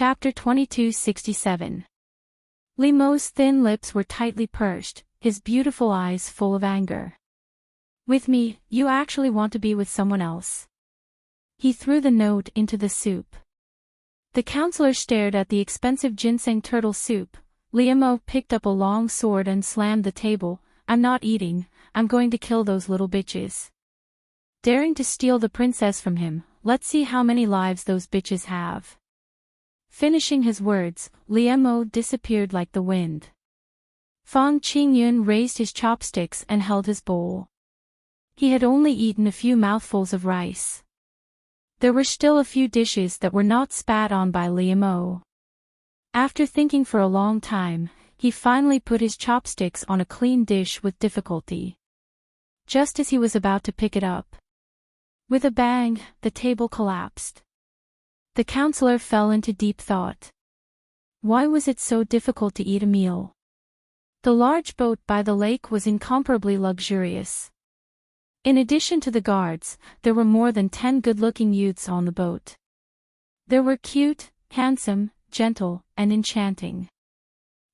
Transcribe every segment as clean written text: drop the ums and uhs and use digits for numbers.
Chapter 2267. Li Mo's thin lips were tightly pursed, his beautiful eyes full of anger. With me, you actually want to be with someone else. He threw the note into the soup. The counselor stared at the expensive ginseng turtle soup. Li Mo picked up a long sword and slammed the table. I'm not eating, I'm going to kill those little bitches. Daring to steal the princess from him, let's see how many lives those bitches have. Finishing his words, Li Mo disappeared like the wind. Fang Qingyun raised his chopsticks and held his bowl. He had only eaten a few mouthfuls of rice. There were still a few dishes that were not spat on by Li Mo. After thinking for a long time, he finally put his chopsticks on a clean dish with difficulty. Just as he was about to pick it up, with a bang, the table collapsed. The counselor fell into deep thought. Why was it so difficult to eat a meal? The large boat by the lake was incomparably luxurious. In addition to the guards, there were more than 10 good-looking youths on the boat. They were cute, handsome, gentle, and enchanting.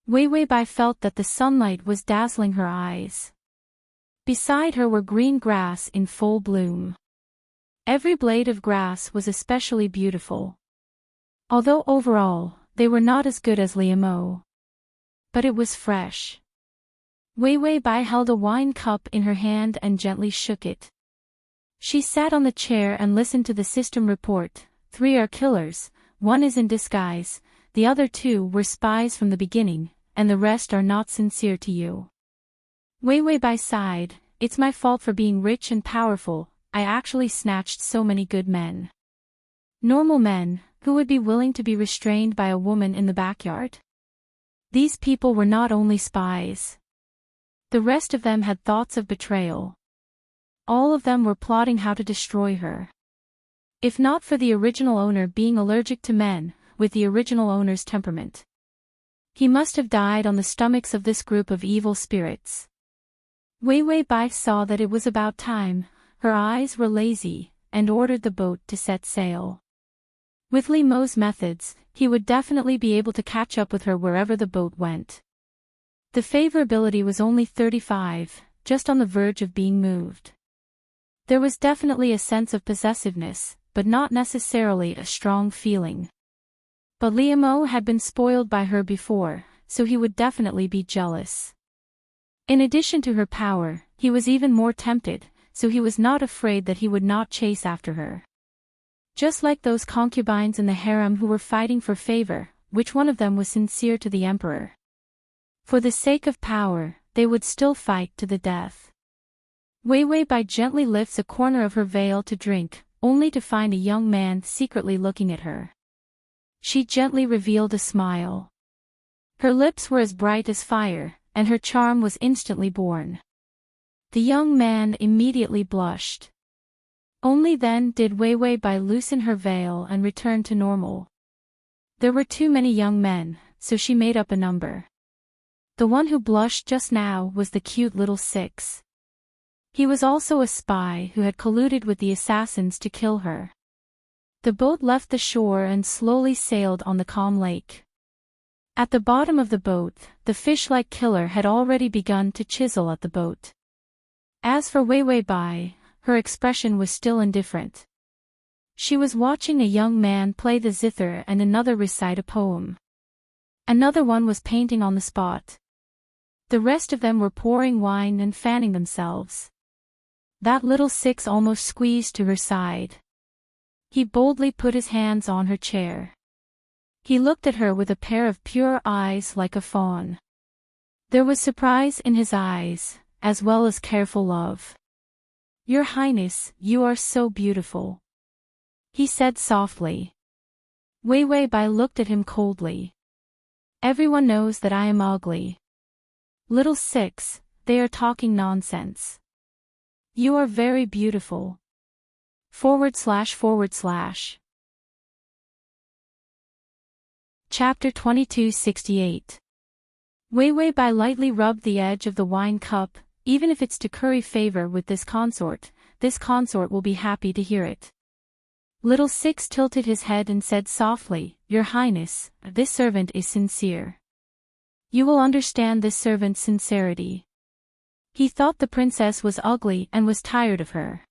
Wei Bai felt that the sunlight was dazzling her eyes. Beside her were green grass in full bloom. Every blade of grass was especially beautiful. Although overall, they were not as good as Li Mo. But it was fresh. Wei Bai held a wine cup in her hand and gently shook it. She sat on the chair and listened to the system report. 3 are killers, 1 is in disguise, the other 2 were spies from the beginning, and the rest are not sincere to you. Wei Bai sighed. It's my fault for being rich and powerful. I actually snatched so many good men. Normal men, who would be willing to be restrained by a woman in the backyard? These people were not only spies. The rest of them had thoughts of betrayal. All of them were plotting how to destroy her. If not for the original owner being allergic to men, with the original owner's temperament, he must have died on the stomachs of this group of evil spirits. Wei Bai saw that it was about time. Her eyes were lazy, and ordered the boat to set sail. With Li Mo's methods, he would definitely be able to catch up with her wherever the boat went. The favorability was only 35, just on the verge of being moved. There was definitely a sense of possessiveness, but not necessarily a strong feeling. But Li Mo had been spoiled by her before, so he would definitely be jealous. In addition to her power, he was even more tempted, so he was not afraid that he would not chase after her. Just like those concubines in the harem who were fighting for favor, which one of them was sincere to the emperor? For the sake of power, they would still fight to the death. Wei Bai gently lifts a corner of her veil to drink, only to find a young man secretly looking at her. She gently revealed a smile. Her lips were as bright as fire, and her charm was instantly born. The young man immediately blushed. Only then did Wei Bai loosen her veil and return to normal. There were too many young men, so she made up a number. The one who blushed just now was the cute little 6. He was also a spy who had colluded with the assassins to kill her. The boat left the shore and slowly sailed on the calm lake. At the bottom of the boat, the fish-like killer had already begun to chisel at the boat. As for Wei Bai, her expression was still indifferent. She was watching a young man play the zither and another recite a poem. Another one was painting on the spot. The rest of them were pouring wine and fanning themselves. That little 6 almost squeezed to her side. He boldly put his hands on her chair. He looked at her with a pair of pure eyes like a fawn. There was surprise in his eyes, as well as careful love. Your Highness, you are so beautiful, he said softly. Wei Bai looked at him coldly. Everyone knows that I am ugly. Little 6, they are talking nonsense. You are very beautiful. // Chapter 2268. Wei Bai lightly rubbed the edge of the wine cup. Even if it's to curry favor with this consort will be happy to hear it. Little Six tilted his head and said softly, "Your Highness, this servant is sincere. You will understand this servant's sincerity." He thought the princess was ugly and was tired of her.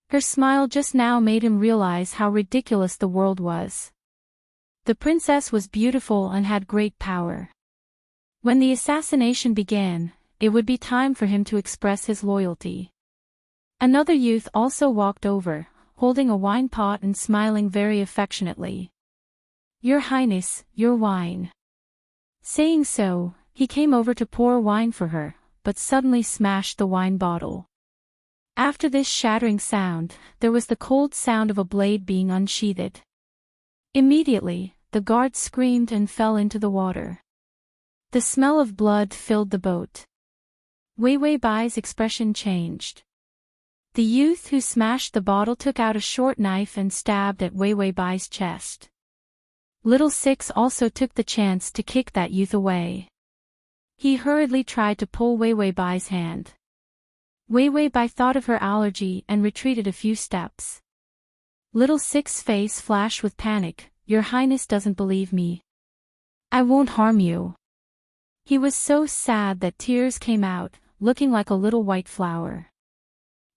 Her smile just now made him realize how ridiculous the world was. The princess was beautiful and had great power. When the assassination began, it would be time for him to express his loyalty. Another youth also walked over, holding a wine pot and smiling very affectionately. "Your Highness, your wine." Saying so, he came over to pour wine for her, but suddenly smashed the wine bottle. After this shattering sound, there was the cold sound of a blade being unsheathed. Immediately, the guard screamed and fell into the water. The smell of blood filled the boat. Wei Wei Bai's expression changed. The youth who smashed the bottle took out a short knife and stabbed at Wei Wei Bai's chest. Little Six also took the chance to kick that youth away. He hurriedly tried to pull Wei Wei Bai's hand. Wei Wei Bai thought of her allergy and retreated a few steps. Little Six's face flashed with panic. "Your Highness doesn't believe me. I won't harm you." He was so sad that tears came out, looking like a little white flower.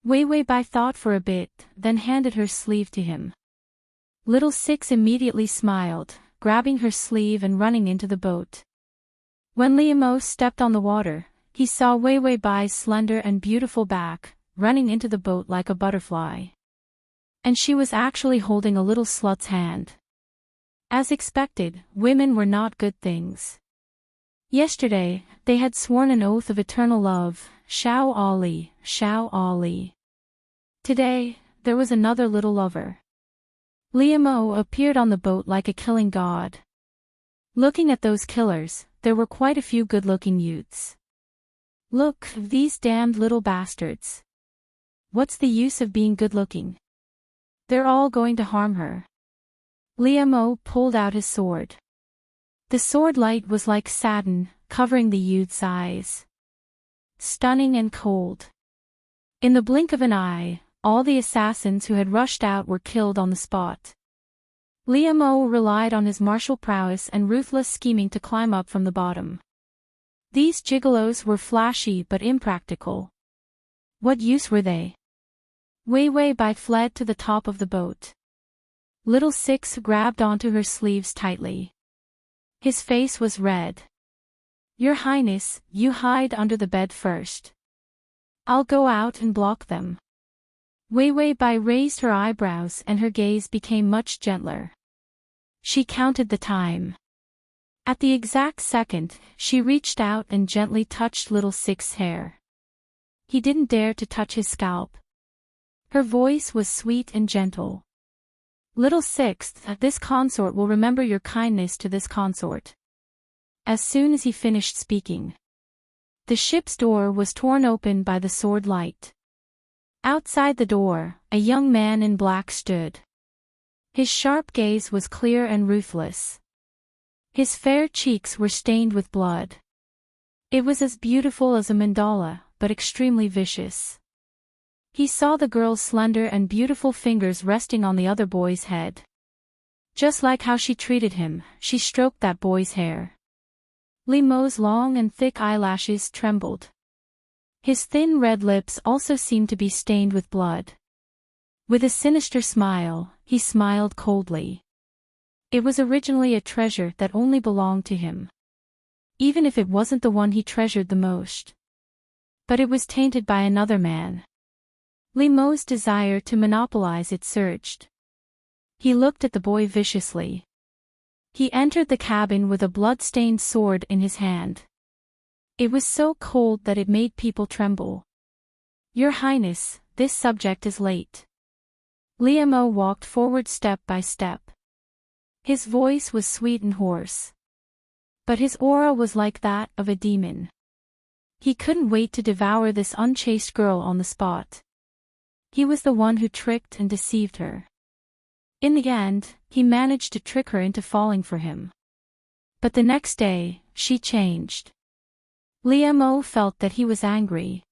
Wei Wei Bai thought for a bit, then handed her sleeve to him. Little Six immediately smiled, grabbing her sleeve and running into the boat. When Liamo stepped on the water, he saw Wei Wei Bai's slender and beautiful back, running into the boat like a butterfly. And she was actually holding a little slut's hand. As expected, women were not good things. Yesterday, they had sworn an oath of eternal love, Shao Ali, Shao Ali. Today, there was another little lover. Liamo appeared on the boat like a killing god. Looking at those killers, there were quite a few good-looking youths. "Look, these damned little bastards. What's the use of being good-looking? They're all going to harm her." Liamo pulled out his sword. The sword light was like satin, covering the youth's eyes. Stunning and cold. In the blink of an eye, all the assassins who had rushed out were killed on the spot. Liamo relied on his martial prowess and ruthless scheming to climb up from the bottom. These gigolos were flashy but impractical. What use were they? Wei Wei Bai fled to the top of the boat. Little Six grabbed onto her sleeves tightly. His face was red. "Your Highness, you hide under the bed first. I'll go out and block them." Wei Wei Bai raised her eyebrows and her gaze became much gentler. She counted the time. At the exact second, she reached out and gently touched Little Six's hair. He didn't dare to touch his scalp. Her voice was sweet and gentle. "Little Six, this consort will remember your kindness to this consort." As soon as he finished speaking, the ship's door was torn open by the sword light. Outside the door, a young man in black stood. His sharp gaze was clear and ruthless. His fair cheeks were stained with blood. It was as beautiful as a mandala, but extremely vicious. He saw the girl's slender and beautiful fingers resting on the other boy's head. Just like how she treated him, she stroked that boy's hair. Liamo's long and thick eyelashes trembled. His thin red lips also seemed to be stained with blood. With a sinister smile, he smiled coldly. It was originally a treasure that only belonged to him. Even if it wasn't the one he treasured the most. But it was tainted by another man. Liamo's desire to monopolize it surged. He looked at the boy viciously. He entered the cabin with a blood-stained sword in his hand. It was so cold that it made people tremble. "Your Highness, this subject is late." Liamo walked forward step by step. His voice was sweet and hoarse. But his aura was like that of a demon. He couldn't wait to devour this unchaste girl on the spot. He was the one who tricked and deceived her. In the end, he managed to trick her into falling for him. But the next day, she changed. Liamo felt that he was angry.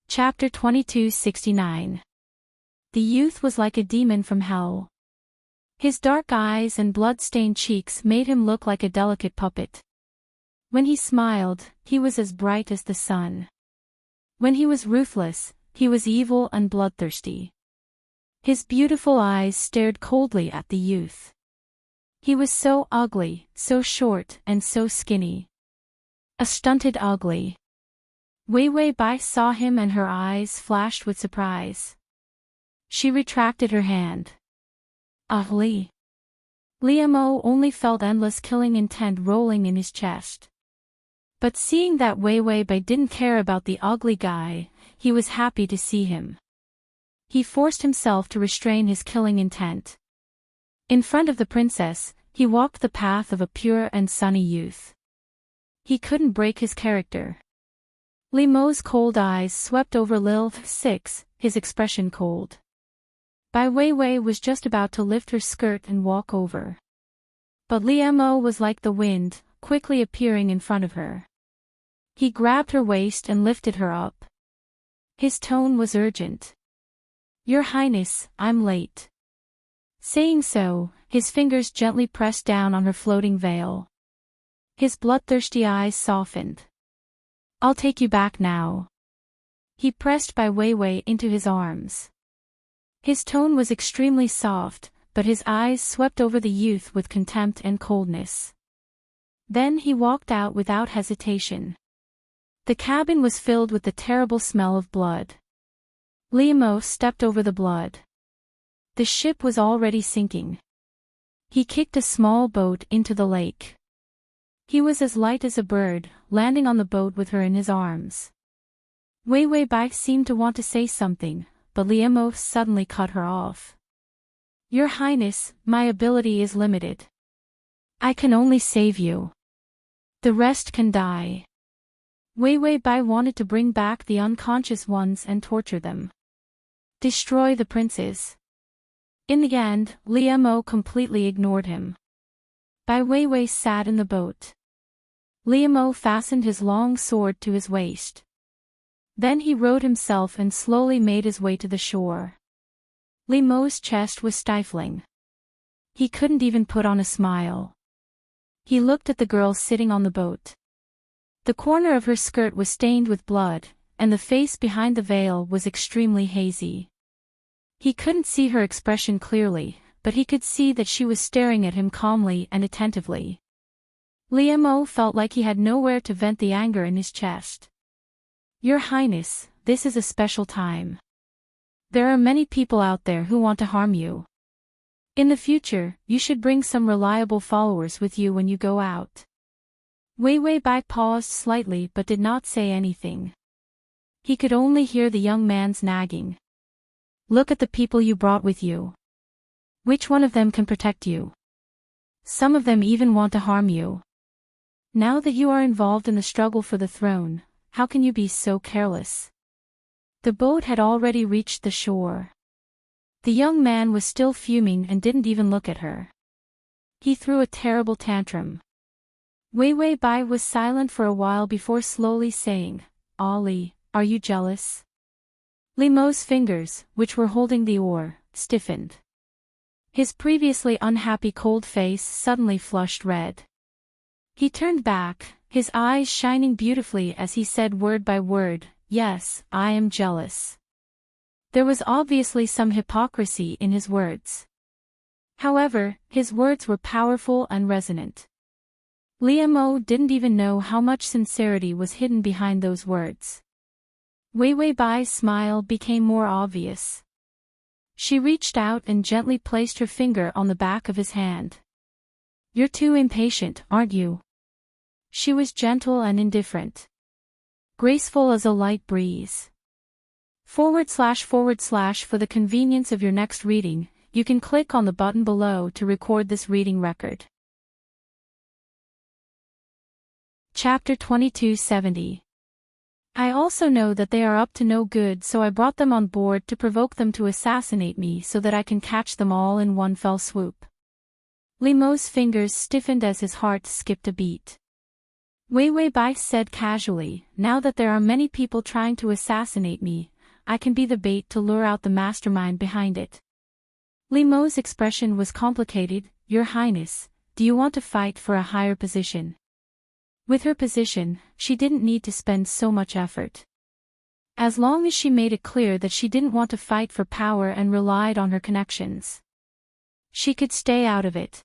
Chapter 2269. The youth was like a demon from hell. His dark eyes and blood-stained cheeks made him look like a delicate puppet. When he smiled, he was as bright as the sun. When he was ruthless, he was evil and bloodthirsty. His beautiful eyes stared coldly at the youth. He was so ugly, so short and so skinny. A stunted ugly. Wei Wei Bai saw him and her eyes flashed with surprise. She retracted her hand. Li. Liamo only felt endless killing intent rolling in his chest. But seeing that Wei Wei Bai didn't care about the ugly guy, he was happy to see him. He forced himself to restrain his killing intent. In front of the princess, he walked the path of a pure and sunny youth. He couldn't break his character. Li Mo's cold eyes swept over Lil 6, his expression cold. Bai Wei Wei was just about to lift her skirt and walk over. But Liamo was like the wind, quickly appearing in front of her. He grabbed her waist and lifted her up. His tone was urgent. Your Highness, I'm late. Saying so, his fingers gently pressed down on her floating veil. His bloodthirsty eyes softened. I'll take you back now. He pressed Bai Wei Wei into his arms. His tone was extremely soft, but his eyes swept over the youth with contempt and coldness. Then he walked out without hesitation. The cabin was filled with the terrible smell of blood. Liamo stepped over the blood. The ship was already sinking. He kicked a small boat into the lake. He was as light as a bird, landing on the boat with her in his arms. Wei Wei Bai seemed to want to say something, but Liamo suddenly cut her off. Your Highness, my ability is limited. I can only save you. The rest can die. Wei Wei Bai wanted to bring back the unconscious ones and torture them. Destroy the princes. In the end, Liamo completely ignored him. Bai Wei Wei sat in the boat. Liamo fastened his long sword to his waist. Then he rowed himself and slowly made his way to the shore. Liamo's chest was stifling. He couldn't even put on a smile. He looked at the girl sitting on the boat. The corner of her skirt was stained with blood, and the face behind the veil was extremely hazy. He couldn't see her expression clearly, but he could see that she was staring at him calmly and attentively. Liamo felt like he had nowhere to vent the anger in his chest. Your Highness, this is a special time. There are many people out there who want to harm you. In the future, you should bring some reliable followers with you when you go out. Wei Wei Bai paused slightly but did not say anything. He could only hear the young man's nagging. Look at the people you brought with you. Which one of them can protect you? Some of them even want to harm you. Now that you are involved in the struggle for the throne, how can you be so careless? The boat had already reached the shore. The young man was still fuming and didn't even look at her. He threw a terrible tantrum. Wei Wei Bai was silent for a while before slowly saying, Ali, are you jealous? Liamo's fingers, which were holding the oar, stiffened. His previously unhappy cold face suddenly flushed red. He turned back, his eyes shining beautifully as he said word by word, yes, I am jealous. There was obviously some hypocrisy in his words. However, his words were powerful and resonant. Liamo didn't even know how much sincerity was hidden behind those words. Wei Wei Bai's smile became more obvious. She reached out and gently placed her finger on the back of his hand. You're too impatient, aren't you? She was gentle and indifferent. Graceful as a light breeze. / for the convenience of your next reading, you can click on the button below to record this reading record. Chapter 2270. I also know that they are up to no good, so I brought them on board to provoke them to assassinate me so that I can catch them all in one fell swoop. Liamo's fingers stiffened as his heart skipped a beat. Wei Wei Bai said casually, now that there are many people trying to assassinate me, I can be the bait to lure out the mastermind behind it. Li Mo's expression was complicated. Your Highness, do you want to fight for a higher position? With her position, she didn't need to spend so much effort. As long as she made it clear that she didn't want to fight for power and relied on her connections, she could stay out of it.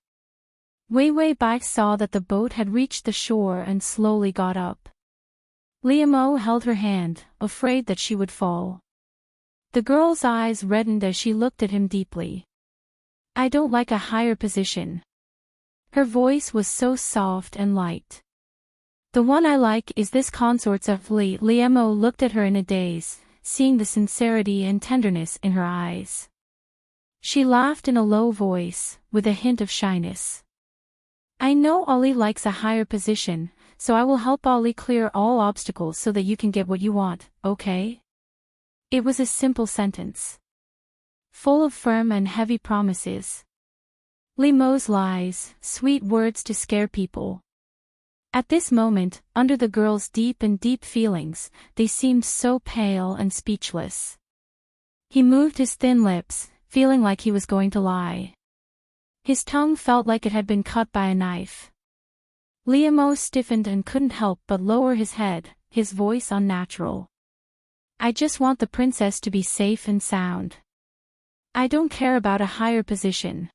Wei Wei Bai saw that the boat had reached the shore and slowly got up. Li Mo held her hand, afraid that she would fall. The girl's eyes reddened as she looked at him deeply. I don't like a higher position. Her voice was so soft and light. The one I like is this consort of Li. Li Mo looked at her in a daze, seeing the sincerity and tenderness in her eyes. She laughed in a low voice, with a hint of shyness. I know Ollie likes a higher position, so I will help Ollie clear all obstacles so that you can get what you want, okay? It was a simple sentence, full of firm and heavy promises. Li Mo's lies, sweet words to scare people. At this moment, under the girl's deep feelings, they seemed so pale and speechless. He moved his thin lips, feeling like he was going to lie. His tongue felt like it had been cut by a knife. Li Mo stiffened and couldn't help but lower his head, his voice unnatural. I just want the princess to be safe and sound. I don't care about a higher position.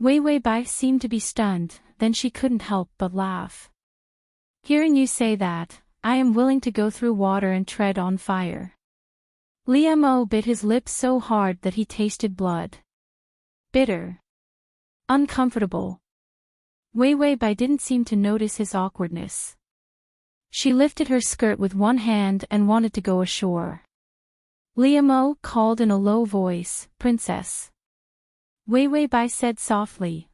Wei Wei Bai seemed to be stunned, then she couldn't help but laugh. Hearing you say that, I am willing to go through water and tread on fire. Li Mo bit his lips so hard that he tasted blood. Bitter. Uncomfortable. Wei Wei Bai didn't seem to notice his awkwardness. She lifted her skirt with one hand and wanted to go ashore. Li Mo called in a low voice, Princess. Wei Wei Bai said softly,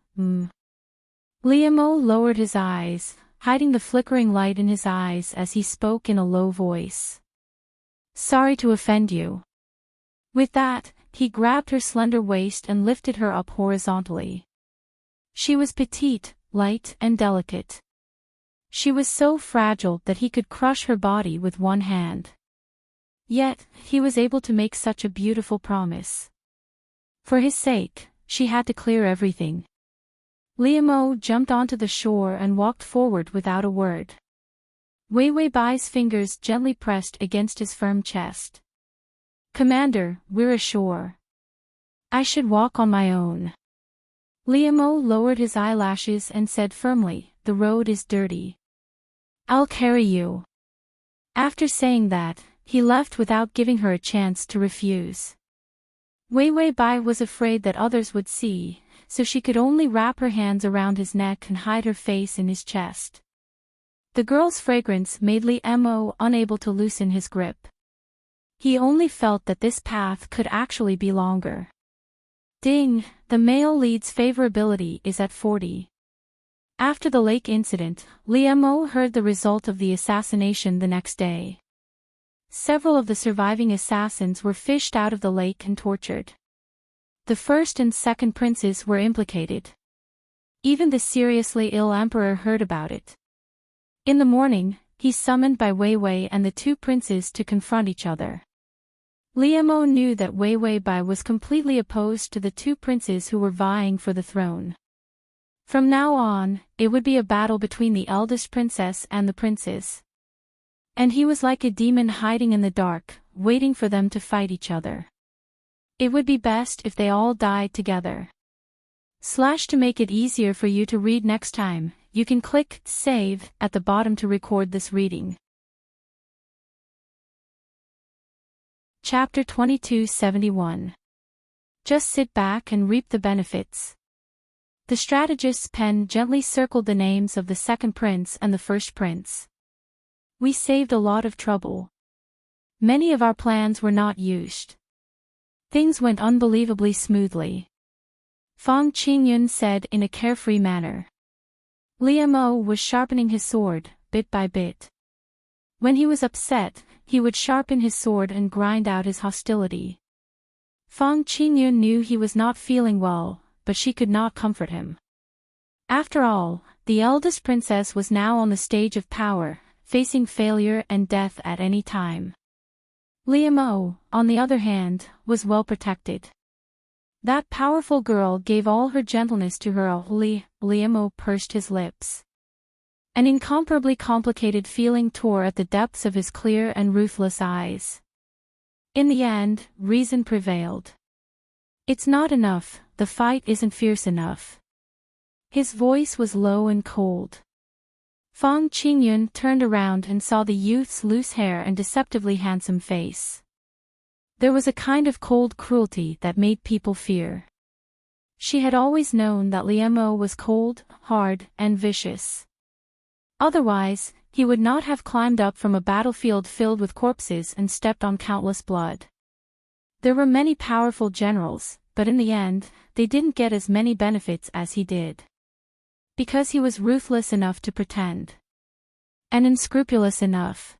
Li Mo lowered his eyes, hiding the flickering light in his eyes as he spoke in a low voice. Sorry to offend you. With that, he grabbed her slender waist and lifted her up horizontally. She was petite, light and delicate. She was so fragile that he could crush her body with one hand. Yet, he was able to make such a beautiful promise. For his sake, she had to clear everything. Li Mo jumped onto the shore and walked forward without a word. Wei Wei Bai's fingers gently pressed against his firm chest. Commander, we're ashore. I should walk on my own. Li Mo lowered his eyelashes and said firmly, the road is dirty. I'll carry you. After saying that, he left without giving her a chance to refuse. Wei Wei Bai was afraid that others would see, so she could only wrap her hands around his neck and hide her face in his chest. The girl's fragrance made Li Mo unable to loosen his grip. He only felt that this path could actually be longer. Ding, the male lead's favorability is at 40. After the lake incident, Li Mo heard the result of the assassination the next day. Several of the surviving assassins were fished out of the lake and tortured. The first and second princes were implicated. Even the seriously ill emperor heard about it. In the morning, he summoned Bai Weiwei and the two princes to confront each other. Li Mo knew that Wei Wei Bai was completely opposed to the two princes who were vying for the throne. From now on, it would be a battle between the eldest princess and the princes. And he was like a demon hiding in the dark, waiting for them to fight each other. It would be best if they all died together. To make it easier for you to read next time, you can click Save at the bottom to record this reading. Chapter 2271. Just sit back and reap the benefits. The strategist's pen gently circled the names of the second prince and the first prince. We saved a lot of trouble. Many of our plans were not used. Things went unbelievably smoothly. Fang Qingyun said in a carefree manner. Li Mo was sharpening his sword, bit by bit. When he was upset, he would sharpen his sword and grind out his hostility. Fang Qingyun knew he was not feeling well, but she could not comfort him. After all, the eldest princess was now on the stage of power, facing failure and death at any time. Liamo, on the other hand, was well protected. That powerful girl gave all her gentleness to her Liamo pursed his lips. An incomparably complicated feeling tore at the depths of his clear and ruthless eyes. In the end, reason prevailed. It's not enough, the fight isn't fierce enough. His voice was low and cold. Fang Qingyun turned around and saw the youth's loose hair and deceptively handsome face. There was a kind of cold cruelty that made people fear. She had always known that Liamo was cold, hard, and vicious. Otherwise, he would not have climbed up from a battlefield filled with corpses and stepped on countless blood. There were many powerful generals, but in the end, they didn't get as many benefits as he did. Because he was ruthless enough to pretend. And unscrupulous enough.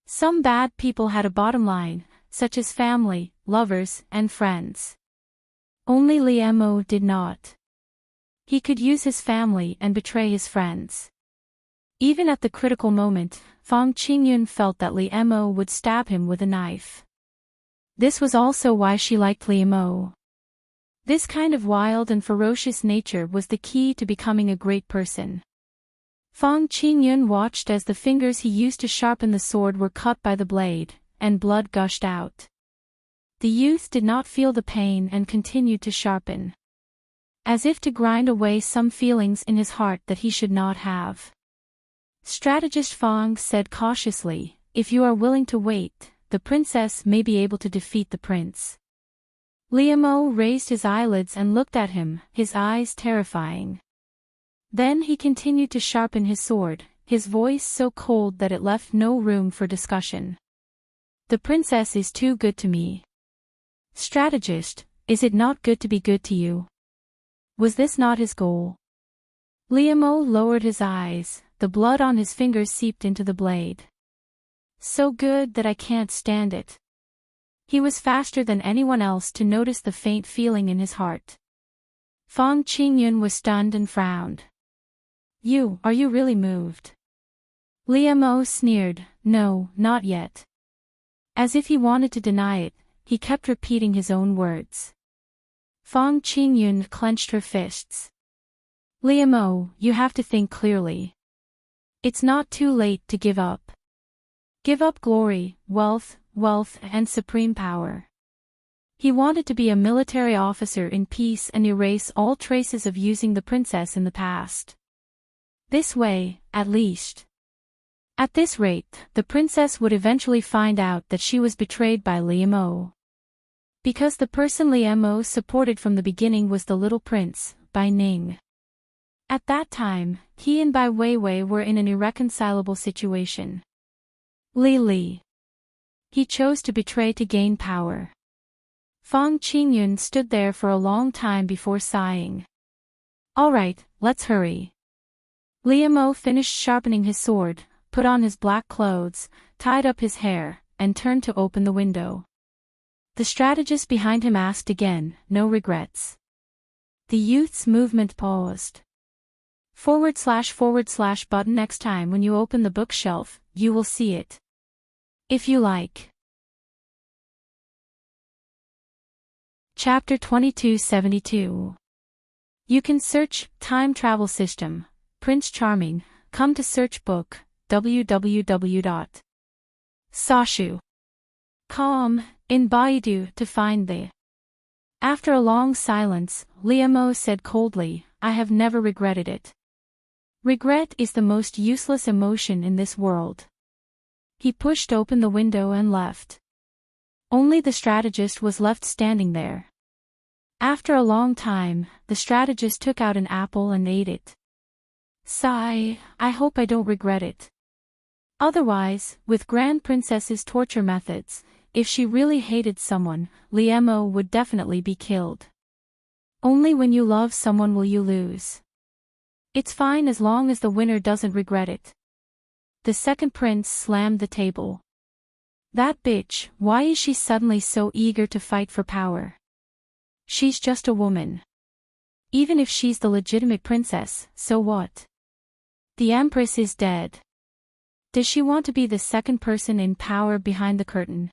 Some bad people had a bottom line, such as family, lovers, and friends. Only Liamo did not. He could use his family and betray his friends. Even at the critical moment, Fang Qingyun felt that Liamo would stab him with a knife. This was also why she liked Liamo. This kind of wild and ferocious nature was the key to becoming a great person. Fang Qingyun watched as the fingers he used to sharpen the sword were cut by the blade, and blood gushed out. The youth did not feel the pain and continued to sharpen. As if to grind away some feelings in his heart that he should not have. Strategist Fang said cautiously, "If you are willing to wait, the princess may be able to defeat the prince." Liamo raised his eyelids and looked at him, his eyes terrifying. Then he continued to sharpen his sword, his voice so cold that it left no room for discussion. "The princess is too good to me. Strategist, is it not good to be good to you?" Was this not his goal? Liamo lowered his eyes, the blood on his fingers seeped into the blade. "So good that I can't stand it." He was faster than anyone else to notice the faint feeling in his heart. Fang Qingyun was stunned and frowned. Are you really moved?" Liamo sneered, "No, not yet." As if he wanted to deny it, he kept repeating his own words. Fang Qingyun clenched her fists. "Liamo, you have to think clearly. It's not too late to give up. Give up glory, wealth, and supreme power." He wanted to be a military officer in peace and erase all traces of using the princess in the past. This way, at least. At this rate, the princess would eventually find out that she was betrayed by Liamo. Because the person Liamo supported from the beginning was the little prince, Bai Ning. At that time, he and Bai Weiwei were in an irreconcilable situation. Li. He chose to betray to gain power. Fang Qingyun stood there for a long time before sighing. "All right, let's hurry." Liamo finished sharpening his sword, put on his black clothes, tied up his hair, and turned to open the window. The strategist behind him asked again, "No regrets?" The youth's movement paused. / button next time when you open the bookshelf, you will see it. If you like. Chapter 2272. You can search, Time Travel System, Prince Charming, come to search book, www.sashu.com, in Baidu to find the. After a long silence, Liamo said coldly, "I have never regretted it. Regret is the most useless emotion in this world." He pushed open the window and left. Only the strategist was left standing there. After a long time, the strategist took out an apple and ate it. Sigh, I hope I don't regret it. Otherwise, with Grand Princess's torture methods, if she really hated someone, Liamo would definitely be killed. Only when you love someone will you lose. It's fine as long as the winner doesn't regret it. The second prince slammed the table. That bitch, why is she suddenly so eager to fight for power? She's just a woman. Even if she's the legitimate princess, so what? The empress is dead. Does she want to be the second person in power behind the curtain?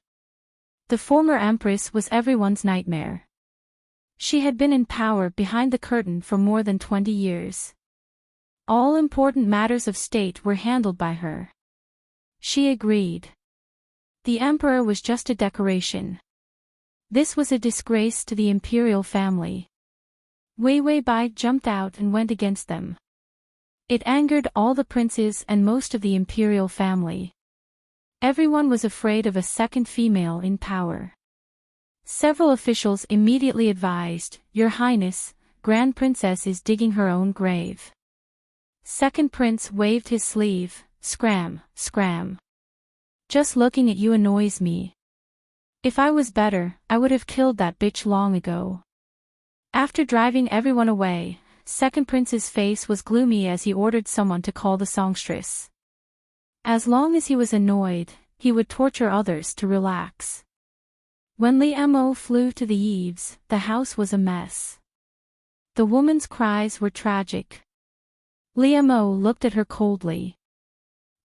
The former empress was everyone's nightmare. She had been in power behind the curtain for more than 20 years. All important matters of state were handled by her. She agreed. The emperor was just a decoration. This was a disgrace to the imperial family. Wei Bai jumped out and went against them. It angered all the princes and most of the imperial family. Everyone was afraid of a second female in power. Several officials immediately advised, "Your Highness, Grand Princess is digging her own grave." Second Prince waved his sleeve, "Scram, scram. Just looking at you annoys me. If I was better, I would have killed that bitch long ago." After driving everyone away, Second Prince's face was gloomy as he ordered someone to call the songstress. As long as he was annoyed, he would torture others to relax. When Li Mo flew to the eaves, the house was a mess. The woman's cries were tragic. Li Mo looked at her coldly.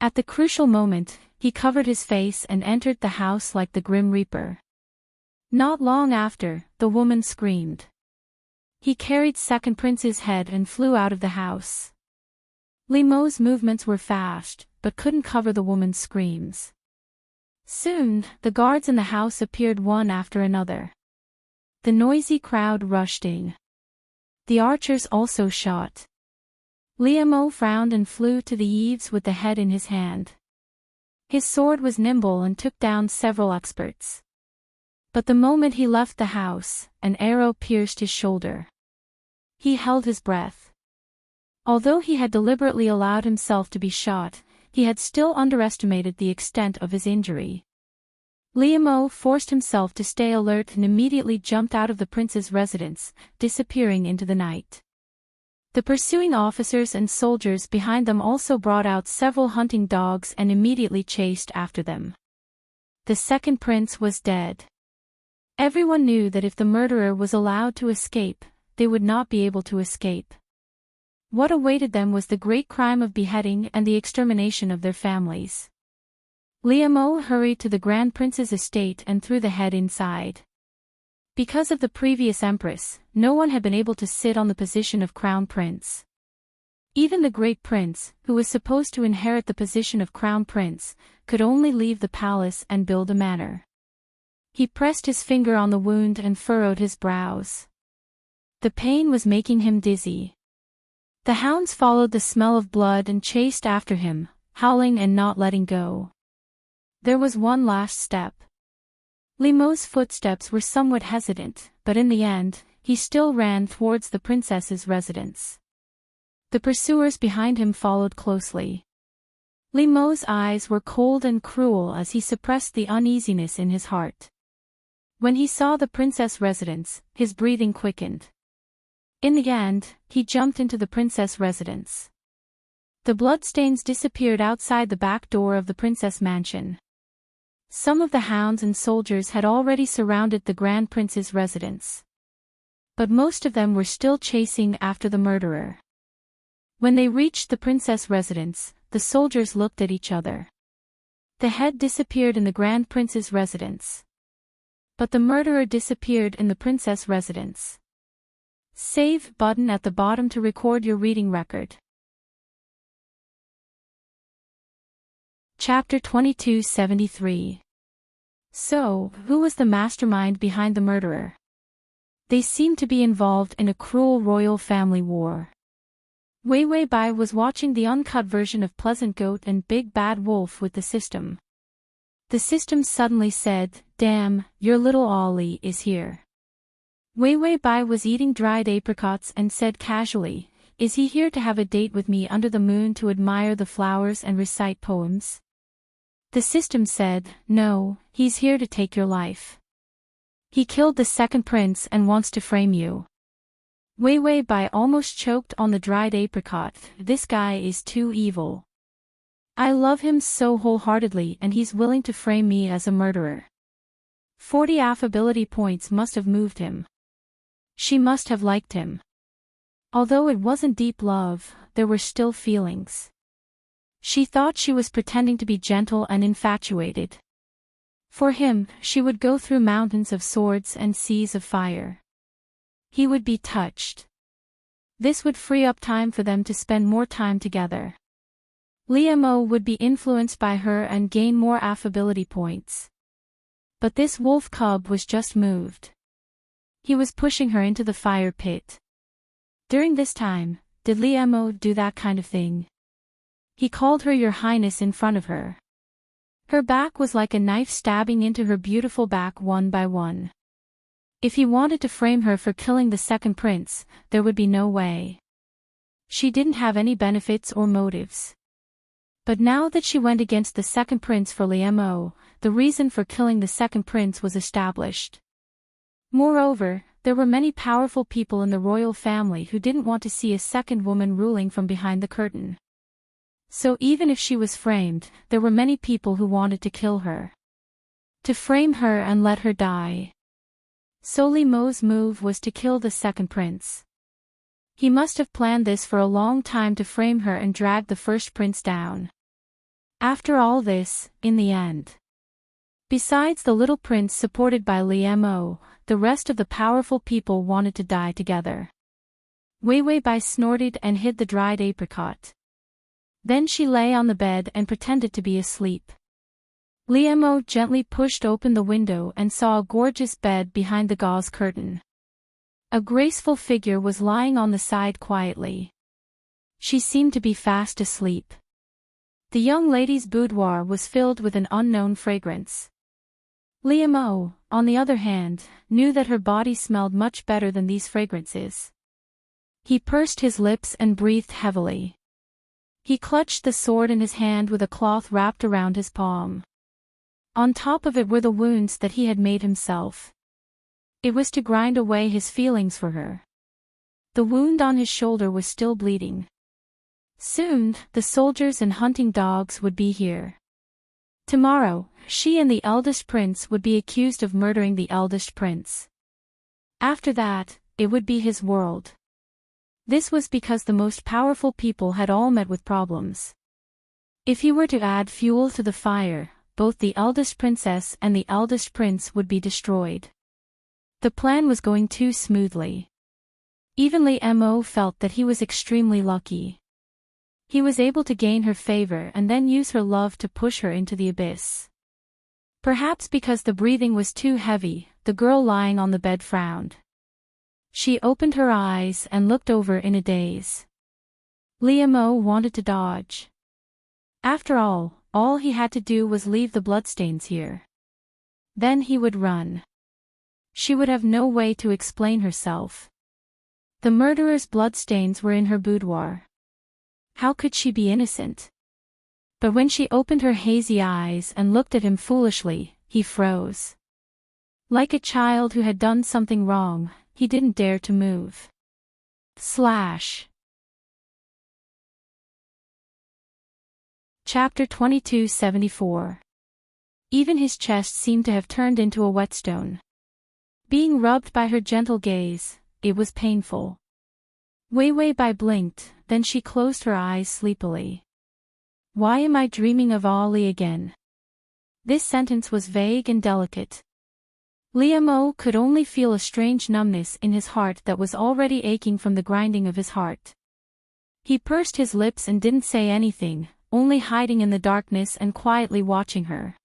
At the crucial moment, he covered his face and entered the house like the Grim Reaper. Not long after, the woman screamed. He carried Second Prince's head and flew out of the house. Li Mo's movements were fast, but couldn't cover the woman's screams. Soon, the guards in the house appeared one after another. The noisy crowd rushed in. The archers also shot. Li Mo frowned and flew to the eaves with the head in his hand. His sword was nimble and took down several experts. But the moment he left the house, an arrow pierced his shoulder. He held his breath. Although he had deliberately allowed himself to be shot, he had still underestimated the extent of his injury. Li Mo forced himself to stay alert and immediately jumped out of the prince's residence, disappearing into the night. The pursuing officers and soldiers behind them also brought out several hunting dogs and immediately chased after them. The second prince was dead. Everyone knew that if the murderer was allowed to escape, they would not be able to escape. What awaited them was the great crime of beheading and the extermination of their families. Li Mo hurried to the Grand Prince's estate and threw the head inside. Because of the previous empress, no one had been able to sit on the position of crown prince. Even the great prince, who was supposed to inherit the position of crown prince, could only leave the palace and build a manor. He pressed his finger on the wound and furrowed his brows. The pain was making him dizzy. The hounds followed the smell of blood and chased after him, howling and not letting go. There was one last step. Li Mo's footsteps were somewhat hesitant, but in the end, he still ran towards the princess's residence. The pursuers behind him followed closely. Li Mo's eyes were cold and cruel as he suppressed the uneasiness in his heart. When he saw the princess' residence, his breathing quickened. In the end, he jumped into the princess' residence. The bloodstains disappeared outside the back door of the princess mansion. Some of the hounds and soldiers had already surrounded the grand prince's residence. But most of them were still chasing after the murderer. When they reached the princess' residence, the soldiers looked at each other. The head disappeared in the grand prince's residence. But the murderer disappeared in the princess' residence. Save button at the bottom to record your reading record. Chapter 2273. So, who was the mastermind behind the murderer? They seemed to be involved in a cruel royal family war. Wei Bai was watching the uncut version of Pleasant Goat and Big Bad Wolf with the system. The system suddenly said, "Damn, your little Ollie is here." Wei Bai was eating dried apricots and said casually, "Is he here to have a date with me under the moon to admire the flowers and recite poems?" The system said, "No, he's here to take your life. He killed the second prince and wants to frame you." Wei Bai almost choked on the dried apricot. This guy is too evil. I love him so wholeheartedly and he's willing to frame me as a murderer. 40 affability points must have moved him. She must have liked him. Although it wasn't deep love, there were still feelings. She thought she was pretending to be gentle and infatuated. For him, she would go through mountains of swords and seas of fire. He would be touched. This would free up time for them to spend more time together. Liam would be influenced by her and gain more affability points. But this wolf cub was just moved. He was pushing her into the fire pit. During this time, did Liam do that kind of thing? He called her Your Highness in front of her. Her back was like a knife stabbing into her beautiful back one by one. If he wanted to frame her for killing the second prince, there would be no way. She didn't have any benefits or motives. But now that she went against the second prince for Liam, the reason for killing the second prince was established. Moreover, there were many powerful people in the royal family who didn't want to see a second woman ruling from behind the curtain. So even if she was framed, there were many people who wanted to kill her. To frame her and let her die. So Liam's move was to kill the second prince. He must have planned this for a long time to frame her and drag the first prince down. After all this, in the end. Besides the little prince supported by Liam, the rest of the powerful people wanted to die together. Wei Bai snorted and hid the dried apricot. Then she lay on the bed and pretended to be asleep. Liam gently pushed open the window and saw a gorgeous bed behind the gauze curtain. A graceful figure was lying on the side quietly. She seemed to be fast asleep. The young lady's boudoir was filled with an unknown fragrance. Liam, on the other hand, knew that her body smelled much better than these fragrances. He pursed his lips and breathed heavily. He clutched the sword in his hand with a cloth wrapped around his palm. On top of it were the wounds that he had made himself. It was to grind away his feelings for her. The wound on his shoulder was still bleeding. Soon, the soldiers and hunting dogs would be here. Tomorrow, she and the eldest prince would be accused of murdering the eldest prince. After that, it would be his world. This was because the most powerful people had all met with problems. If he were to add fuel to the fire, both the eldest princess and the eldest prince would be destroyed. The plan was going too smoothly. Even Liam felt that he was extremely lucky. He was able to gain her favor and then use her love to push her into the abyss. Perhaps because the breathing was too heavy, the girl lying on the bed frowned. She opened her eyes and looked over in a daze. Liam wanted to dodge. After all he had to do was leave the bloodstains here. Then he would run. She would have no way to explain herself. The murderer's bloodstains were in her boudoir. How could she be innocent? But when she opened her hazy eyes and looked at him foolishly, he froze. Like a child who had done something wrong, he didn't dare to move. Chapter 2274. Even his chest seemed to have turned into a whetstone. Being rubbed by her gentle gaze, it was painful. Wei Bai blinked, then she closed her eyes sleepily. Why am I dreaming of Ali again? This sentence was vague and delicate. Liam could only feel a strange numbness in his heart that was already aching from the grinding of his heart. He pursed his lips and didn't say anything, only hiding in the darkness and quietly watching her.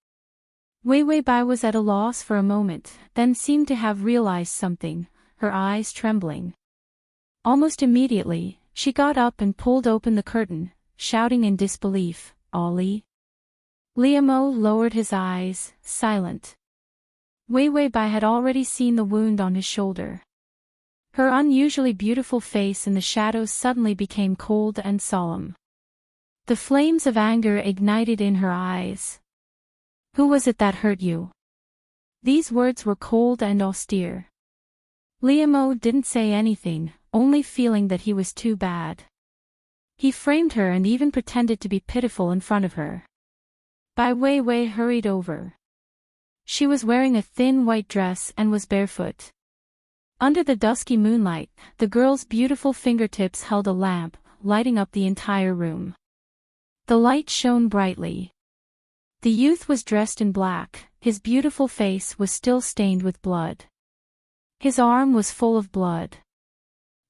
Wei Bai was at a loss for a moment, then seemed to have realized something, her eyes trembling. Almost immediately, she got up and pulled open the curtain, shouting in disbelief, "Ali?" Liam lowered his eyes, silent. Wei Bai had already seen the wound on his shoulder. Her unusually beautiful face in the shadows suddenly became cold and solemn. The flames of anger ignited in her eyes. "Who was it that hurt you?" These words were cold and austere. Liam didn't say anything, only feeling that he was too bad. He framed her and even pretended to be pitiful in front of her. Wei hurried over. She was wearing a thin white dress and was barefoot. Under the dusky moonlight, the girl's beautiful fingertips held a lamp, lighting up the entire room. The light shone brightly. The youth was dressed in black, his beautiful face was still stained with blood. His arm was full of blood.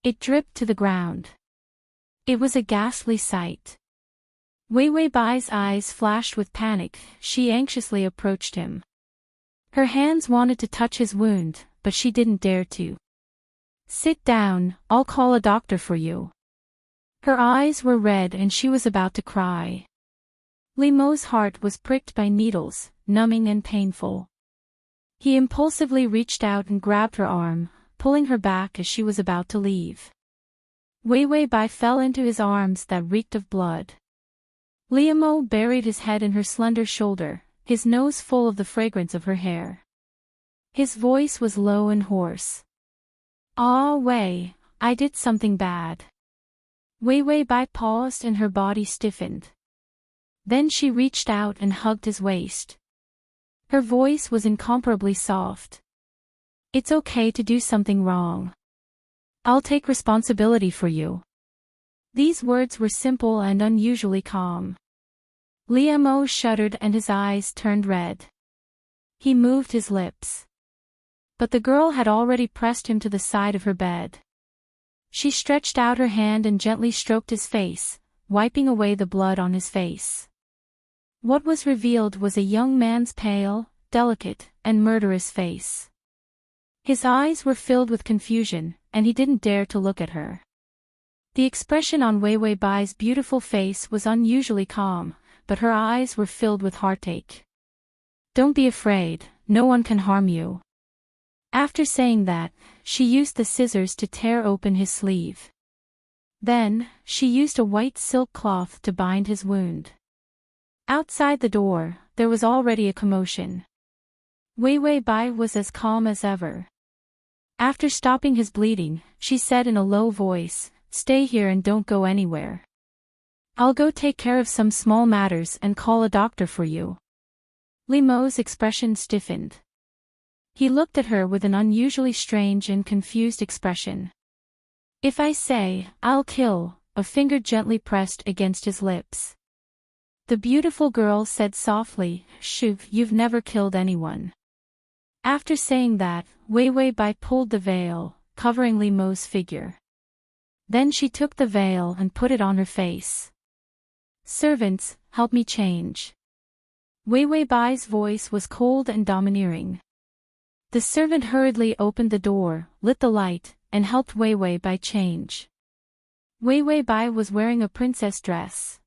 It dripped to the ground. It was a ghastly sight. Wei Wei Bai's eyes flashed with panic, she anxiously approached him. Her hands wanted to touch his wound, but she didn't dare to. Sit down, I'll call a doctor for you. Her eyes were red and she was about to cry. Li Mo's heart was pricked by needles, numbing and painful. He impulsively reached out and grabbed her arm, pulling her back as she was about to leave. Wei Wei Bai fell into his arms that reeked of blood. Li Mo buried his head in her slender shoulder, his nose full of the fragrance of her hair. His voice was low and hoarse. Ah, Wei, I did something bad. Wei Wei Bai paused and her body stiffened. Then she reached out and hugged his waist. Her voice was incomparably soft. It's okay to do something wrong. I'll take responsibility for you. These words were simple and unusually calm. Li Mo shuddered and his eyes turned red. He moved his lips. But the girl had already pressed him to the side of her bed. She stretched out her hand and gently stroked his face, wiping away the blood on his face. What was revealed was a young man's pale, delicate, and murderous face. His eyes were filled with confusion, and he didn't dare to look at her. The expression on Wei Wei Bai's beautiful face was unusually calm, but her eyes were filled with heartache. Don't be afraid, no one can harm you. After saying that, she used the scissors to tear open his sleeve. Then, she used a white silk cloth to bind his wound. Outside the door, there was already a commotion. Wei Wei Bai was as calm as ever. After stopping his bleeding, she said in a low voice, "Stay here and don't go anywhere. I'll go take care of some small matters and call a doctor for you." Li Mo's expression stiffened. He looked at her with an unusually strange and confused expression. "If I say, I'll kill," a finger gently pressed against his lips. The beautiful girl said softly, "Shoo, you've never killed anyone." After saying that, Wei Wei Bai pulled the veil, covering Li Mo's figure. Then she took the veil and put it on her face. "Servants, help me change." Wei Wei Bai's voice was cold and domineering. The servant hurriedly opened the door, lit the light, and helped Wei Wei Bai change. Wei Wei Bai was wearing a princess dress.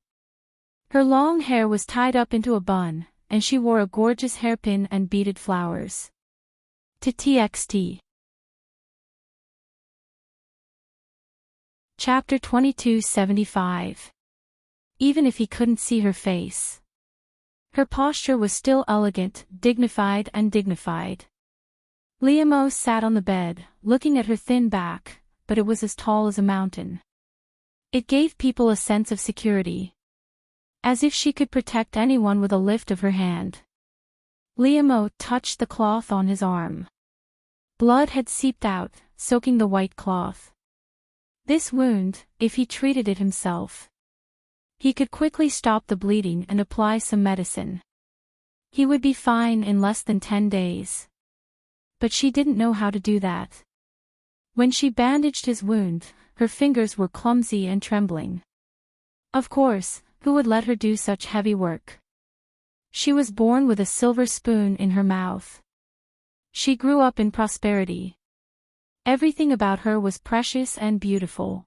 Her long hair was tied up into a bun, and she wore a gorgeous hairpin and beaded flowers. TXT. Chapter 2275. Even if he couldn't see her face. Her posture was still elegant, dignified. Li Mo sat on the bed, looking at her thin back, but it was as tall as a mountain. It gave people a sense of security. As if she could protect anyone with a lift of her hand. Li Mo touched the cloth on his arm. Blood had seeped out, soaking the white cloth. This wound, if he treated it himself, he could quickly stop the bleeding and apply some medicine. He would be fine in less than 10 days. But she didn't know how to do that. When she bandaged his wound, her fingers were clumsy and trembling. Of course, who would let her do such heavy work? She was born with a silver spoon in her mouth. She grew up in prosperity. Everything about her was precious and beautiful.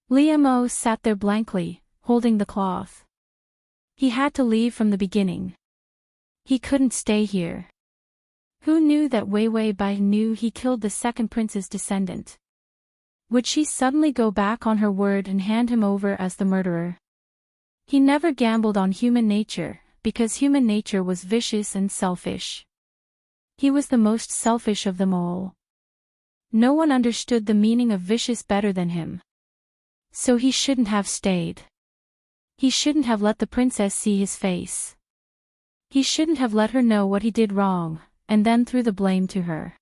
Li Mo sat there blankly, holding the cloth. He had to leave from the beginning. He couldn't stay here. Who knew that Wei Wei Bai knew he killed the second prince's descendant? Would she suddenly go back on her word and hand him over as the murderer? He never gambled on human nature, because human nature was vicious and selfish. He was the most selfish of them all. No one understood the meaning of vicious better than him. So he shouldn't have stayed. He shouldn't have let the princess see his face. He shouldn't have let her know what he did wrong, and then threw the blame to her.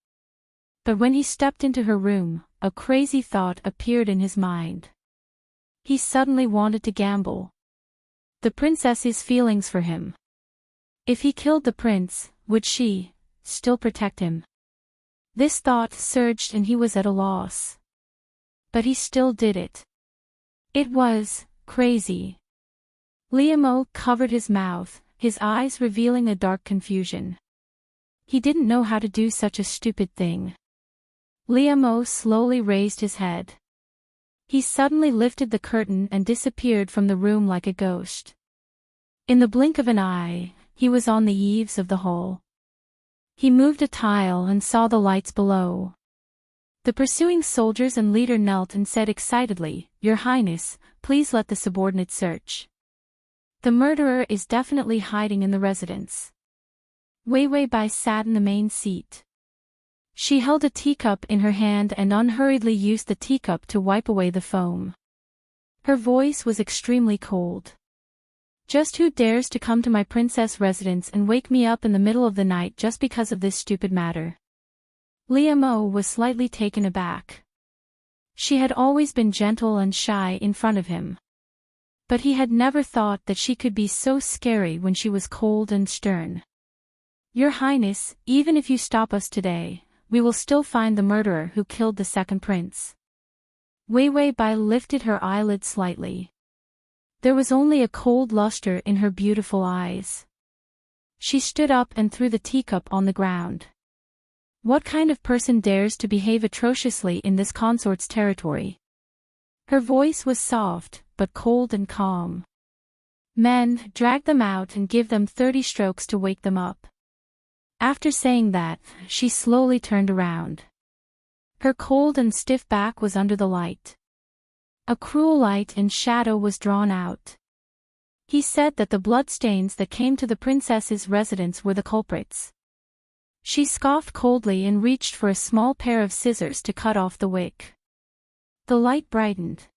But when he stepped into her room, a crazy thought appeared in his mind. He suddenly wanted to gamble. The princess's feelings for him. If he killed the prince, would she still protect him? This thought surged and he was at a loss. But he still did it. It was crazy. Liam covered his mouth, his eyes revealing a dark confusion. He didn't know how to do such a stupid thing. Liam slowly raised his head. He suddenly lifted the curtain and disappeared from the room like a ghost. In the blink of an eye, he was on the eaves of the hall. He moved a tile and saw the lights below. The pursuing soldiers and leader knelt and said excitedly, "Your Highness, please let the subordinate search. The murderer is definitely hiding in the residence." Wei Bai sat in the main seat. She held a teacup in her hand and unhurriedly used the teacup to wipe away the foam. Her voice was extremely cold. "Just who dares to come to my princess residence and wake me up in the middle of the night just because of this stupid matter?" Liam was slightly taken aback. She had always been gentle and shy in front of him. But he had never thought that she could be so scary when she was cold and stern. "Your Highness, even if you stop us today, we will still find the murderer who killed the second prince." Wei Bai lifted her eyelids slightly. There was only a cold luster in her beautiful eyes. She stood up and threw the teacup on the ground. "What kind of person dares to behave atrociously in this consort's territory?" Her voice was soft, but cold and calm. "Men, drag them out and give them 30 strokes to wake them up." After saying that, she slowly turned around. Her cold and stiff back was under the light. A cruel light and shadow was drawn out. He said that the bloodstains that came to the princess's residence were the culprits. She scoffed coldly and reached for a small pair of scissors to cut off the wick. The light brightened.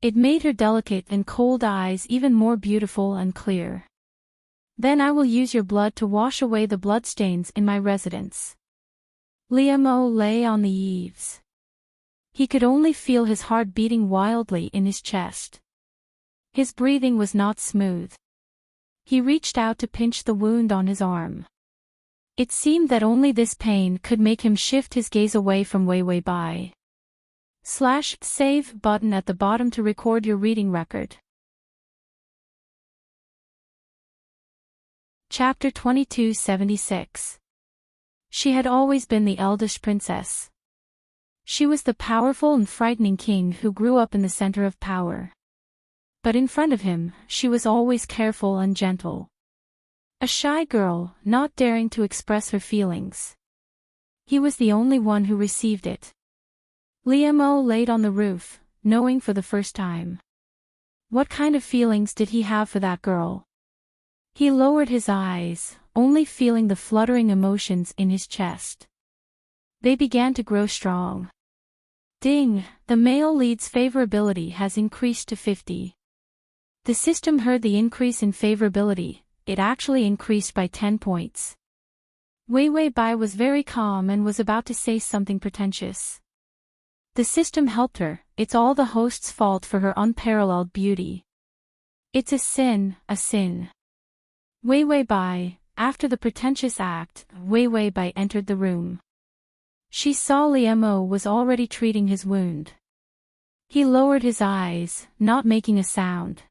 It made her delicate and cold eyes even more beautiful and clear. "Then I will use your blood to wash away the bloodstains in my residence." Liam lay on the eaves. He could only feel his heart beating wildly in his chest. His breathing was not smooth. He reached out to pinch the wound on his arm. It seemed that only this pain could make him shift his gaze away from Wei Bai. /save button at the bottom to record your reading record. Chapter 2276. She had always been the eldest princess. She was the powerful and frightening king who grew up in the center of power. But in front of him, she was always careful and gentle. A shy girl, not daring to express her feelings. He was the only one who received it. Liam laid on the roof, knowing for the first time. What kind of feelings did he have for that girl? He lowered his eyes, only feeling the fluttering emotions in his chest. They began to grow strong. Ding, the male lead's favorability has increased to 50. The system heard the increase in favorability. It actually increased by 10 points. Wei Bai was very calm and was about to say something pretentious. The system helped her. "It's all the host's fault for her unparalleled beauty. It's a sin, a sin." Wei Bai, after the pretentious act, Wei Bai entered the room. She saw Liam was already treating his wound. He lowered his eyes, not making a sound.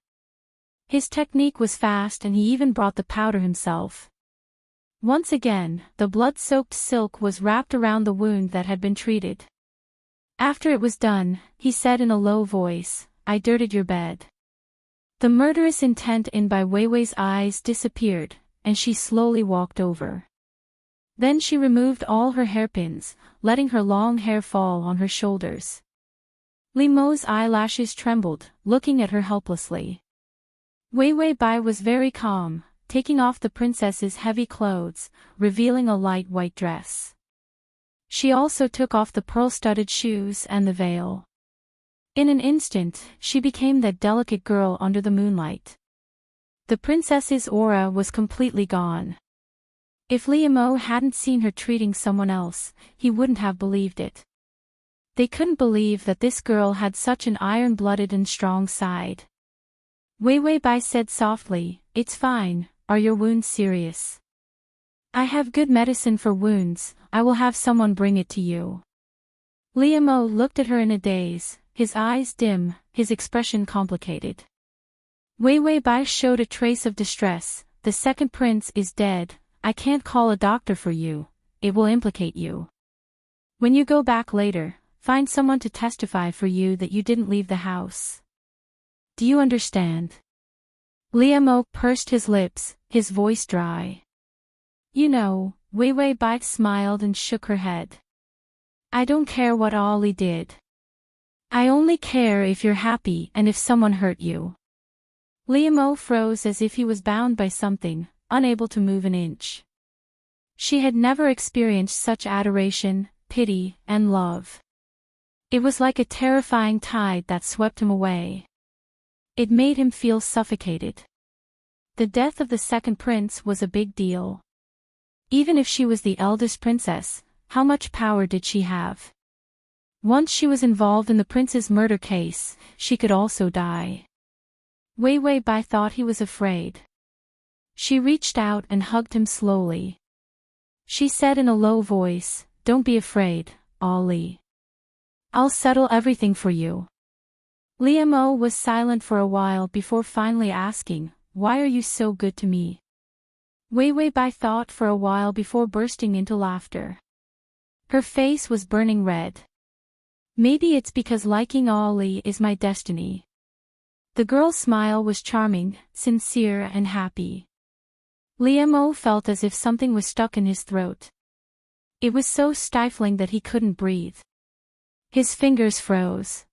His technique was fast and he even brought the powder himself. Once again, the blood-soaked silk was wrapped around the wound that had been treated. After it was done, he said in a low voice, "I dirtied your bed." The murderous intent in Wei Wei's eyes disappeared, and she slowly walked over. Then she removed all her hairpins, letting her long hair fall on her shoulders. Li's eyelashes trembled, looking at her helplessly. Wei Bai was very calm, taking off the princess's heavy clothes, revealing a light white dress. She also took off the pearl-studded shoes and the veil. In an instant, she became that delicate girl under the moonlight. The princess's aura was completely gone. If Liam hadn't seen her treating someone else, he wouldn't have believed it. They couldn't believe that this girl had such an iron-blooded and strong side. Wei Bai said softly, "It's fine, Are your wounds serious? I have good medicine for wounds, I will have someone bring it to you. Liamo looked at her in a daze, his eyes dim, his expression complicated. Wei Wei Bai showed a trace of distress. The second prince is dead, I can't call a doctor for you, it will implicate you. When you go back later, find someone to testify for you that you didn't leave the house. Do you understand? Liamo pursed his lips, his voice dry. You know, Wei Wei Bai smiled and shook her head. I don't care what Ollie did. I only care if you're happy and if someone hurt you. Liamo froze as if he was bound by something, unable to move an inch. She had never experienced such adoration, pity, and love. It was like a terrifying tide that swept him away. It made him feel suffocated. The death of the second prince was a big deal. Even if she was the eldest princess, how much power did she have? Once she was involved in the prince's murder case, she could also die. Wei Wei Bai thought he was afraid. She reached out and hugged him slowly. She said in a low voice, "Don't be afraid, Ollie. I'll settle everything for you." Liamo was silent for a while before finally asking, "Why are you so good to me?" Wei Wei Bai thought for a while before bursting into laughter. Her face was burning red. Maybe it's because liking Ollie is my destiny. The girl's smile was charming, sincere and happy. Liamo felt as if something was stuck in his throat. It was so stifling that he couldn't breathe. His fingers froze.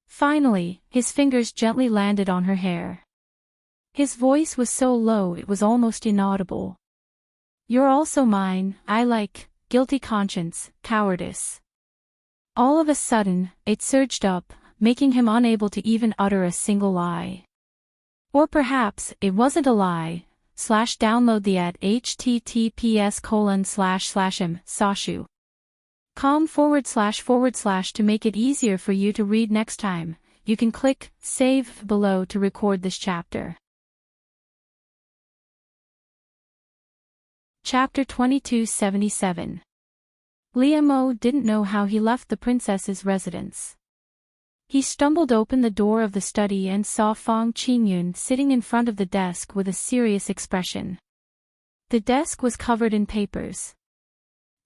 Finally, his fingers gently landed on her hair. His voice was so low it was almost inaudible. "You're also mine, I like, guilty conscience, cowardice." All of a sudden, it surged up, making him unable to even utter a single lie. Or perhaps, it wasn't a lie. Download the at https://m/sashu.com// to make it easier for you to read next time. You can click save below to record this chapter. Chapter 2277. Liamo didn't know how he left the princess's residence. He stumbled open the door of the study and saw Fang Qingyun sitting in front of the desk with a serious expression. The desk was covered in papers.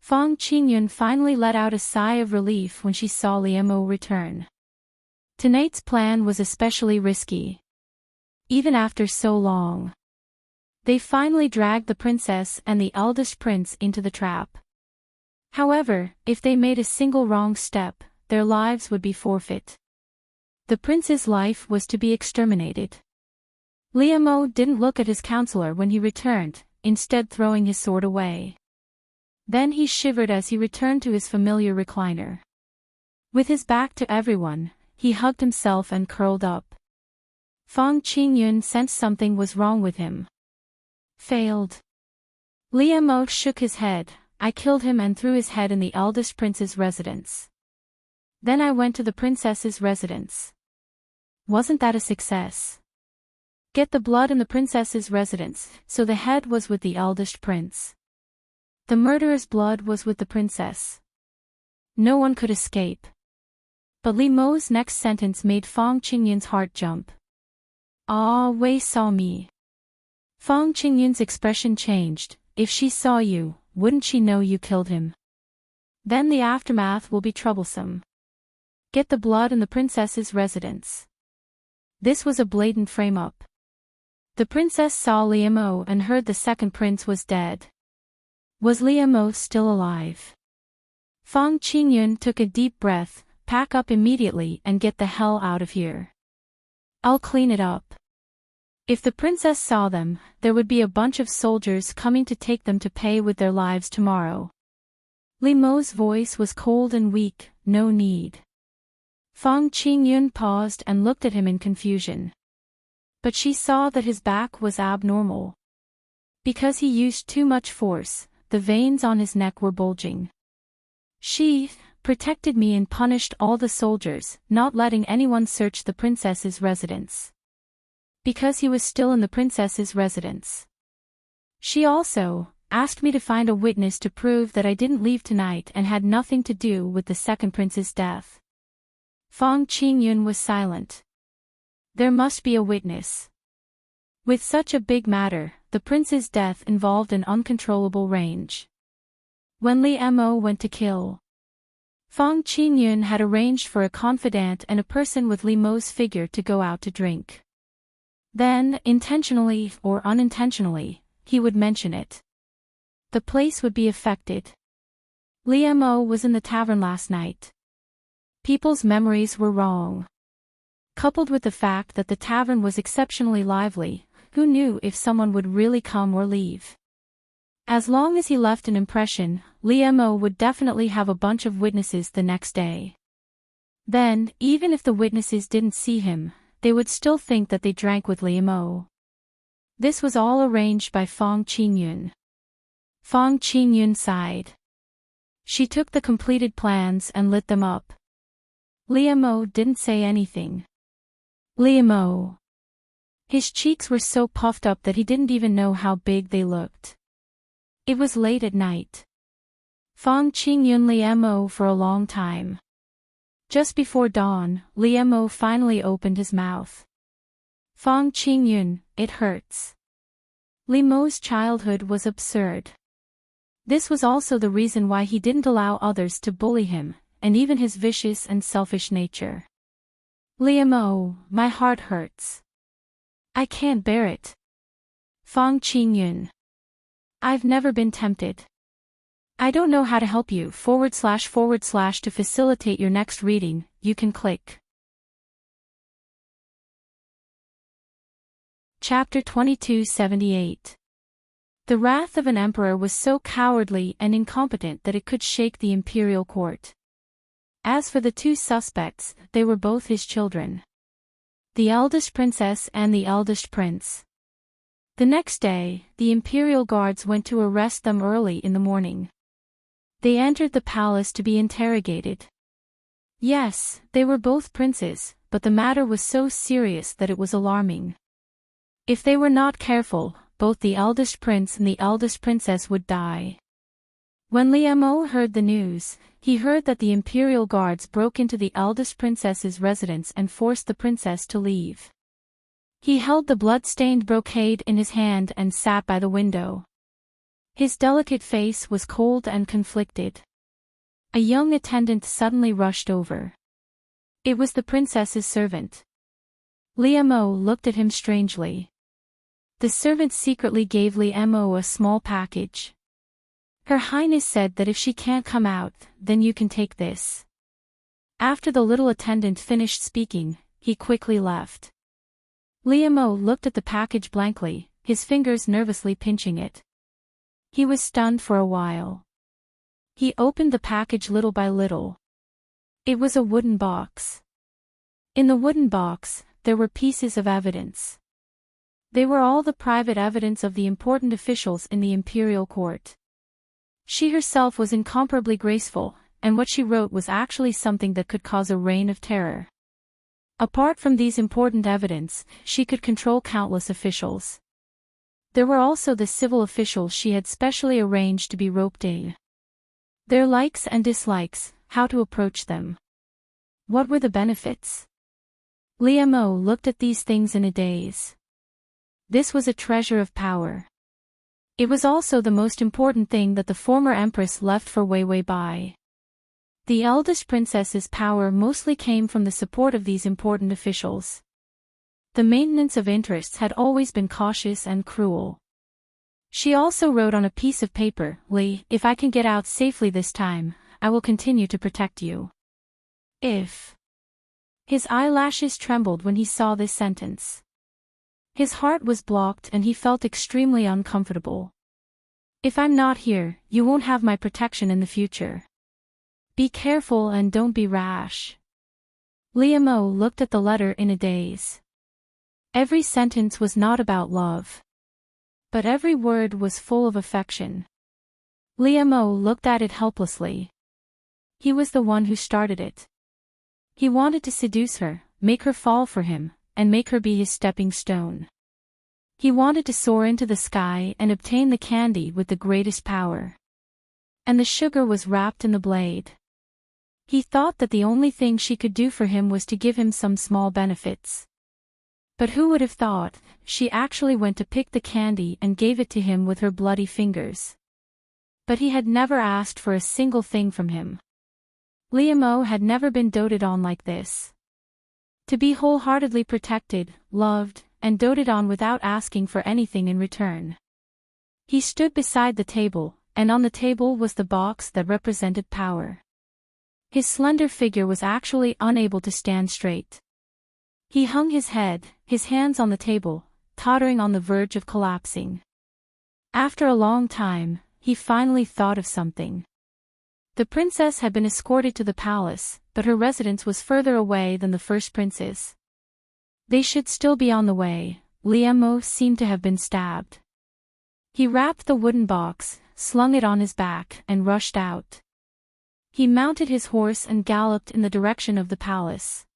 Fang Qingyun finally let out a sigh of relief when she saw Liamo return. Tonight's plan was especially risky. Even after so long. They finally dragged the princess and the eldest prince into the trap. However, if they made a single wrong step, their lives would be forfeit. The prince's life was to be exterminated. Liamo didn't look at his counselor when he returned, instead throwing his sword away. Then he shivered as he returned to his familiar recliner. With his back to everyone, he hugged himself and curled up. Fang Qingyun sensed something was wrong with him. Failed. Liamo shook his head. I killed him and threw his head in the eldest prince's residence. Then I went to the princess's residence. Wasn't that a success? Get the blood in the princess's residence, so the head was with the eldest prince. The murderer's blood was with the princess. No one could escape. But Li Mo's next sentence made Fang Qingyun's heart jump. Ah, Wei saw me. Fang Qingyun's expression changed. If she saw you, wouldn't she know you killed him? Then the aftermath will be troublesome. Get the blood in the princess's residence. This was a blatant frame-up. The princess saw Liamo and heard the second prince was dead. Was Liamo still alive? Fang Qingyun took a deep breath. Pack up immediately and get the hell out of here. I'll clean it up. If the princess saw them, there would be a bunch of soldiers coming to take them to pay with their lives tomorrow. Li Mo's voice was cold and weak. No need. Fang Qingyun paused and looked at him in confusion. But she saw that his back was abnormal. Because he used too much force, the veins on his neck were bulging. She protected me and punished all the soldiers, not letting anyone search the princess's residence. Because he was still in the princess's residence. She also asked me to find a witness to prove that I didn't leave tonight and had nothing to do with the second prince's death. Feng Qingyun was silent. There must be a witness. With such a big matter, the prince's death involved an uncontrollable range. When Li Mo went to kill, Feng Qingyun had arranged for a confidant and a person with Li Mo's figure to go out to drink. Then, intentionally or unintentionally, he would mention it. The place would be affected. Li Mo was in the tavern last night. People's memories were wrong. Coupled with the fact that the tavern was exceptionally lively, who knew if someone would really come or leave? As long as he left an impression, Li Mo would definitely have a bunch of witnesses the next day. Then, even if the witnesses didn't see him, they would still think that they drank with Li Mo. This was all arranged by Feng Qingyun. Feng Qingyun sighed. She took the completed plans and lit them up. Li Mo didn't say anything. Li Mo. His cheeks were so puffed up that he didn't even know how big they looked. It was late at night. Feng Qingyun Li Mo for a long time. Just before dawn, Li Mo finally opened his mouth. Feng Qingyun, it hurts. Li Mo's childhood was absurd. This was also the reason why he didn't allow others to bully him, and even his vicious and selfish nature. Li Mo, my heart hurts. I can't bear it. Feng Qingyun. I've never been tempted. I don't know how to help you // to facilitate your next reading, you can click. Chapter 2278. The wrath of an emperor was so cowardly and incompetent that it could shake the imperial court. As for the two suspects, they were both his children. The eldest princess and the eldest prince. The next day, the imperial guards went to arrest them early in the morning. They entered the palace to be interrogated. Yes, they were both princes, but the matter was so serious that it was alarming. If they were not careful, both the eldest prince and the eldest princess would die. When Li Mo heard the news, he heard that the imperial guards broke into the eldest princess's residence and forced the princess to leave. He held the blood-stained brocade in his hand and sat by the window. His delicate face was cold and conflicted. A young attendant suddenly rushed over. It was the princess's servant. Li Mo looked at him strangely. The servant secretly gave Li Mo a small package. Her Highness said that if she can't come out, then you can take this. After the little attendant finished speaking, he quickly left. Li Mo looked at the package blankly, his fingers nervously pinching it. He was stunned for a while. He opened the package little by little. It was a wooden box. In the wooden box, there were pieces of evidence. They were all the private evidence of the important officials in the imperial court. She herself was incomparably graceful, and what she wrote was actually something that could cause a reign of terror. Apart from these important evidence, she could control countless officials. There were also the civil officials she had specially arranged to be roped in. Their likes and dislikes, how to approach them. What were the benefits? Li Mo looked at these things in a daze. This was a treasure of power. It was also the most important thing that the former empress left for Wei Bai. The eldest princess's power mostly came from the support of these important officials. The maintenance of interests had always been cautious and cruel. She also wrote on a piece of paper, Li, if I can get out safely this time, I will continue to protect you. If. His eyelashes trembled when he saw this sentence. His heart was blocked and he felt extremely uncomfortable. If I'm not here, you won't have my protection in the future. Be careful and don't be rash. Li Mo looked at the letter in a daze. Every sentence was not about love. But every word was full of affection. Li Mo looked at it helplessly. He was the one who started it. He wanted to seduce her, make her fall for him, and make her be his stepping stone. He wanted to soar into the sky and obtain the candy with the greatest power. And the sugar was wrapped in the blade. He thought that the only thing she could do for him was to give him some small benefits. But who would have thought, she actually went to pick the candy and gave it to him with her bloody fingers. But he had never asked for a single thing from him. Liam had never been doted on like this. To be wholeheartedly protected, loved, and doted on without asking for anything in return. He stood beside the table, and on the table was the box that represented power. His slender figure was actually unable to stand straight. He hung his head, his hands on the table, tottering on the verge of collapsing. After a long time, he finally thought of something. The princess had been escorted to the palace, but her residence was further away than the first prince's. They should still be on the way. Liam seemed to have been stabbed. He wrapped the wooden box, slung it on his back, and rushed out. He mounted his horse and galloped in the direction of the palace.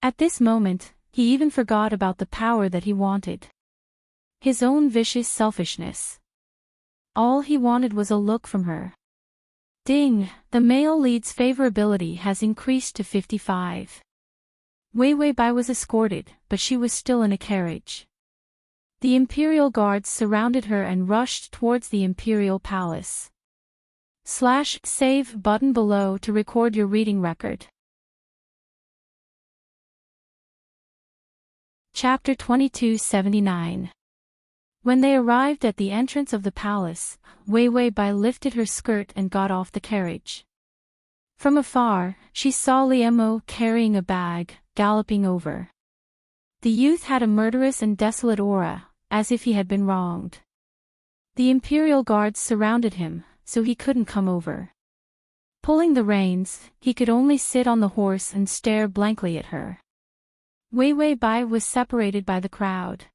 At this moment, he even forgot about the power that he wanted. His own vicious selfishness. All he wanted was a look from her. Ding, the male lead's favorability has increased to 55. Wei Bai was escorted, but she was still in a carriage. The imperial guards surrounded her and rushed towards the imperial palace. /save button below to record your reading record. Chapter 2279. When they arrived at the entrance of the palace, Wei Bai lifted her skirt and got off the carriage. From afar, she saw Liam carrying a bag, galloping over. The youth had a murderous and desolate aura, as if he had been wronged. The imperial guards surrounded him, so he couldn't come over. Pulling the reins, he could only sit on the horse and stare blankly at her. Wei Bai was separated by the crowd.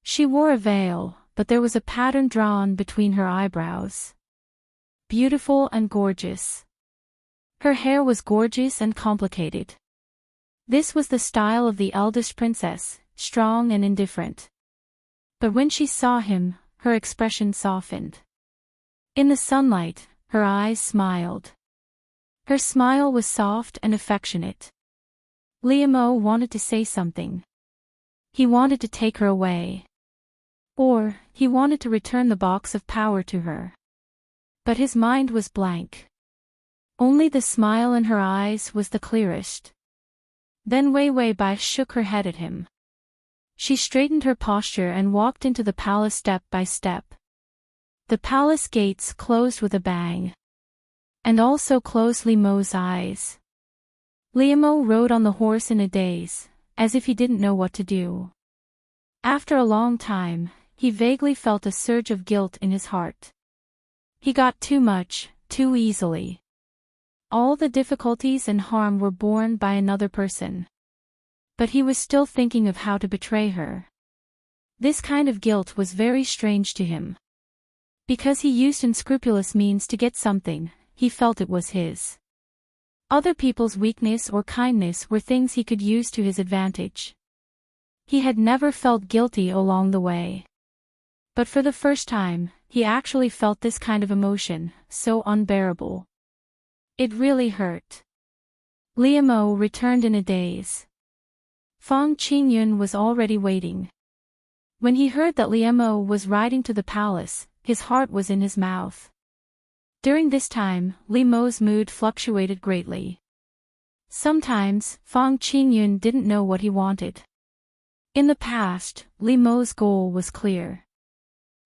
She wore a veil, but there was a pattern drawn between her eyebrows. Beautiful and gorgeous. Her hair was gorgeous and complicated. This was the style of the eldest princess, strong and indifferent. But when she saw him, her expression softened. In the sunlight, her eyes smiled. Her smile was soft and affectionate. Liam wanted to say something. He wanted to take her away. Or, he wanted to return the box of power to her. But his mind was blank. Only the smile in her eyes was the clearest. Then Wei Bai shook her head at him. She straightened her posture and walked into the palace step by step. The palace gates closed with a bang. And also closed Liam's eyes. Liam rode on the horse in a daze, as if he didn't know what to do. After a long time, he vaguely felt a surge of guilt in his heart. He got too much, too easily. All the difficulties and harm were borne by another person. But he was still thinking of how to betray her. This kind of guilt was very strange to him. Because he used unscrupulous means to get something, he felt it was his. Other people's weakness or kindness were things he could use to his advantage. He had never felt guilty along the way. But for the first time, he actually felt this kind of emotion, so unbearable. It really hurt. Liam returned in a daze. Fang Qingyun was already waiting. When he heard that Liam was riding to the palace, his heart was in his mouth. During this time, Liam's mood fluctuated greatly. Sometimes, Fang Qingyun didn't know what he wanted. In the past, Liam's goal was clear.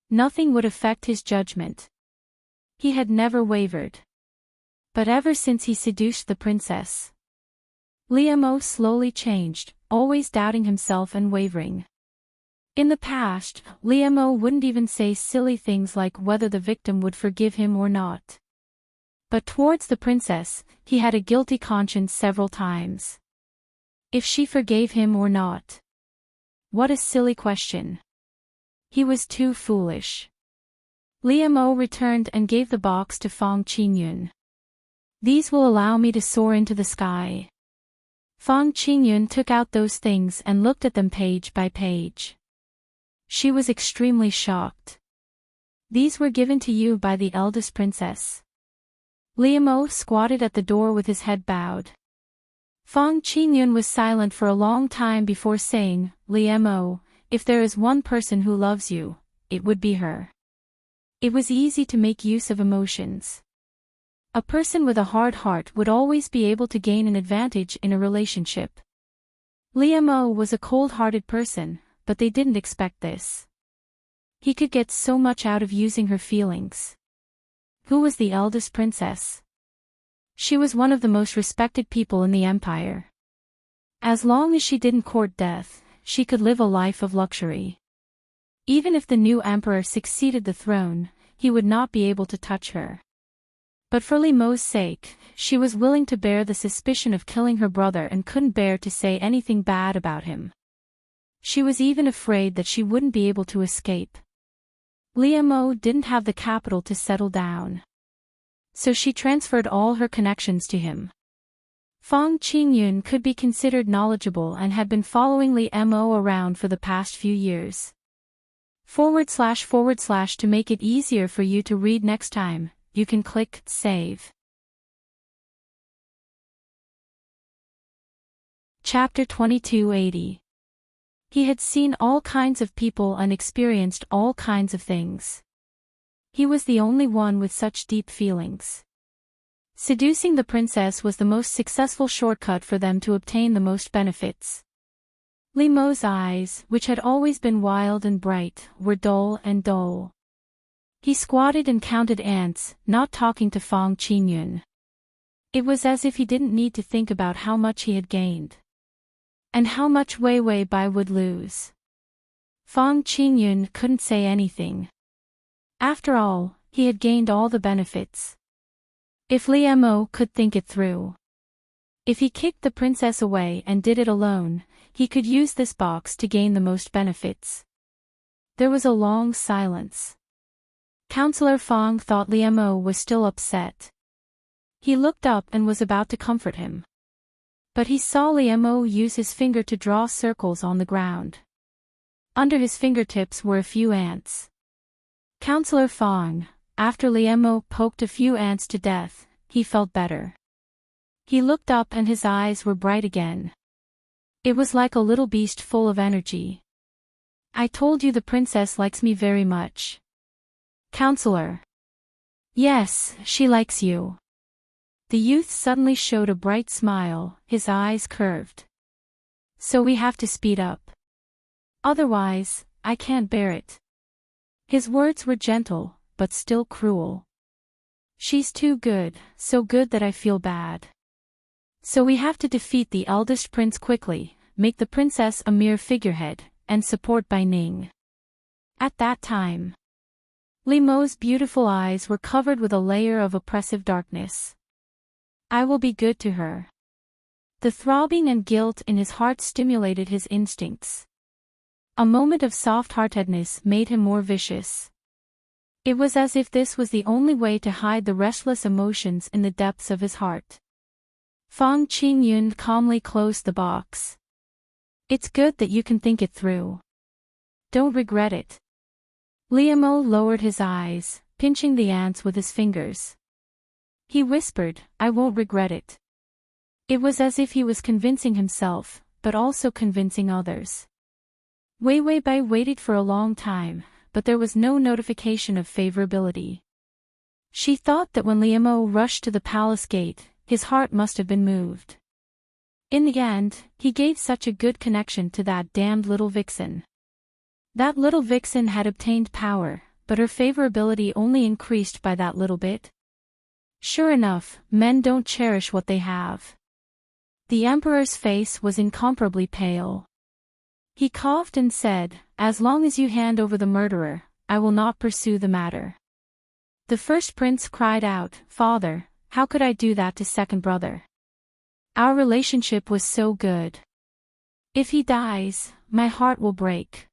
Nothing would affect his judgment. He had never wavered. But ever since he seduced the princess, Liam slowly changed, always doubting himself and wavering. In the past, Liam wouldn't even say silly things like whether the victim would forgive him or not. But towards the princess, he had a guilty conscience several times. If she forgave him or not. What a silly question. He was too foolish. Liam returned and gave the box to Fang Qingyun. These will allow me to soar into the sky. Fang Qingyun took out those things and looked at them page by page. She was extremely shocked. These were given to you by the eldest princess. Liamo squatted at the door with his head bowed. Fang Qingyun was silent for a long time before saying, Liamo, if there is one person who loves you, it would be her. It was easy to make use of emotions. A person with a hard heart would always be able to gain an advantage in a relationship. Liamo was a cold-hearted person, but they didn't expect this. He could get so much out of using her feelings. Who was the eldest princess? She was one of the most respected people in the empire. As long as she didn't court death, she could live a life of luxury. Even if the new emperor succeeded the throne, he would not be able to touch her. But for Li Mo's sake, she was willing to bear the suspicion of killing her brother and couldn't bear to say anything bad about him. She was even afraid that she wouldn't be able to escape. Liamo didn't have the capital to settle down. So she transferred all her connections to him. Fang Qingyun could be considered knowledgeable and had been following Liamo around for the past few years. // to make it easier for you to read next time, you can click Save. Chapter 2280. He had seen all kinds of people and experienced all kinds of things. He was the only one with such deep feelings. Seducing the princess was the most successful shortcut for them to obtain the most benefits. Li Mo's eyes, which had always been wild and bright, were dull and dull. He squatted and counted ants, not talking to Fang Qingyun. It was as if he didn't need to think about how much he had gained. And how much Wei Bai would lose. Fang Qingyun couldn't say anything. After all, he had gained all the benefits. If Liamo could think it through. If he kicked the princess away and did it alone, he could use this box to gain the most benefits. There was a long silence. Counselor Fang thought Liamo was still upset. He looked up and was about to comfort him. But he saw Liamo use his finger to draw circles on the ground. Under his fingertips were a few ants. Counselor Fang, after Liamo poked a few ants to death, he felt better. He looked up and his eyes were bright again. It was like a little beast full of energy. I told you the princess likes me very much. Counselor. Yes, she likes you. The youth suddenly showed a bright smile, his eyes curved. So we have to speed up. Otherwise, I can't bear it. His words were gentle, but still cruel. She's too good, so good that I feel bad. So we have to defeat the eldest prince quickly, make the princess a mere figurehead, and support Bai Ning. At that time, Li Mo's beautiful eyes were covered with a layer of oppressive darkness. I will be good to her. The throbbing and guilt in his heart stimulated his instincts. A moment of soft-heartedness made him more vicious. It was as if this was the only way to hide the restless emotions in the depths of his heart. Fang Qingyun calmly closed the box. It's good that you can think it through. Don't regret it. Liamo lowered his eyes, pinching the ants with his fingers. He whispered, I won't regret it. It was as if he was convincing himself, but also convincing others. Wei Bai waited for a long time, but there was no notification of favorability. She thought that when Liamo rushed to the palace gate, his heart must have been moved. In the end, he gave such a good connection to that damned little vixen. That little vixen had obtained power, but her favorability only increased by that little bit. Sure enough, men don't cherish what they have. The emperor's face was incomparably pale. He coughed and said, as long as you hand over the murderer, I will not pursue the matter. The first prince cried out, Father, how could I do that to second brother? Our relationship was so good. If he dies, my heart will break.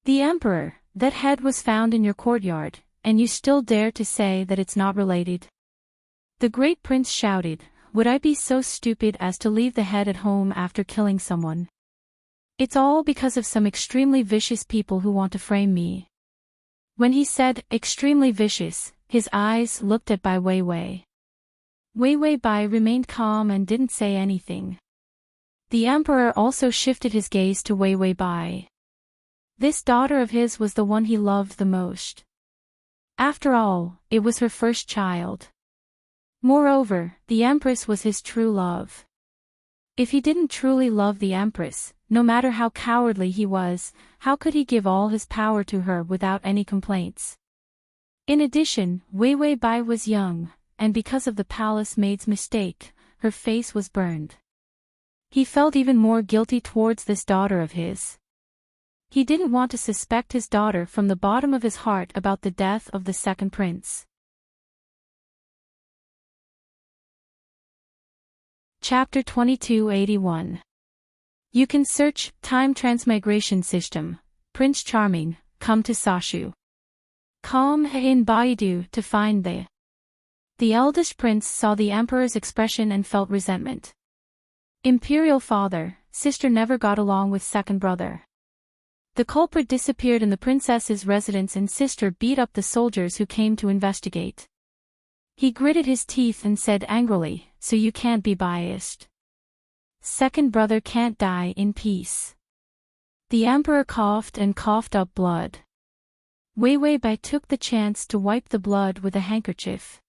The emperor, that head was found in your courtyard, and you still dare to say that it's not related? The great prince shouted, would I be so stupid as to leave the head at home after killing someone? It's all because of some extremely vicious people who want to frame me. When he said, extremely vicious, his eyes looked at Bai Weiwei. Weiwei Bai remained calm and didn't say anything. The emperor also shifted his gaze to Weiwei Bai. This daughter of his was the one he loved the most. After all, it was her first child. Moreover, the empress was his true love. If he didn't truly love the empress, no matter how cowardly he was, how could he give all his power to her without any complaints? In addition, Weiwei Bai was young, and because of the palace maid's mistake, her face was burned. He felt even more guilty towards this daughter of his. He didn't want to suspect his daughter from the bottom of his heart about the death of the second prince. Chapter 2281. You can search, Time Transmigration System, Prince Charming, come to Sashu. Calm in Baidu to find The eldest prince saw the emperor's expression and felt resentment. Imperial father, sister never got along with second brother. The culprit disappeared in the princess's residence and sister beat up the soldiers who came to investigate. He gritted his teeth and said angrily, so you can't be biased. Second brother can't die in peace. The emperor coughed and coughed up blood. Weiwei Bai took the chance to wipe the blood with a handkerchief.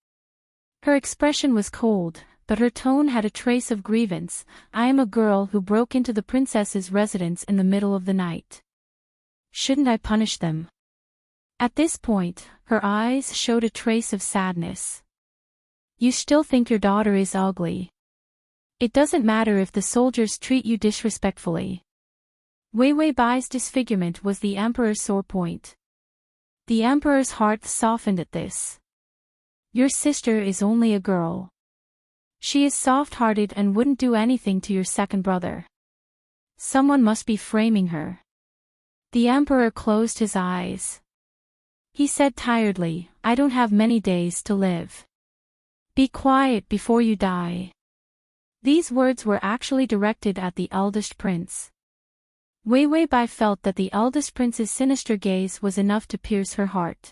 Her expression was cold, but her tone had a trace of grievance. I am a girl who broke into the princess's residence in the middle of the night. Shouldn't I punish them? At this point, her eyes showed a trace of sadness. You still think your daughter is ugly. It doesn't matter if the soldiers treat you disrespectfully. Weiwei Bai's disfigurement was the emperor's sore point. The emperor's heart softened at this. Your sister is only a girl. She is soft-hearted and wouldn't do anything to your second brother. Someone must be framing her. The emperor closed his eyes. He said tiredly, I don't have many days to live. Be quiet before you die. These words were actually directed at the eldest prince. Weiwei Bai felt that the eldest prince's sinister gaze was enough to pierce her heart.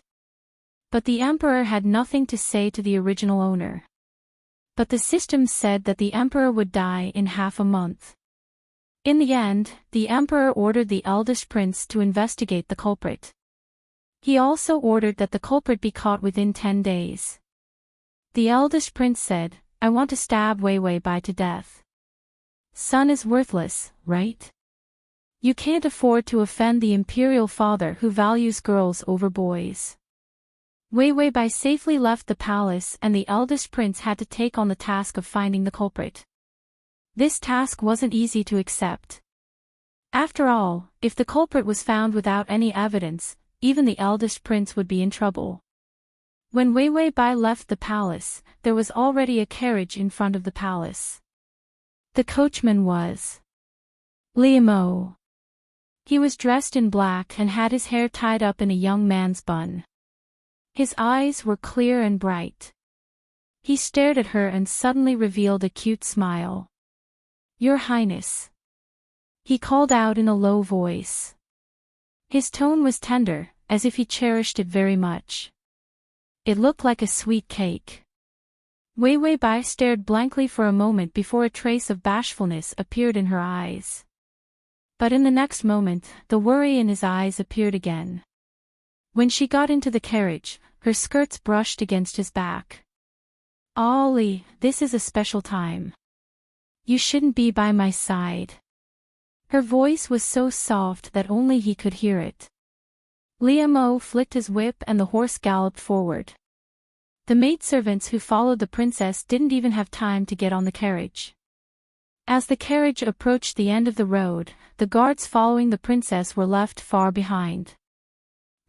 But the emperor had nothing to say to the original owner. But the system said that the emperor would die in half a month. In the end, the emperor ordered the eldest prince to investigate the culprit. He also ordered that the culprit be caught within 10 days. The eldest prince said, I want to stab Weiwei Bai to death. Son is worthless, right? You can't afford to offend the imperial father who values girls over boys. Weiwei Bai safely left the palace and the eldest prince had to take on the task of finding the culprit. This task wasn't easy to accept. After all, if the culprit was found without any evidence, even the eldest prince would be in trouble. When Weiwei Bai left the palace, there was already a carriage in front of the palace. The coachman was Liamo. He was dressed in black and had his hair tied up in a young man's bun. His eyes were clear and bright. He stared at her and suddenly revealed a cute smile. Your Highness. He called out in a low voice. His tone was tender, as if he cherished it very much. It looked like a sweet cake. Weiwei Bai stared blankly for a moment before a trace of bashfulness appeared in her eyes. But in the next moment, the worry in his eyes appeared again. When she got into the carriage, her skirts brushed against his back. Ollie, this is a special time. You shouldn't be by my side. Her voice was so soft that only he could hear it. Liamo flicked his whip and the horse galloped forward. The maidservants who followed the princess didn't even have time to get on the carriage. As the carriage approached the end of the road, the guards following the princess were left far behind.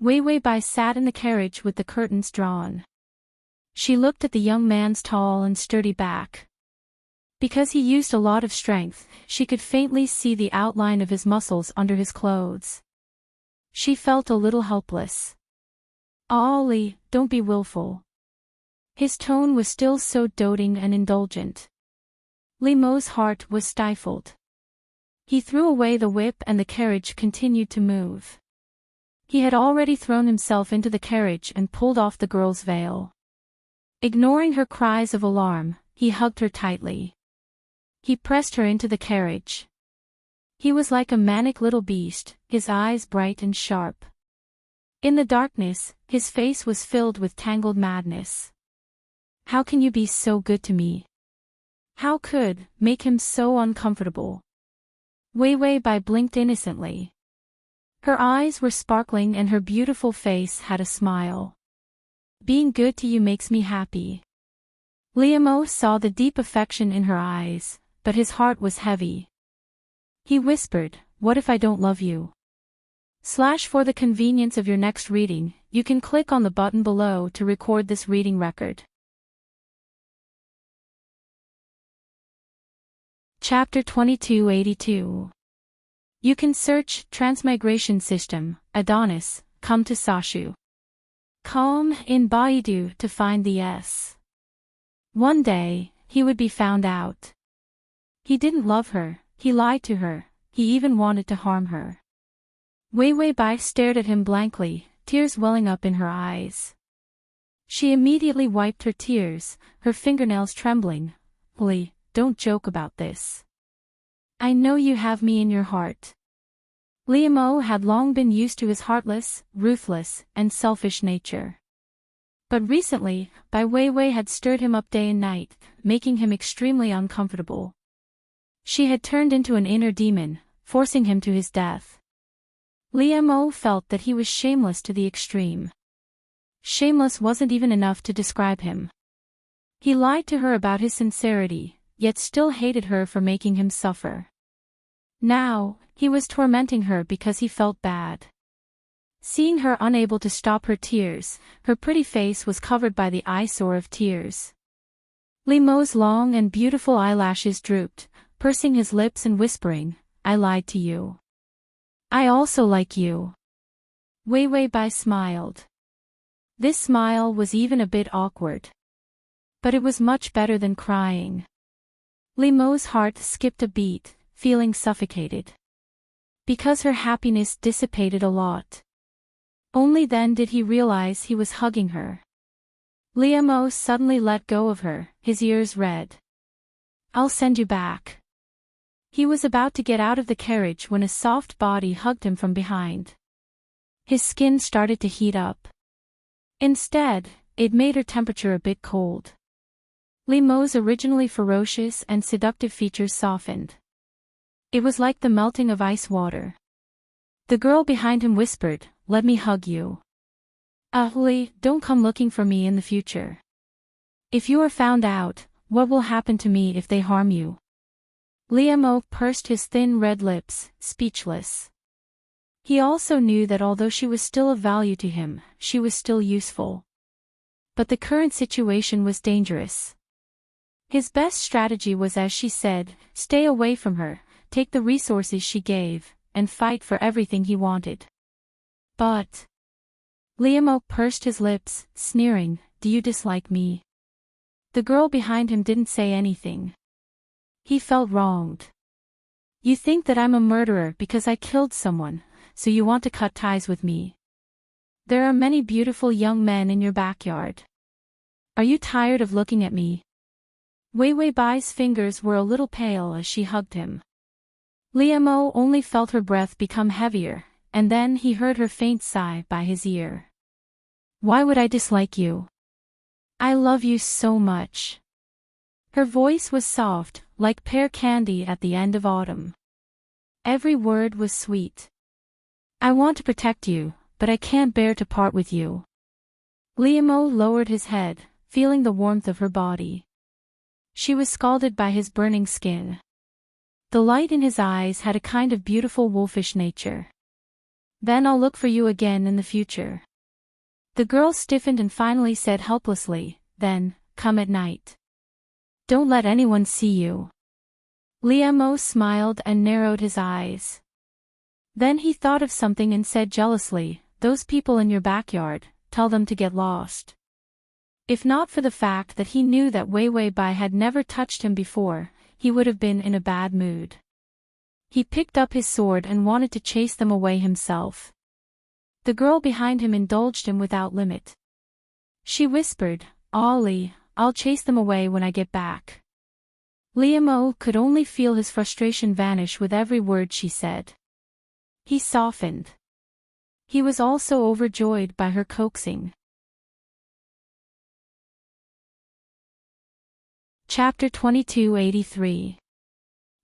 Weiwei Bai sat in the carriage with the curtains drawn. She looked at the young man's tall and sturdy back. Because he used a lot of strength, she could faintly see the outline of his muscles under his clothes. She felt a little helpless. Ollie, don't be willful. His tone was still so doting and indulgent. Liamo's heart was stifled. He threw away the whip and the carriage continued to move. He had already thrown himself into the carriage and pulled off the girl's veil. Ignoring her cries of alarm, he hugged her tightly. He pressed her into the carriage. He was like a manic little beast, his eyes bright and sharp. In the darkness, his face was filled with tangled madness. How can you be so good to me? How could make him so uncomfortable? Wei Wei Bai blinked innocently. Her eyes were sparkling and her beautiful face had a smile. Being good to you makes me happy. Liamo saw the deep affection in her eyes, but his heart was heavy. He whispered, "What if I don't love you?" For the convenience of your next reading, you can click on the button below to record this reading record. Chapter 2282. You can search Transmigration System, Adonis, come to Sashu. Come in Baidu to find the S. One day, he would be found out. He didn't love her, he lied to her, he even wanted to harm her. Wei Wei Bai stared at him blankly, tears welling up in her eyes. She immediately wiped her tears, her fingernails trembling. "Li, don't joke about this. I know you have me in your heart." Liamo had long been used to his heartless, ruthless, and selfish nature. But recently, Bai Weiwei had stirred him up day and night, making him extremely uncomfortable. She had turned into an inner demon, forcing him to his death. Liamo felt that he was shameless to the extreme. Shameless wasn't even enough to describe him. He lied to her about his sincerity, yet still hated her for making him suffer. Now, he was tormenting her because he felt bad. Seeing her unable to stop her tears, her pretty face was covered by the eyesore of tears. Liamo's long and beautiful eyelashes drooped, pursing his lips and whispering, "I lied to you. I also like you." Wei Wei Bai smiled. This smile was even a bit awkward. But it was much better than crying. Liamo's heart skipped a beat, feeling suffocated. Because her happiness dissipated a lot. Only then did he realize he was hugging her. Liamo suddenly let go of her, his ears red. "I'll send you back." He was about to get out of the carriage when a soft body hugged him from behind. His skin started to heat up. Instead, it made her temperature a bit cold. Liamo's originally ferocious and seductive features softened. It was like the melting of ice water. The girl behind him whispered, "Let me hug you. Li, don't come looking for me in the future. If you are found out, what will happen to me if they harm you?" Liamo pursed his thin red lips, speechless. He also knew that although she was still of value to him, she was still useful. But the current situation was dangerous. His best strategy was, as she said, stay away from her, take the resources she gave, and fight for everything he wanted. But Liamo pursed his lips, sneering, "Do you dislike me?" The girl behind him didn't say anything. He felt wronged. "You think that I'm a murderer because I killed someone, so you want to cut ties with me. There are many beautiful young men in your backyard. Are you tired of looking at me?" Wei Wei Bai's fingers were a little pale as she hugged him. Liamo only felt her breath become heavier, and then he heard her faint sigh by his ear. "Why would I dislike you? I love you so much." Her voice was soft, like pear candy at the end of autumn. Every word was sweet. "I want to protect you, but I can't bear to part with you." Liamo lowered his head, feeling the warmth of her body. She was scalded by his burning skin. The light in his eyes had a kind of beautiful wolfish nature. "Then I'll look for you again in the future." The girl stiffened and finally said helplessly, "Then, come at night. Don't let anyone see you." Liamo smiled and narrowed his eyes. Then he thought of something and said jealously, "Those people in your backyard, tell them to get lost." If not for the fact that he knew that Wei Wei Bai had never touched him before, he would have been in a bad mood. He picked up his sword and wanted to chase them away himself. The girl behind him indulged him without limit. She whispered, "Ollie, I'll chase them away when I get back." Liam could only feel his frustration vanish with every word she said. He softened. He was also overjoyed by her coaxing. Chapter 2283.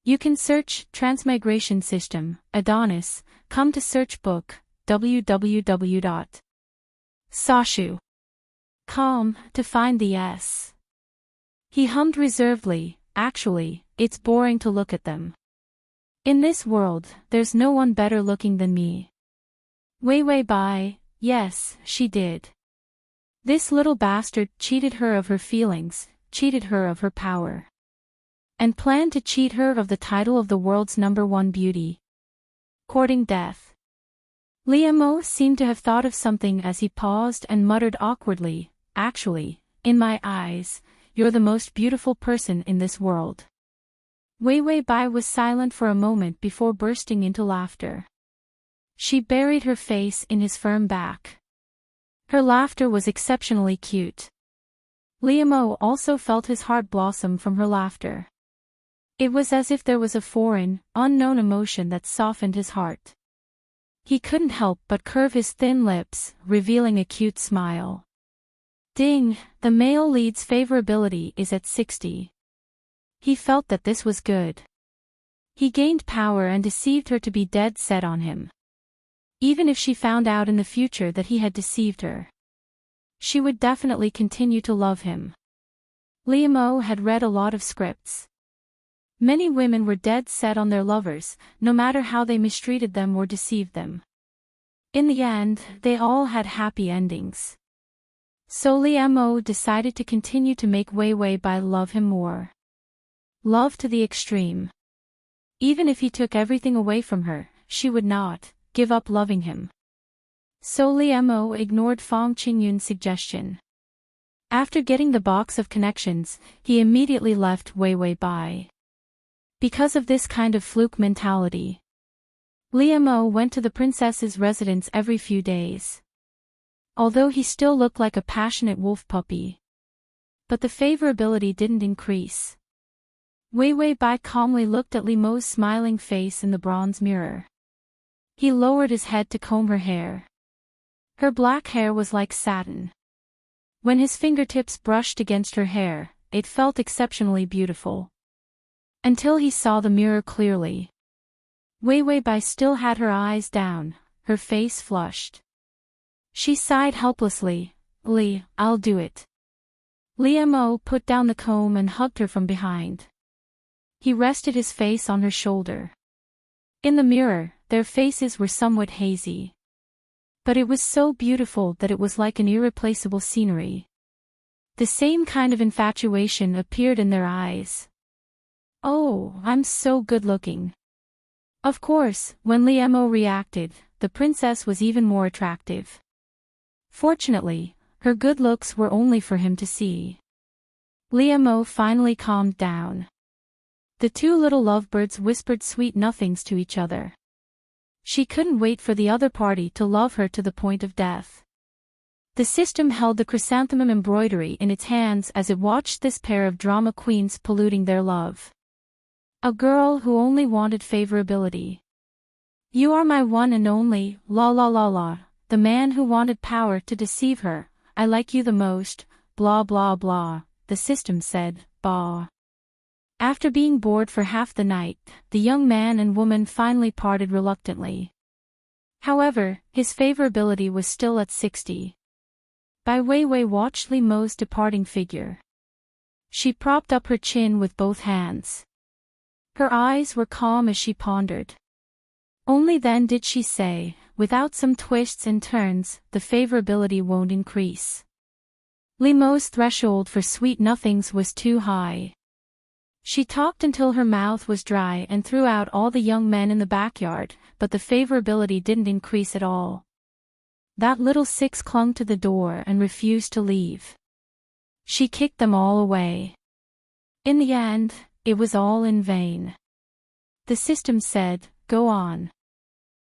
You can search Transmigration System, Adonis, come to search book, www.sashu.com, to find the S. He hummed reservedly, "Actually, it's boring to look at them. In this world, there's no one better looking than me." Wei Bai, yes, she did. This little bastard cheated her of her feelings, cheated her of her power. And planned to cheat her of the title of the world's #1 beauty. Courting death. Liam seemed to have thought of something as he paused and muttered awkwardly, "Actually, in my eyes, you're the most beautiful person in this world." Wei Bai was silent for a moment before bursting into laughter. She buried her face in his firm back. Her laughter was exceptionally cute. Liam also felt his heart blossom from her laughter. It was as if there was a foreign, unknown emotion that softened his heart. He couldn't help but curve his thin lips, revealing a cute smile. Ding, the male lead's favorability is at 60. He felt that this was good. He gained power and deceived her to be dead set on him. Even if she found out in the future that he had deceived her, she would definitely continue to love him. Liam had read a lot of scripts. Many women were dead set on their lovers, no matter how they mistreated them or deceived them. In the end, they all had happy endings. So Liam decided to continue to make Wei Bai love him more. Love to the extreme. Even if he took everything away from her, she would not give up loving him. So Liam ignored Fong Qingyun's suggestion. After getting the box of connections, he immediately left Wei Bai. Because of this kind of fluke mentality, Liam went to the princess's residence every few days. Although he still looked like a passionate wolf puppy. But the favorability didn't increase. Wei Bai calmly looked at Liam's smiling face in the bronze mirror. He lowered his head to comb her hair. Her black hair was like satin. When his fingertips brushed against her hair, it felt exceptionally beautiful. Until he saw the mirror clearly. Wei Bai still had her eyes down, her face flushed. She sighed helplessly, "Li, I'll do it." Liam put down the comb and hugged her from behind. He rested his face on her shoulder. In the mirror, their faces were somewhat hazy. But it was so beautiful that it was like an irreplaceable scenery. The same kind of infatuation appeared in their eyes. "Oh, I'm so good-looking." Of course, when Liam reacted, the princess was even more attractive. Fortunately, her good looks were only for him to see. Liam finally calmed down. The two little lovebirds whispered sweet nothings to each other. She couldn't wait for the other party to love her to the point of death. The system held the chrysanthemum embroidery in its hands as it watched this pair of drama queens polluting their love. A girl who only wanted favorability. "You are my one and only, la la la la," the man who wanted power to deceive her. "I like you the most, blah blah blah," the system said, bah. After being bored for half the night, the young man and woman finally parted reluctantly. However, his favorability was still at 60. Bai Wei watched Liam's departing figure. She propped up her chin with both hands. Her eyes were calm as she pondered. Only then did she say, "Without some twists and turns, the favorability won't increase." Liam's threshold for sweet nothings was too high. She talked until her mouth was dry and threw out all the young men in the backyard, but the favorability didn't increase at all. That little six clung to the door and refused to leave. She kicked them all away. In the end, it was all in vain. The system said, "Go on.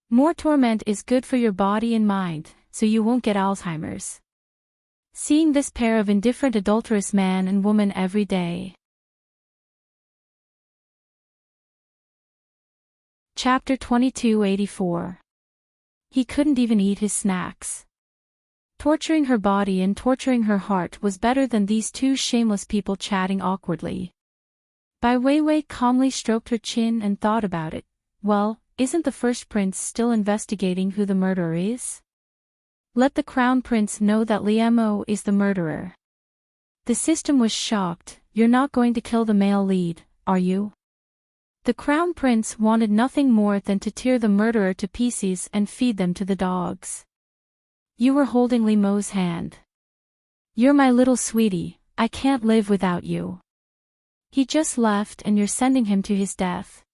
More torment is good for your body and mind, so you won't get Alzheimer's." Seeing this pair of indifferent adulterous man and woman every day. Chapter 2284. He couldn't even eat his snacks. Torturing her body and torturing her heart was better than these two shameless people chatting awkwardly. Bai Weiwei calmly stroked her chin and thought about it. Well, isn't the first prince still investigating who the murderer is? Let the crown prince know that Li Mo is the murderer. The system was shocked. You're not going to kill the male lead, are you? The crown prince wanted nothing more than to tear the murderer to pieces and feed them to the dogs. You were holding Li Mo's hand. You're my little sweetie, I can't live without you. He just left and you're sending him to his death.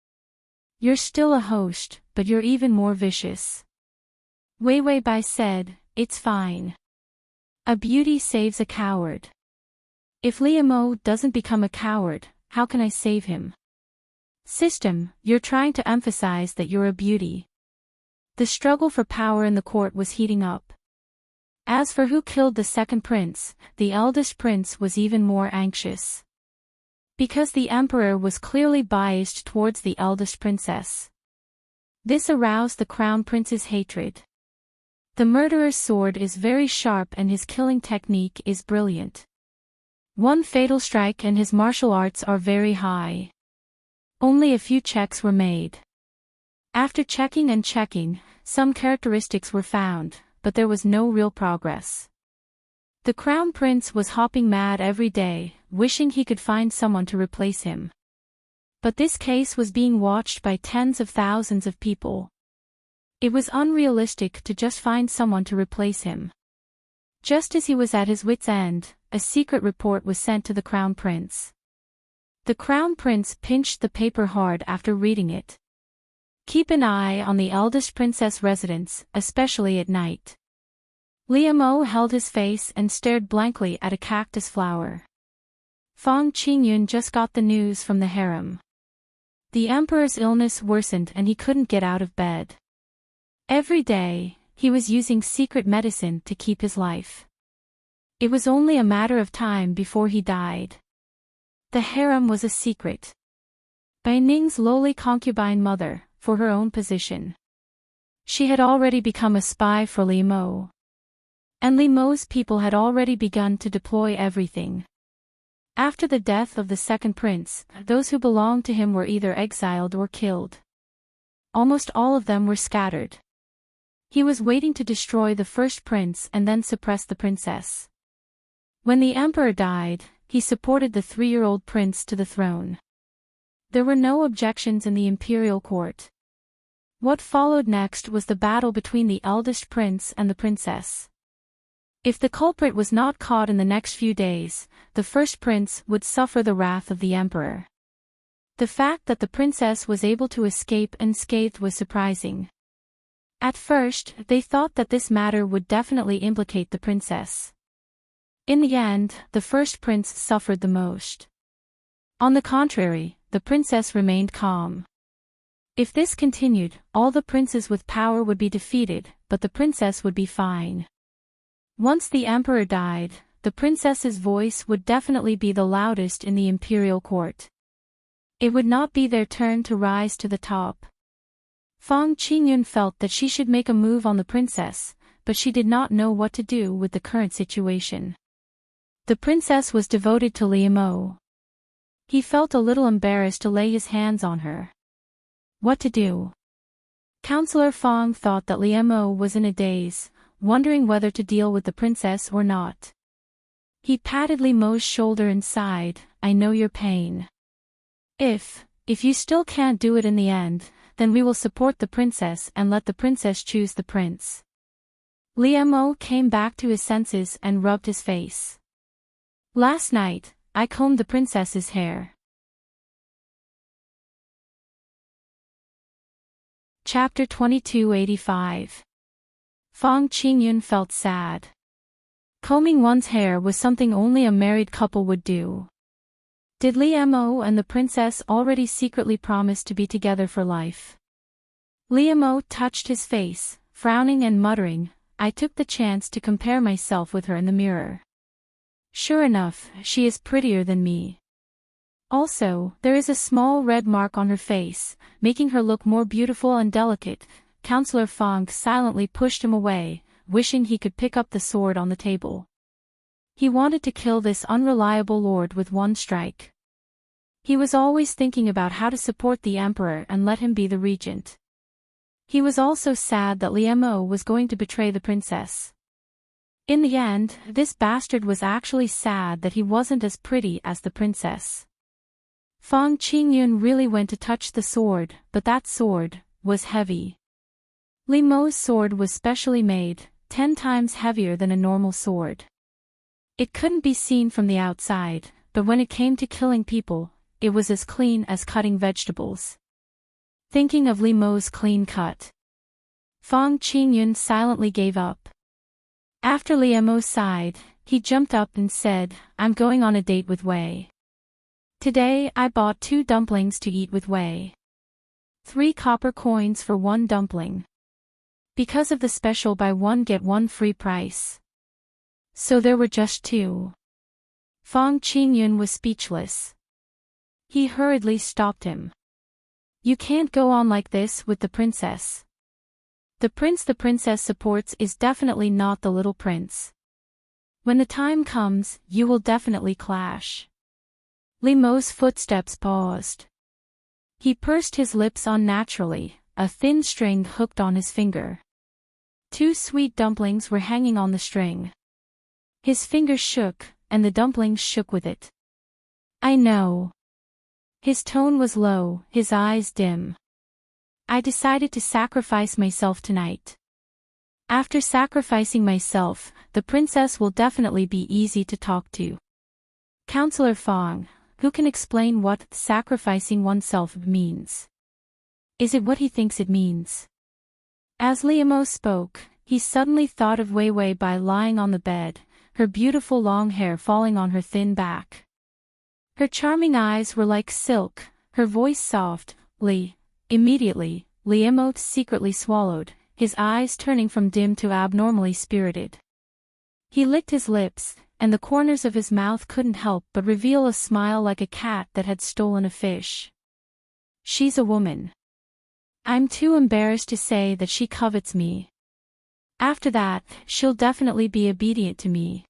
You're still a host, but you're even more vicious. Weiwei Bai said, "It's fine. A beauty saves a coward. If Li Mo doesn't become a coward, how can I save him?" System, you're trying to emphasize that you're a beauty. The struggle for power in the court was heating up. As for who killed the second prince, the eldest prince was even more anxious. Because the emperor was clearly biased towards the eldest princess. This aroused the crown prince's hatred. The murderer's sword is very sharp and his killing technique is brilliant. One fatal strike and his martial arts are very high. Only a few checks were made. After checking and checking, some characteristics were found, but there was no real progress. The crown prince was hopping mad every day, wishing he could find someone to replace him. But this case was being watched by tens of thousands of people. It was unrealistic to just find someone to replace him. Just as he was at his wit's end, a secret report was sent to the crown prince. The crown prince pinched the paper hard after reading it. Keep an eye on the eldest princess residence, especially at night. Li Mo held his face and stared blankly at a cactus flower. Fang Qingyun just got the news from the harem. The emperor's illness worsened and he couldn't get out of bed. Every day, he was using secret medicine to keep his life. It was only a matter of time before he died. The harem was a secret. Bai Ning's lowly concubine mother, for her own position. She had already become a spy for Li Mo. And Li Mo's people had already begun to deploy everything. After the death of the second prince, those who belonged to him were either exiled or killed. Almost all of them were scattered. He was waiting to destroy the first prince and then suppress the princess. When the emperor died, he supported the 3-year-old prince to the throne. There were no objections in the imperial court. What followed next was the battle between the eldest prince and the princess. If the culprit was not caught in the next few days, the first prince would suffer the wrath of the emperor. The fact that the princess was able to escape unscathed was surprising. At first, they thought that this matter would definitely implicate the princess. In the end, the first prince suffered the most. On the contrary, the princess remained calm. If this continued, all the princes with power would be defeated, but the princess would be fine. Once the emperor died, the princess's voice would definitely be the loudest in the imperial court. It would not be their turn to rise to the top. Fang Qingyun felt that she should make a move on the princess, but she did not know what to do with the current situation. The princess was devoted to Li Mo. He felt a little embarrassed to lay his hands on her. What to do? Counselor Fang thought that Li Mo was in a daze, wondering whether to deal with the princess or not. He patted Li Mo's shoulder and sighed, "I know your pain. If you still can't do it in the end, then we will support the princess and let the princess choose the prince." Li Mo came back to his senses and rubbed his face. "Last night, I combed the princess's hair." Chapter 2285. Fang Qingyun felt sad. Combing one's hair was something only a married couple would do. Did Liemo and the princess already secretly promise to be together for life? Liemo touched his face, frowning and muttering, I took the chance to compare myself with her in the mirror. Sure enough, she is prettier than me. Also, there is a small red mark on her face, making her look more beautiful and delicate. Counselor Fong silently pushed him away, wishing he could pick up the sword on the table. He wanted to kill this unreliable lord with one strike. He was always thinking about how to support the emperor and let him be the regent. He was also sad that Liemo was going to betray the princess. In the end, this bastard was actually sad that he wasn't as pretty as the princess. Fong Qingyun really went to touch the sword, but that sword was heavy. Liemo's sword was specially made, 10 times heavier than a normal sword. It couldn't be seen from the outside, but when it came to killing people, it was as clean as cutting vegetables. Thinking of Liemo's clean cut, Fong Qingyun silently gave up. After Liemo sighed, he jumped up and said, I'm going on a date with Wei. Today I bought 2 dumplings to eat with Wei. 3 copper coins for 1 dumpling. Because of the special buy 1 get 1 free price. So there were just 2. Fong Qingyun was speechless. He hurriedly stopped him. You can't go on like this with the princess. The prince the princess supports is definitely not the little prince. When the time comes, you will definitely clash. Liemo's footsteps paused. He pursed his lips unnaturally, a thin string hooked on his finger. 2 sweet dumplings were hanging on the string. His fingers shook, and the dumplings shook with it. I know. His tone was low, his eyes dim. I decided to sacrifice myself tonight. After sacrificing myself, the princess will definitely be easy to talk to. Counselor Fong, who can explain what sacrificing oneself means? Is it what he thinks it means? As Liemo spoke, he suddenly thought of Wei Wei Bai lying on the bed, her beautiful long hair falling on her thin back. Her charming eyes were like silk, her voice soft. Immediately, Liemo secretly swallowed, his eyes turning from dim to abnormally spirited. He licked his lips, and the corners of his mouth couldn't help but reveal a smile like a cat that had stolen a fish. She's a woman. I'm too embarrassed to say that she covets me. After that, she'll definitely be obedient to me.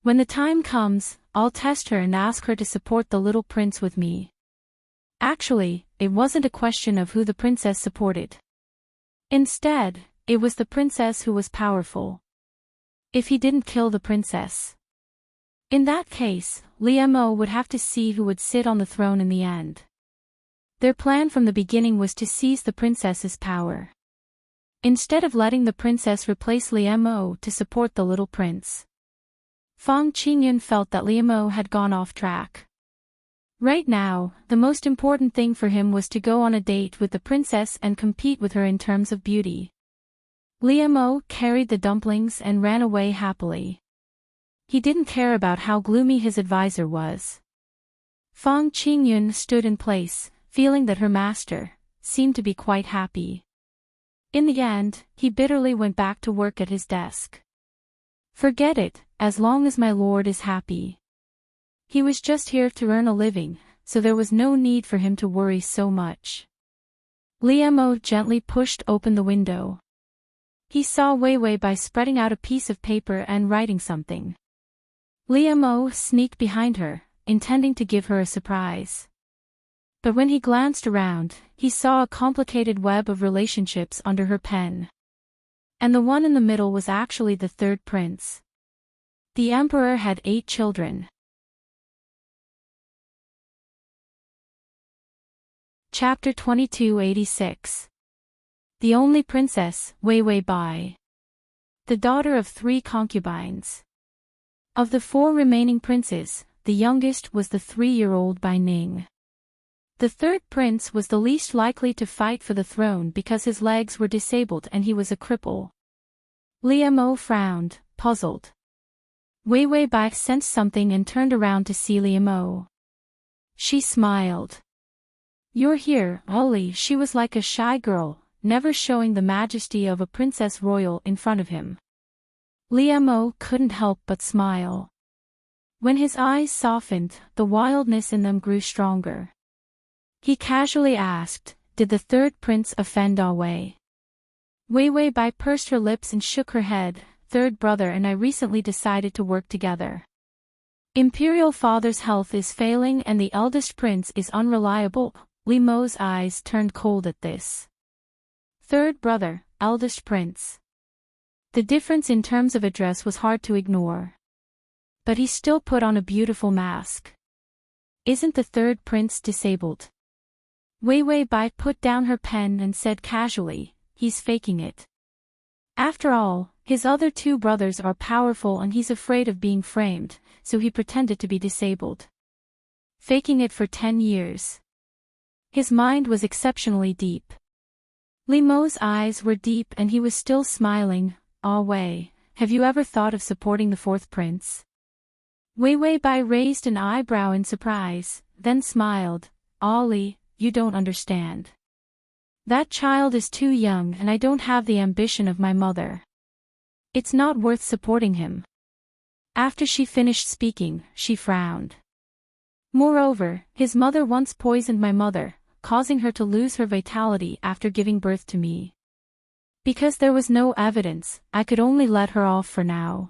When the time comes, I'll test her and ask her to support the little prince with me. Actually, it wasn't a question of who the princess supported. Instead, it was the princess who was powerful. If he didn't kill the princess, in that case, Liemo would have to see who would sit on the throne in the end. Their plan from the beginning was to seize the princess's power. Instead of letting the princess replace Liemo to support the little prince. Fong Qingyun felt that Liemo had gone off track. Right now, the most important thing for him was to go on a date with the princess and compete with her in terms of beauty. Liemo carried the dumplings and ran away happily. He didn't care about how gloomy his advisor was. Fong Qingyun stood in place, feeling that her master seemed to be quite happy. In the end, he bitterly went back to work at his desk. Forget it, as long as my lord is happy. He was just here to earn a living, so there was no need for him to worry so much. Liemo gently pushed open the window. He saw Wei Wei Bai spreading out a piece of paper and writing something. Liemo sneaked behind her, intending to give her a surprise. But when he glanced around, he saw a complicated web of relationships under her pen. And the one in the middle was actually the third prince. The emperor had 8 children. Chapter 2286. The only princess, Wei Wei Bai. The daughter of 3 concubines. Of the 4 remaining princes, the youngest was the 3-year-old Bai Ning. The third prince was the least likely to fight for the throne because his legs were disabled and he was a cripple. Liemo frowned, puzzled. Wei Wei Bai sensed something and turned around to see Liemo. She smiled. You're here, Ollie. She was like a shy girl, never showing the majesty of a princess royal in front of him. Liam couldn't help but smile. When his eyes softened, the wildness in them grew stronger. He casually asked, did the third prince offend Wei? Wei Bai pursed her lips and shook her head. Third brother and I recently decided to work together. Imperial father's health is failing and the eldest prince is unreliable. Li Mo's eyes turned cold at this. Third brother, eldest prince. The difference in terms of address was hard to ignore. But he still put on a beautiful mask. Isn't the third prince disabled? Wei Bai put down her pen and said casually, he's faking it. After all, his other two brothers are powerful and he's afraid of being framed, so he pretended to be disabled. Faking it for 10 years. His mind was exceptionally deep. Li Mo's eyes were deep and he was still smiling. Wei, have you ever thought of supporting the fourth prince? Wei Bai raised an eyebrow in surprise, then smiled. Ollie, you don't understand. That child is too young and I don't have the ambition of my mother. It's not worth supporting him. After she finished speaking, she frowned. Moreover, his mother once poisoned my mother, causing her to lose her vitality after giving birth to me. Because there was no evidence, I could only let her off for now.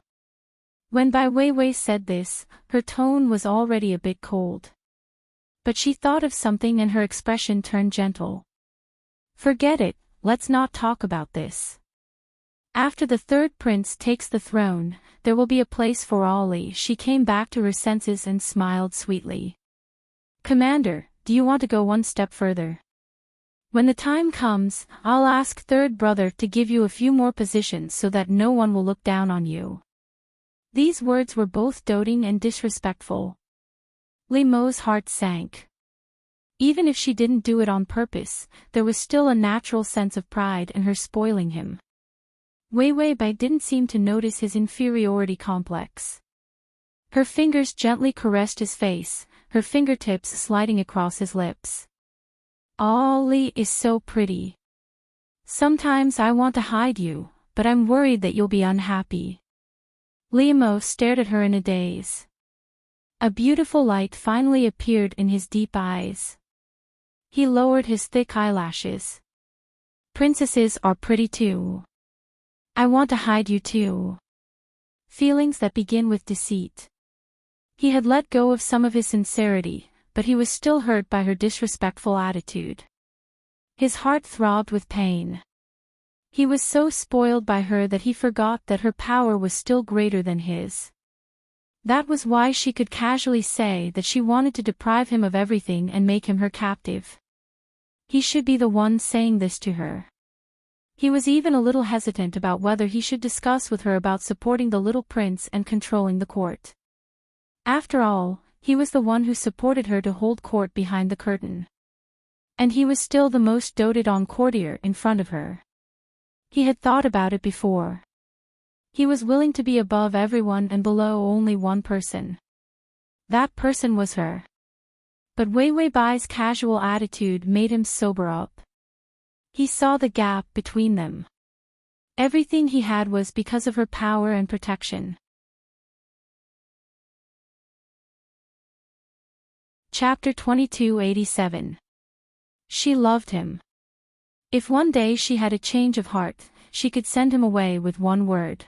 When Bai Wei said this, her tone was already a bit cold. But she thought of something and her expression turned gentle. Forget it, let's not talk about this. After the third prince takes the throne, there will be a place for Ollie. She came back to her senses and smiled sweetly. Commander, do you want to go one step further? When the time comes, I'll ask third brother to give you a few more positions so that no one will look down on you. These words were both doting and disrespectful. Li Mo's heart sank. Even if she didn't do it on purpose, there was still a natural sense of pride in her spoiling him. Wei Bai didn't seem to notice his inferiority complex. Her fingers gently caressed his face, her fingertips sliding across his lips. Ollie is so pretty. Sometimes I want to hide you, but I'm worried that you'll be unhappy. Liam stared at her in a daze. A beautiful light finally appeared in his deep eyes. He lowered his thick eyelashes. Princesses are pretty too. I want to hide you too. Feelings that begin with deceit. He had let go of some of his sincerity, but he was still hurt by her disrespectful attitude. His heart throbbed with pain. He was so spoiled by her that he forgot that her power was still greater than his. That was why she could casually say that she wanted to deprive him of everything and make him her captive. He should be the one saying this to her. He was even a little hesitant about whether he should discuss with her about supporting the little prince and controlling the court. After all, he was the one who supported her to hold court behind the curtain. And he was still the most doted-on courtier in front of her. He had thought about it before. He was willing to be above everyone and below only one person. That person was her. But Wei Bai's casual attitude made him sober up. He saw the gap between them. Everything he had was because of her power and protection. Chapter 2287. She loved him. If one day she had a change of heart, she could send him away with one word.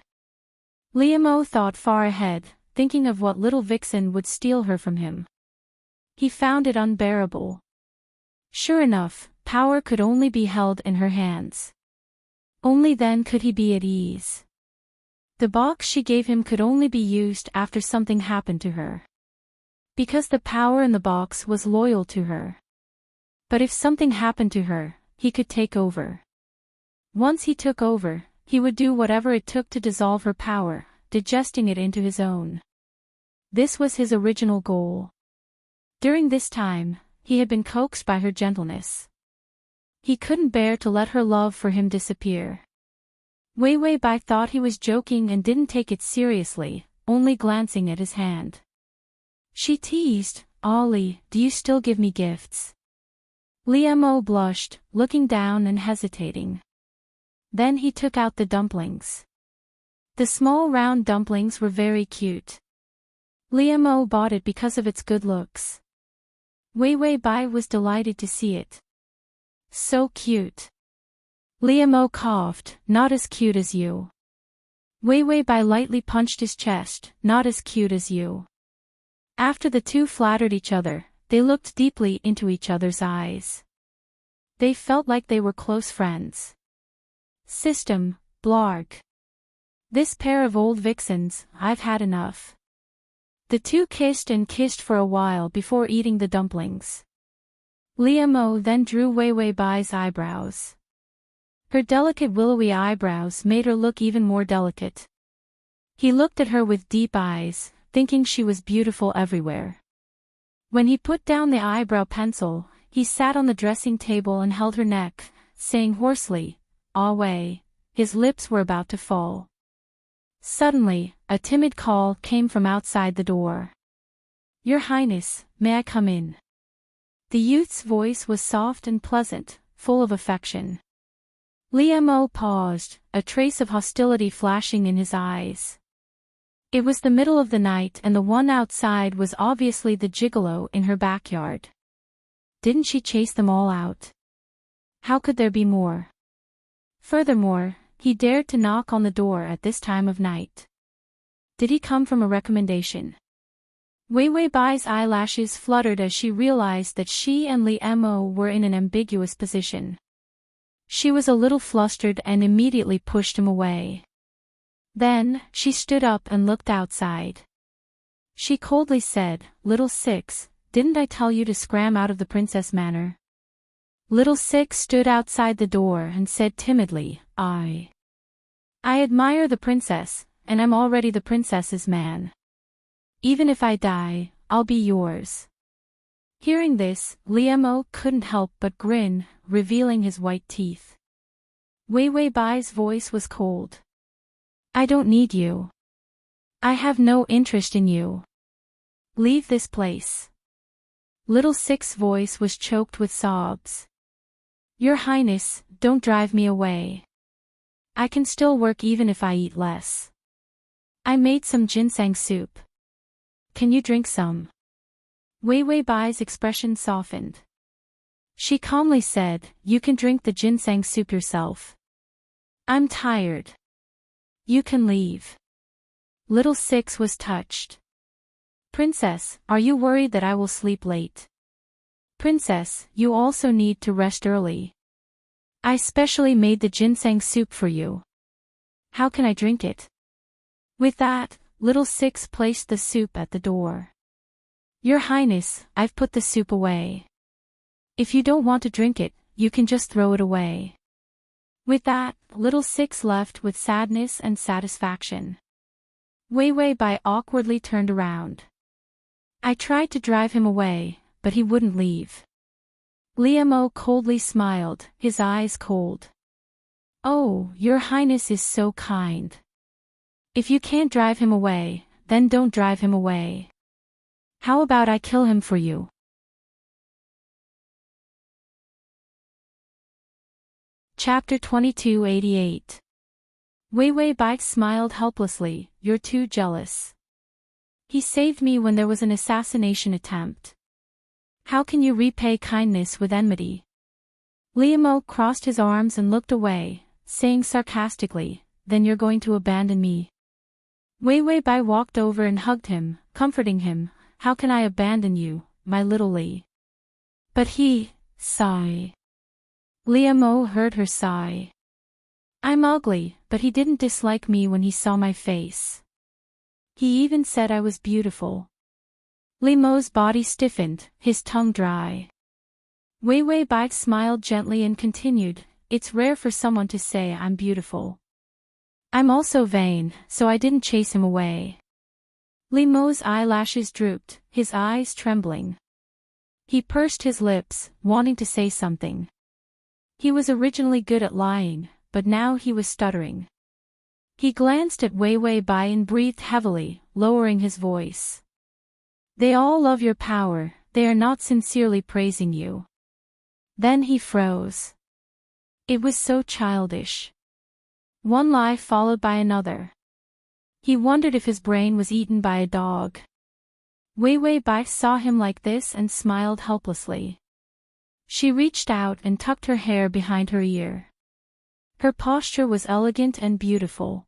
Liam thought far ahead, thinking of what little vixen would steal her from him. He found it unbearable. Sure enough, power could only be held in her hands. Only then could he be at ease. The box she gave him could only be used after something happened to her. Because the power in the box was loyal to her. But if something happened to her, he could take over. Once he took over, he would do whatever it took to dissolve her power, digesting it into his own. This was his original goal. During this time, he had been coaxed by her gentleness. He couldn't bear to let her love for him disappear. Wei Bai thought he was joking and didn't take it seriously, only glancing at his hand. She teased, Ollie, do you still give me gifts? Liam blushed, looking down and hesitating. Then he took out the dumplings. The small round dumplings were very cute. Liam bought it because of its good looks. Wei Wei Bai was delighted to see it. So cute. Liam coughed, not as cute as you. Wei Wei Bai lightly punched his chest, not as cute as you. After the two flattered each other, they looked deeply into each other's eyes. They felt like they were close friends. System, blarg. This pair of old vixens, I've had enough. The two kissed and kissed for a while before eating the dumplings. Liam then drew Wei Wei Bai's eyebrows. Her delicate willowy eyebrows made her look even more delicate. He looked at her with deep eyes, thinking she was beautiful everywhere. When he put down the eyebrow pencil, he sat on the dressing table and held her neck, saying hoarsely, "Ah Wei." His lips were about to fall. Suddenly, a timid call came from outside the door. "Your Highness, may I come in?" The youth's voice was soft and pleasant, full of affection. Liam paused, a trace of hostility flashing in his eyes. It was the middle of the night and the one outside was obviously the gigolo in her backyard. Didn't she chase them all out? How could there be more? Furthermore, he dared to knock on the door at this time of night. Did he come from a recommendation? Wei Wei Bai's eyelashes fluttered as she realized that she and Liam were in an ambiguous position. She was a little flustered and immediately pushed him away. Then, she stood up and looked outside. She coldly said, "Little Six, didn't I tell you to scram out of the Princess Manor?" Little Six stood outside the door and said timidly, I admire the princess, and I'm already the princess's man. Even if I die, I'll be yours." Hearing this, Liam couldn't help but grin, revealing his white teeth. Wei Wei Bai's voice was cold. "I don't need you. I have no interest in you. Leave this place." Little Six's voice was choked with sobs. "Your Highness, don't drive me away. I can still work even if I eat less. I made some ginseng soup. Can you drink some?" Wei Wei Bai's expression softened. She calmly said, "You can drink the ginseng soup yourself. I'm tired. You can leave." Little Six was touched. "Princess, are you worried that I will sleep late? Princess, you also need to rest early. I specially made the ginseng soup for you. How can I drink it?" With that, Little Six placed the soup at the door. "Your Highness, I've put the soup away. If you don't want to drink it, you can just throw it away." With that, Little Six left with sadness and satisfaction. Wei Wei Bai awkwardly turned around. "I tried to drive him away, but he wouldn't leave." Liam coldly smiled, his eyes cold. "Oh, Your Highness is so kind. If you can't drive him away, then don't drive him away. How about I kill him for you?" Chapter 2288. Wei Wei Bai smiled helplessly, "You're too jealous. He saved me when there was an assassination attempt. How can you repay kindness with enmity?" Liam crossed his arms and looked away, saying sarcastically, "Then you're going to abandon me?" Wei Wei Bai walked over and hugged him, comforting him, "How can I abandon you, my little Li?" But he, sigh. Liam heard her sigh. "I'm ugly, but he didn't dislike me when he saw my face. He even said I was beautiful." Liam's body stiffened, his tongue dry. Wei Wei Bai smiled gently and continued, "It's rare for someone to say I'm beautiful. I'm also vain, so I didn't chase him away." Liam's eyelashes drooped, his eyes trembling. He pursed his lips, wanting to say something. He was originally good at lying, but now he was stuttering. He glanced at Wei Wei Bai and breathed heavily, lowering his voice. They all love your power, they are not sincerely praising you. Then he froze. It was so childish. One lie followed by another. He wondered if his brain was eaten by a dog. Wei Wei Bai saw him like this and smiled helplessly. She reached out and tucked her hair behind her ear. Her posture was elegant and beautiful.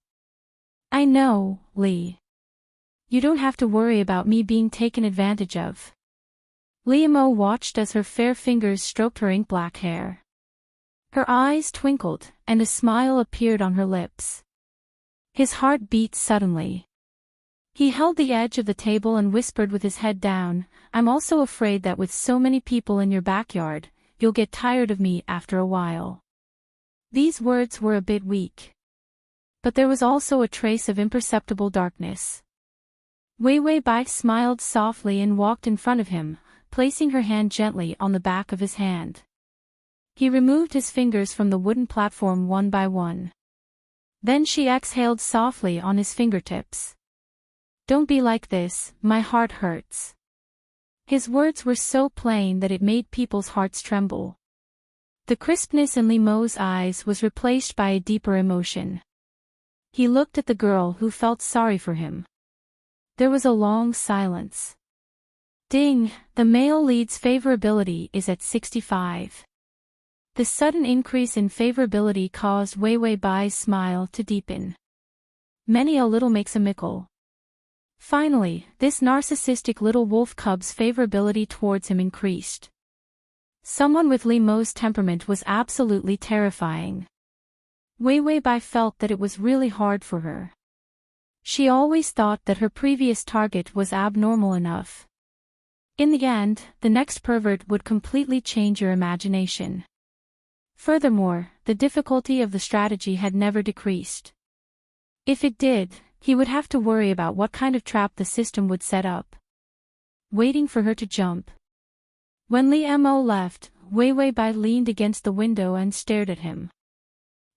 I know, Li. You don't have to worry about me being taken advantage of. Li Mo watched as her fair fingers stroked her ink-black hair. Her eyes twinkled, and a smile appeared on her lips. His heart beat suddenly. He held the edge of the table and whispered with his head down, I'm also afraid that with so many people in your backyard, you'll get tired of me after a while. These words were a bit weak. But there was also a trace of imperceptible darkness. Wei Wei Bai smiled softly and walked in front of him, placing her hand gently on the back of his hand. He removed his fingers from the wooden platform one by one. Then she exhaled softly on his fingertips. Don't be like this, my heart hurts. His words were so plain that it made people's hearts tremble. The crispness in Li Mo's eyes was replaced by a deeper emotion. He looked at the girl who felt sorry for him. There was a long silence. Ding, the male lead's favorability is at 65. The sudden increase in favorability caused Wei Wei Bai's smile to deepen. Many a little makes a mickle. Finally, this narcissistic little wolf cub's favorability towards him increased. Someone with Li Mo's temperament was absolutely terrifying. Wei Wei Bai felt that it was really hard for her. She always thought that her previous target was abnormal enough. In the end, the next pervert would completely change your imagination. Furthermore, the difficulty of the strategy had never decreased. If it did, he would have to worry about what kind of trap the system would set up. Waiting for her to jump. When Li Mo left, Wei Wei Bai leaned against the window and stared at him.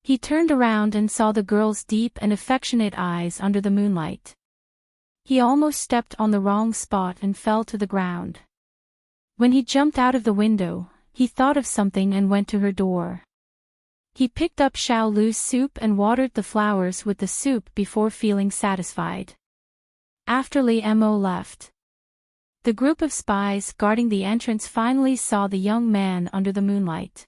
He turned around and saw the girl's deep and affectionate eyes under the moonlight. He almost stepped on the wrong spot and fell to the ground. When he jumped out of the window, he thought of something and went to her door. He picked up Xiao Lu's soup and watered the flowers with the soup before feeling satisfied. After Li Mo left, the group of spies guarding the entrance finally saw the young man under the moonlight.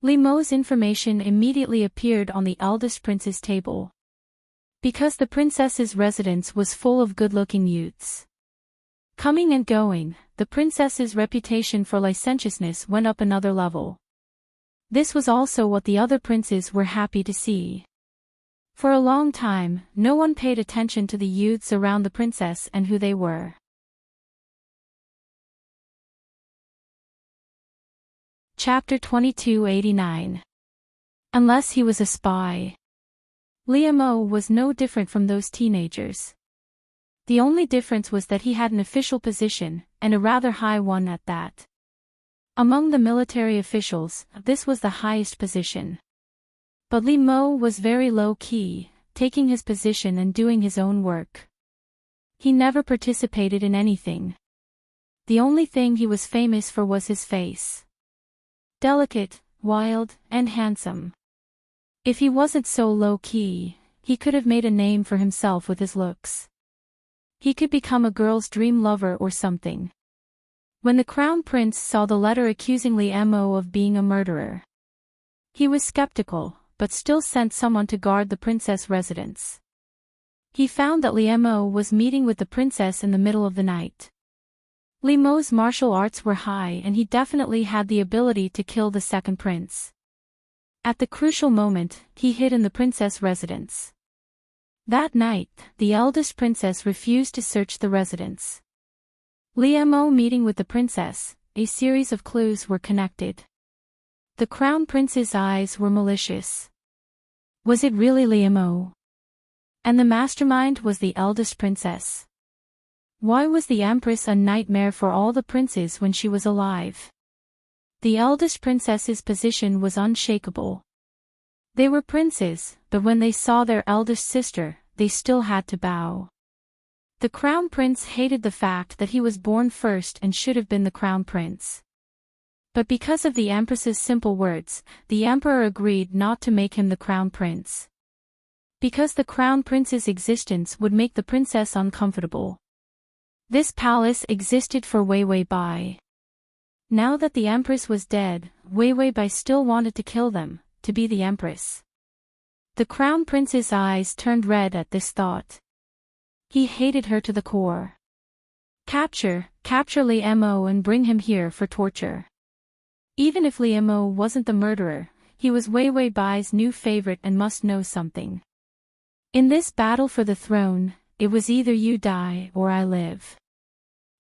Li Mo's information immediately appeared on the eldest prince's table. Because the princess's residence was full of good-looking youths coming and going, the princess's reputation for licentiousness went up another level. This was also what the other princes were happy to see. For a long time, no one paid attention to the youths around the princess and who they were. Chapter 2289. Unless he was a spy. Li Mo was no different from those teenagers. The only difference was that he had an official position, and a rather high one at that. Among the military officials, this was the highest position. But Li Mo was very low-key, taking his position and doing his own work. He never participated in anything. The only thing he was famous for was his face. Delicate, wild, and handsome. If he wasn't so low-key, he could have made a name for himself with his looks. He could become a girl's dream lover or something. When the crown prince saw the letter accusing Li Mo of being a murderer, he was skeptical, but still sent someone to guard the princess' residence. He found that Li Mo was meeting with the princess in the middle of the night. Li Mo's martial arts were high and he definitely had the ability to kill the second prince. At the crucial moment, he hid in the princess' residence. That night, the eldest princess refused to search the residence. Li Mo meeting with the princess, a series of clues were connected. The crown prince's eyes were malicious. Was it really Li Mo? And the mastermind was the eldest princess. Why was the empress a nightmare for all the princes when she was alive? The eldest princess's position was unshakable. They were princes, but when they saw their eldest sister, they still had to bow. The crown prince hated the fact that he was born first and should have been the crown prince. But because of the empress's simple words, the emperor agreed not to make him the crown prince. Because the crown prince's existence would make the princess uncomfortable. This palace existed for Wei Wei Bai. Now that the empress was dead, Wei Wei Bai still wanted to kill them, to be the empress. The crown prince's eyes turned red at this thought. He hated her to the core. Capture Li Mo and bring him here for torture. Even if Li Mo wasn't the murderer, he was Wei Wei Bai's new favorite and must know something. In this battle for the throne, it was either you die or I live.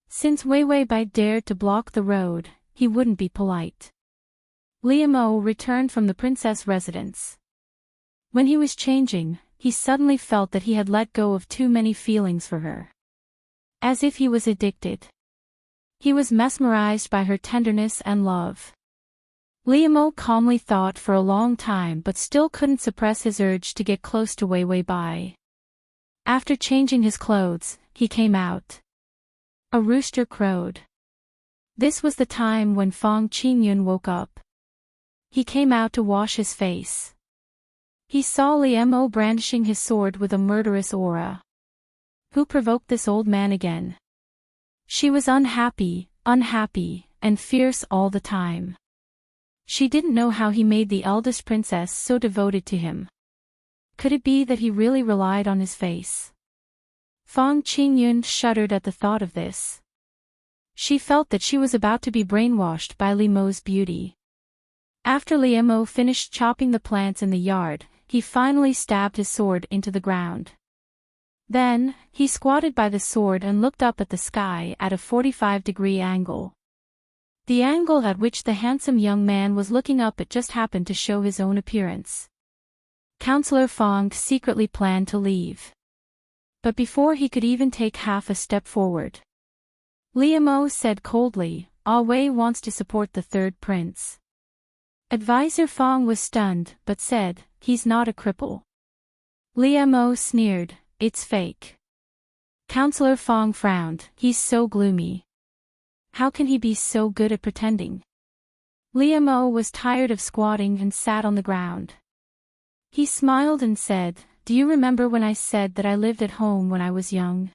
Since Wei Wei Bai dared to block the road, he wouldn't be polite. Li Mo returned from the princess' residence. When he was changing, he suddenly felt that he had let go of too many feelings for her. As if he was addicted. He was mesmerized by her tenderness and love. Li Mo calmly thought for a long time but still couldn't suppress his urge to get close to Wei Wei Bai. After changing his clothes, he came out. A rooster crowed. This was the time when Fang Qingyun woke up. He came out to wash his face. He saw Li Mo brandishing his sword with a murderous aura. Who provoked this old man again? She was unhappy, and fierce all the time. She didn't know how he made the eldest princess so devoted to him. Could it be that he really relied on his face? Fang Qingyun shuddered at the thought of this. She felt that she was about to be brainwashed by Li Mo's beauty. After Li Mo finished chopping the plants in the yard, he finally stabbed his sword into the ground. Then, he squatted by the sword and looked up at the sky at a 45-degree angle. The angle at which the handsome young man was looking up just happened to show his own appearance. Counselor Fang secretly planned to leave. But before he could even take half a step forward, Li Mo said coldly, "Ah Wei wants to support the third prince." Advisor Fang was stunned, but said, "He's not a cripple." Li Mo sneered, "It's fake." Counselor Fang frowned, "He's so gloomy. How can he be so good at pretending?" Li Mo was tired of squatting and sat on the ground. He smiled and said, "Do you remember when I said that I lived at home when I was young?"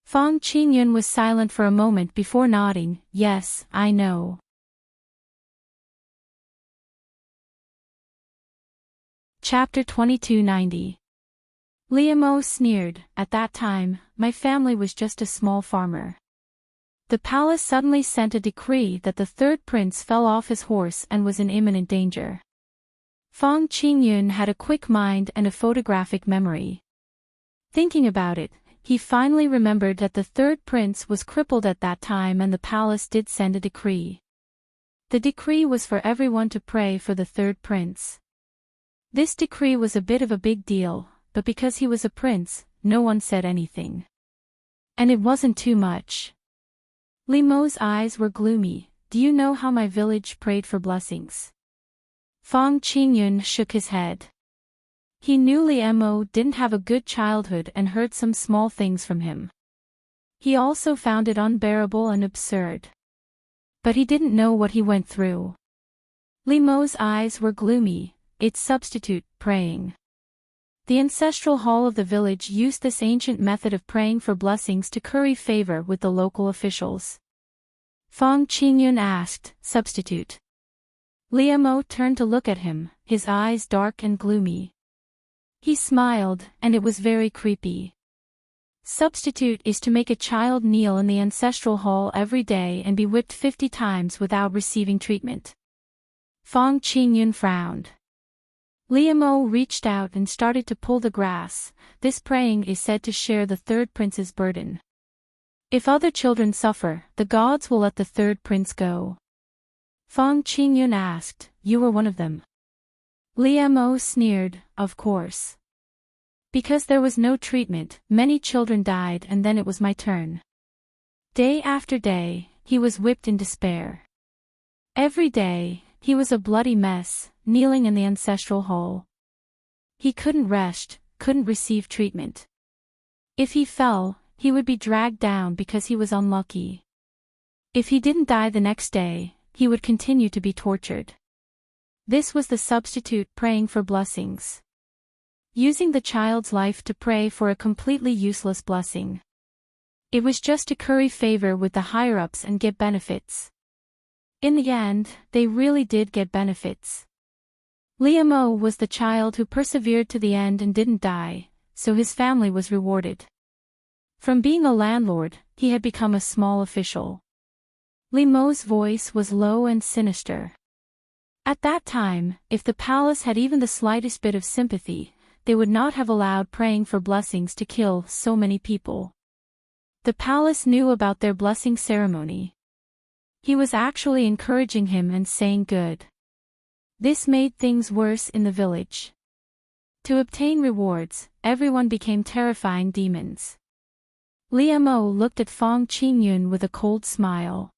Fang Qingyun was silent for a moment before nodding, "Yes, I know." Chapter 2290. Li Mo sneered, "At that time, my family was just a small farmer." The palace suddenly sent a decree that the third prince fell off his horse and was in imminent danger. Fang Qingyun had a quick mind and a photographic memory. Thinking about it, he finally remembered that the third prince was crippled at that time and the palace did send a decree. The decree was for everyone to pray for the third prince. This decree was a bit of a big deal, but because he was a prince, no one said anything. And it wasn't too much. Li Mo's eyes were gloomy. "Do you know how my village prayed for blessings?" Fang Qingyun shook his head. He knew Li Mo didn't have a good childhood and heard some small things from him. He also found it unbearable and absurd. But he didn't know what he went through. Li Mo's eyes were gloomy. "It's substitute praying." The ancestral hall of the village used this ancient method of praying for blessings to curry favor with the local officials. Fang Qingyun asked, "Substitute?" Li Mo turned to look at him, his eyes dark and gloomy. He smiled, and it was very creepy. Substitute is to make a child kneel in the ancestral hall every day and be whipped 50 times without receiving treatment. Fang Qingyun frowned. Li Mo reached out and started to pull the grass. "This praying is said to share the third prince's burden. If other children suffer, the gods will let the third prince go." Fang Qingyun asked, "You were one of them?" Li Mo sneered, "Of course. Because there was no treatment, many children died and then it was my turn." Day after day, he was whipped in despair. Every day, he was a bloody mess, kneeling in the ancestral hall. He couldn't rest, couldn't receive treatment. If he fell, he would be dragged down because he was unlucky. If he didn't die the next day, he would continue to be tortured. This was the substitute praying for blessings. Using the child's life to pray for a completely useless blessing. It was just to curry favor with the higher-ups and get benefits. In the end, they really did get benefits. Liam was the child who persevered to the end and didn't die, so his family was rewarded. From being a landlord, he had become a small official. Liam's voice was low and sinister. At that time, if the palace had even the slightest bit of sympathy, they would not have allowed praying for blessings to kill so many people. The palace knew about their blessing ceremony. He was actually encouraging him and saying good. This made things worse in the village. To obtain rewards, everyone became terrifying demons. Liam looked at Fong Qingyun with a cold smile.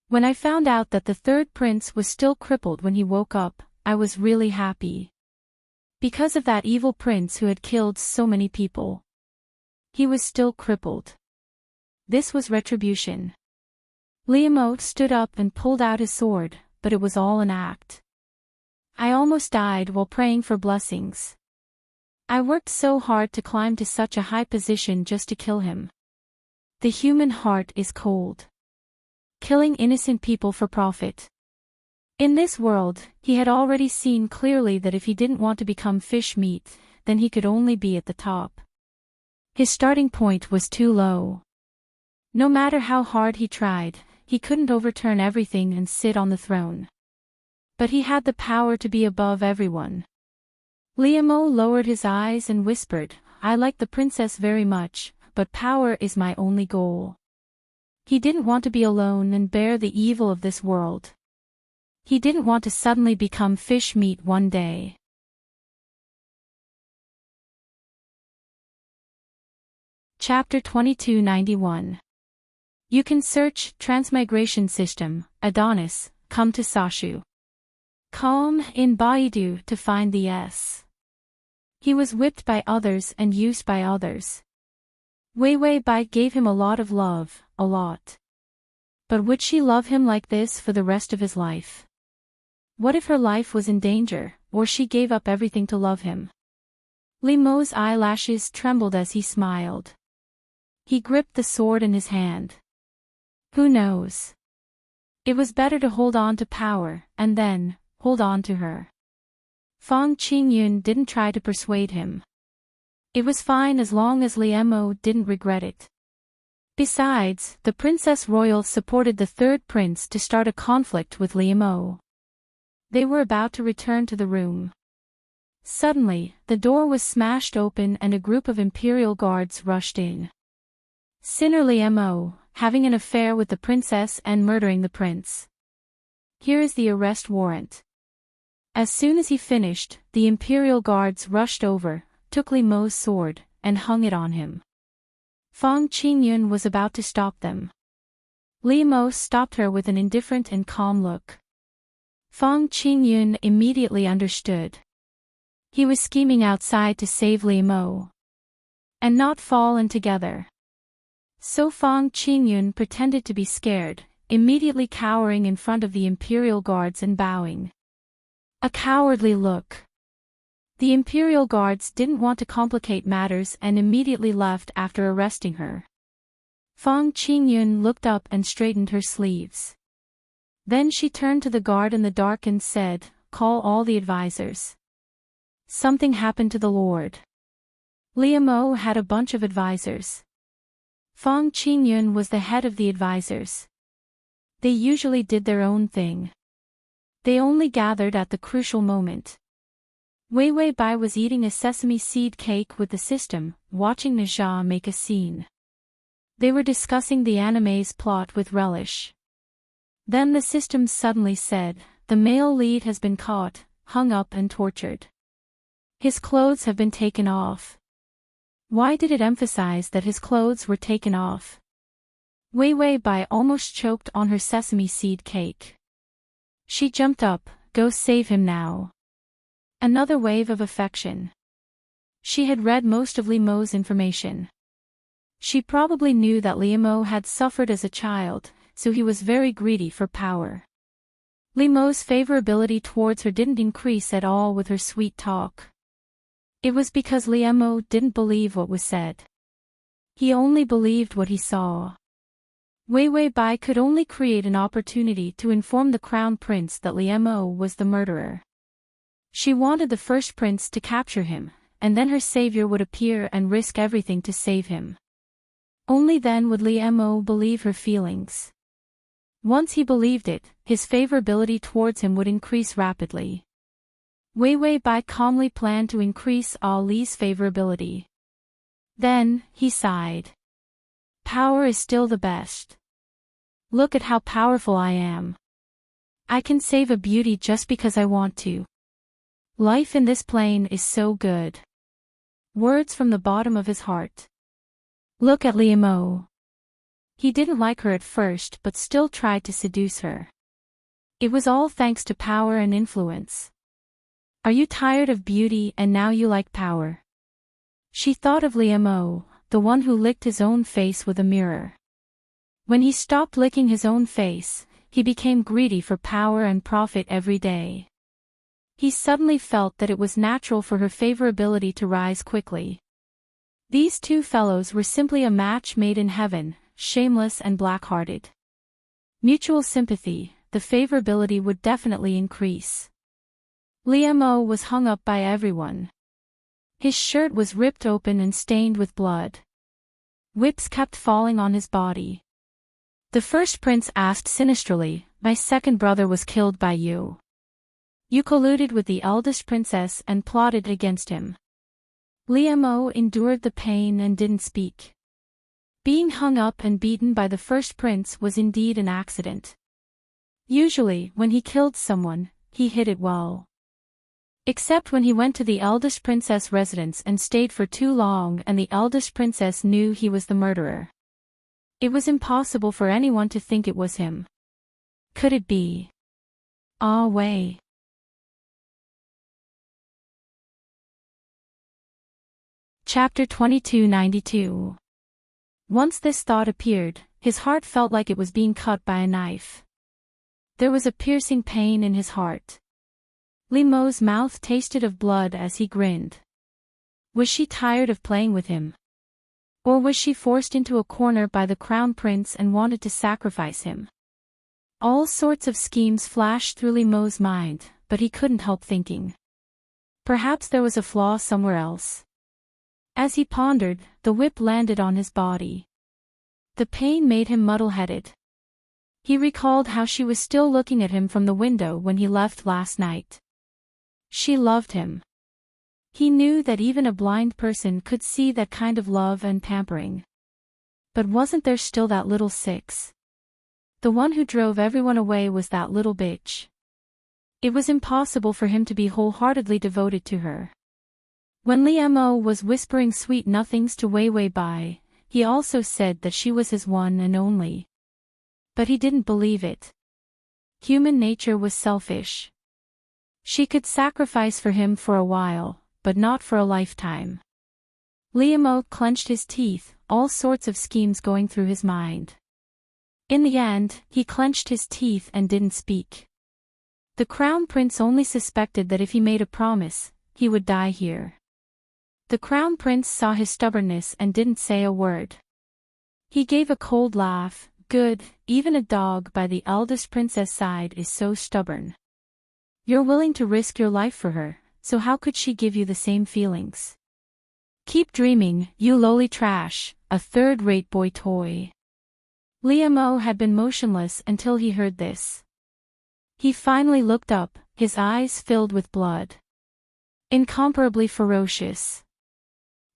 When I found out that the third prince was still crippled when he woke up, I was really happy. Because of that evil prince who had killed so many people. He was still crippled. This was retribution. Liam stood up and pulled out his sword, but it was all an act. I almost died while praying for blessings. I worked so hard to climb to such a high position just to kill him. The human heart is cold. Killing innocent people for profit. In this world, he had already seen clearly that if he didn't want to become fish meat, then he could only be at the top. His starting point was too low. No matter how hard he tried, he couldn't overturn everything and sit on the throne. But he had the power to be above everyone. Liam lowered his eyes and whispered, I like the princess very much, but power is my only goal. He didn't want to be alone and bear the evil of this world. He didn't want to suddenly become fish meat one day. Chapter 2291. You can search Transmigration System, Adonis, come to Sashu. Come in Baidu to find the S. He was whipped by others and used by others. Wei Bai gave him a lot of love, a lot. But would she love him like this for the rest of his life? What if her life was in danger, or she gave up everything to love him? Liam's eyelashes trembled as he smiled. He gripped the sword in his hand. Who knows? It was better to hold on to power, and then, hold on to her. Fong Qingyun didn't try to persuade him. It was fine as long as Liam didn't regret it. Besides, the Princess Royal supported the third prince to start a conflict with Liam. They were about to return to the room. Suddenly, the door was smashed open and a group of Imperial guards rushed in. Sinner Liam, having an affair with the princess and murdering the prince. Here is the arrest warrant. As soon as he finished, the Imperial guards rushed over, took Liam's sword, and hung it on him. Fong Qingyun was about to stop them. Liam stopped her with an indifferent and calm look. Fong Qingyun immediately understood. He was scheming outside to save Liam. And not fall in together. So Fong Qingyun pretended to be scared, immediately cowering in front of the Imperial guards and bowing. A cowardly look. The Imperial guards didn't want to complicate matters and immediately left after arresting her. Fong Qingyun looked up and straightened her sleeves. Then she turned to the guard in the dark and said, call all the advisors. Something happened to the Lord. Liam had a bunch of advisors. Fong Qingyun was the head of the advisors. They usually did their own thing. They only gathered at the crucial moment. Wei Bai was eating a sesame seed cake with the system, watching Najah make a scene. They were discussing the anime's plot with relish. Then the system suddenly said, the male lead has been caught, hung up and tortured. His clothes have been taken off. Why did it emphasize that his clothes were taken off? Wei Bai almost choked on her sesame seed cake. She jumped up, go save him now. Another wave of affection. She had read most of Liam's information. She probably knew that Liemo had suffered as a child, so he was very greedy for power. Liemo's favorability towards her didn't increase at all with her sweet talk. It was because Liemo didn't believe what was said. He only believed what he saw. Wei Wei Bai could only create an opportunity to inform the crown prince that Liemo was the murderer. She wanted the first prince to capture him, and then her savior would appear and risk everything to save him. Only then would Liemo believe her feelings. Once he believed it, his favorability towards him would increase rapidly. Wei Wei Bai calmly planned to increase Li's favorability. Then, he sighed. Power is still the best. Look at how powerful I am. I can save a beauty just because I want to. Life in this plane is so good. Words from the bottom of his heart. Look at Liemo. He didn't like her at first but still tried to seduce her. It was all thanks to power and influence. Are you tired of beauty and now you like power? She thought of Liemo, the one who licked his own face with a mirror. When he stopped licking his own face, he became greedy for power and profit every day. He suddenly felt that it was natural for her favorability to rise quickly. These two fellows were simply a match made in heaven, shameless and black-hearted. Mutual sympathy, the favorability would definitely increase. Liemo was hung up by everyone. His shirt was ripped open and stained with blood. Whips kept falling on his body. The first prince asked sinisterly, "My second brother was killed by you. You colluded with the eldest princess and plotted against him." Liemo endured the pain and didn't speak. Being hung up and beaten by the first prince was indeed an accident. Usually, when he killed someone, he hid it well. Except when he went to the eldest princess' residence and stayed for too long and the eldest princess knew he was the murderer. It was impossible for anyone to think it was him. Could it be? Ah Wei. Chapter 2292. Once this thought appeared, his heart felt like it was being cut by a knife. There was a piercing pain in his heart. Liemo's mouth tasted of blood as he grinned. Was she tired of playing with him? Or was she forced into a corner by the crown prince and wanted to sacrifice him? All sorts of schemes flashed through Liemo's mind, but he couldn't help thinking. Perhaps there was a flaw somewhere else. As he pondered, the whip landed on his body. The pain made him muddle-headed. He recalled how she was still looking at him from the window when he left last night. She loved him. He knew that even a blind person could see that kind of love and pampering. But wasn't there still that little six? The one who drove everyone away was that little bitch. It was impossible for him to be wholeheartedly devoted to her. When Liemo was whispering sweet nothings to Wei Wei Bai, he also said that she was his one and only. But he didn't believe it. Human nature was selfish. She could sacrifice for him for a while, but not for a lifetime. Liemo clenched his teeth, all sorts of schemes going through his mind. In the end, he clenched his teeth and didn't speak. The crown prince only suspected that if he made a promise, he would die here. The crown prince saw his stubbornness and didn't say a word. He gave a cold laugh. Good, even a dog by the eldest princess' side is so stubborn. You're willing to risk your life for her, so how could she give you the same feelings? Keep dreaming, you lowly trash, a third-rate boy toy. Liemo had been motionless until he heard this. He finally looked up, his eyes filled with blood. Incomparably ferocious.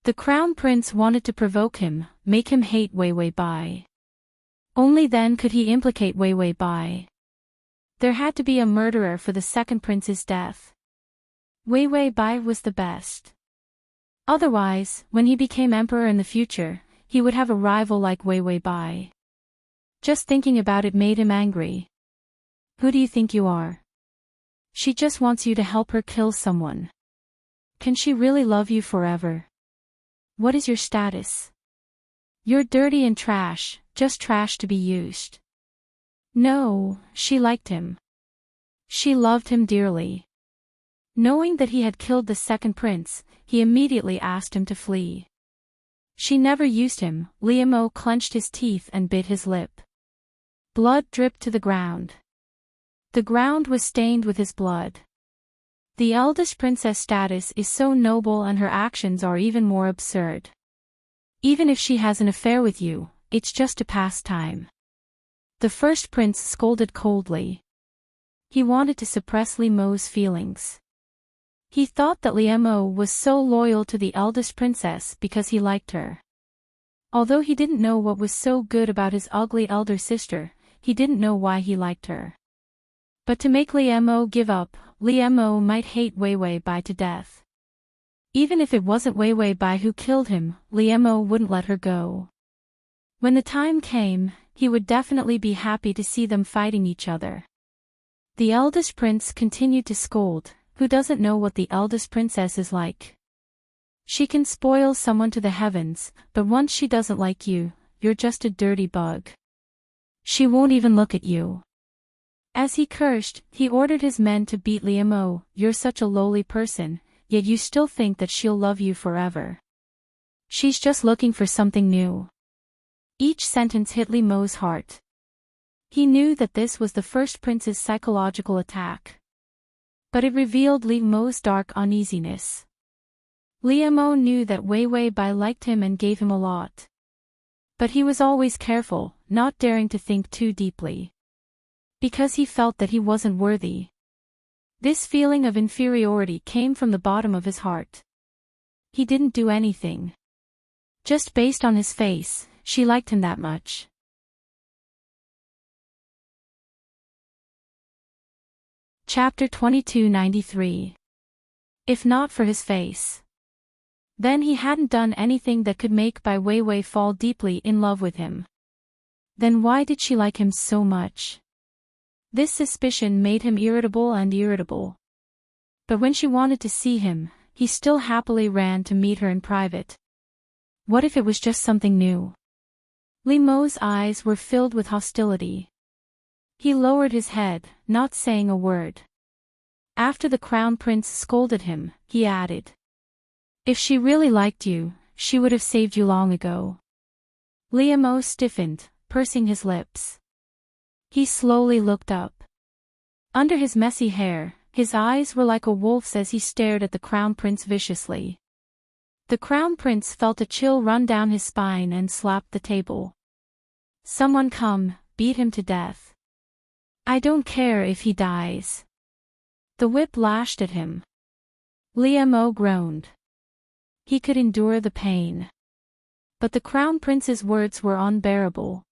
The crown prince wanted to provoke him, make him hate Wei Wei Bai. Only then could he implicate Wei Wei Bai. There had to be a murderer for the second prince's death. Wei Wei Bai was the best. Otherwise, when he became emperor in the future, he would have a rival like Wei Wei Bai. Just thinking about it made him angry. Who do you think you are? She just wants you to help her kill someone. Can she really love you forever? What is your status? You're dirty and trash, just trash to be used. No, she liked him. She loved him dearly. Knowing that he had killed the second prince, he immediately asked him to flee. She never used him. Liam clenched his teeth and bit his lip. Blood dripped to the ground. The ground was stained with his blood. The eldest princess status is so noble and her actions are even more absurd. Even if she has an affair with you, it's just to pass time. The first prince scolded coldly. He wanted to suppress Liam's feelings. He thought that Liam was so loyal to the eldest princess because he liked her. Although he didn't know what was so good about his ugly elder sister, he didn't know why he liked her. But to make Liam give up, Liam might hate Wei Wei Bai to death. Even if it wasn't Wei Wei Bai who killed him, Liam wouldn't let her go. When the time came, he would definitely be happy to see them fighting each other. The eldest prince continued to scold. Who doesn't know what the eldest princess is like? She can spoil someone to the heavens, but once she doesn't like you, you're just a dirty bug. She won't even look at you. As he cursed, he ordered his men to beat Liam. You're such a lowly person, yet you still think that she'll love you forever. She's just looking for something new. Each sentence hit Liam's heart. He knew that this was the first prince's psychological attack. But it revealed Liam's dark uneasiness. Liam knew that Wei Wei Bai liked him and gave him a lot. But he was always careful, not daring to think too deeply. Because he felt that he wasn't worthy. This feeling of inferiority came from the bottom of his heart. He didn't do anything. Just based on his face, she liked him that much. Chapter 2293. If not for his face. Then he hadn't done anything that could make Bai Weiwei fall deeply in love with him. Then why did she like him so much? This suspicion made him irritable. But when she wanted to see him, he still happily ran to meet her in private. What if it was just something new? Liam's eyes were filled with hostility. He lowered his head, not saying a word. After the crown prince scolded him, he added. If she really liked you, she would have saved you long ago. Liam stiffened, pursing his lips. He slowly looked up. Under his messy hair, his eyes were like a wolf's as he stared at the crown prince viciously. The crown prince felt a chill run down his spine and slapped the table. Someone come, beat him to death. I don't care if he dies. The whip lashed at him. Liam groaned. He could endure the pain. But the crown prince's words were unbearable.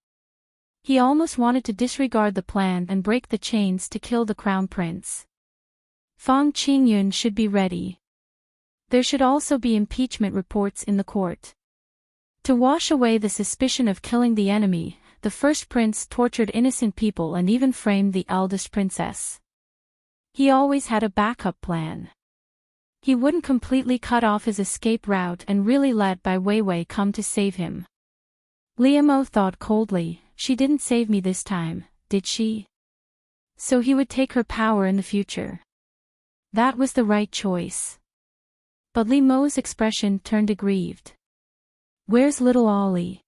He almost wanted to disregard the plan and break the chains to kill the crown prince. Fang Qingyun should be ready. There should also be impeachment reports in the court. To wash away the suspicion of killing the enemy, the first prince tortured innocent people and even framed the eldest princess. He always had a backup plan. He wouldn't completely cut off his escape route and really let Bai Weiwei come to save him. Liam thought coldly, she didn't save me this time, did she? So he would take her power in the future. That was the right choice. But Liam's expression turned aggrieved. Where's little Ollie?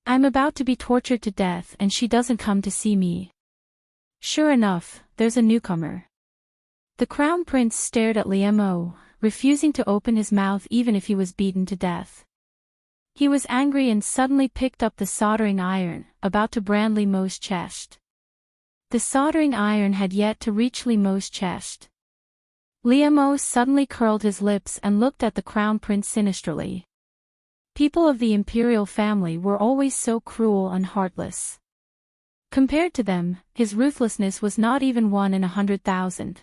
I'm about to be tortured to death and she doesn't come to see me. Sure enough, there's a newcomer. The crown prince stared at Liam, refusing to open his mouth even if he was beaten to death. He was angry and suddenly picked up the soldering iron, about to brand Liam's chest. The soldering iron had yet to reach Liam's chest. Liam suddenly curled his lips and looked at the crown prince sinisterly. People of the imperial family were always so cruel and heartless. Compared to them, his ruthlessness was not even 1 in 100,000.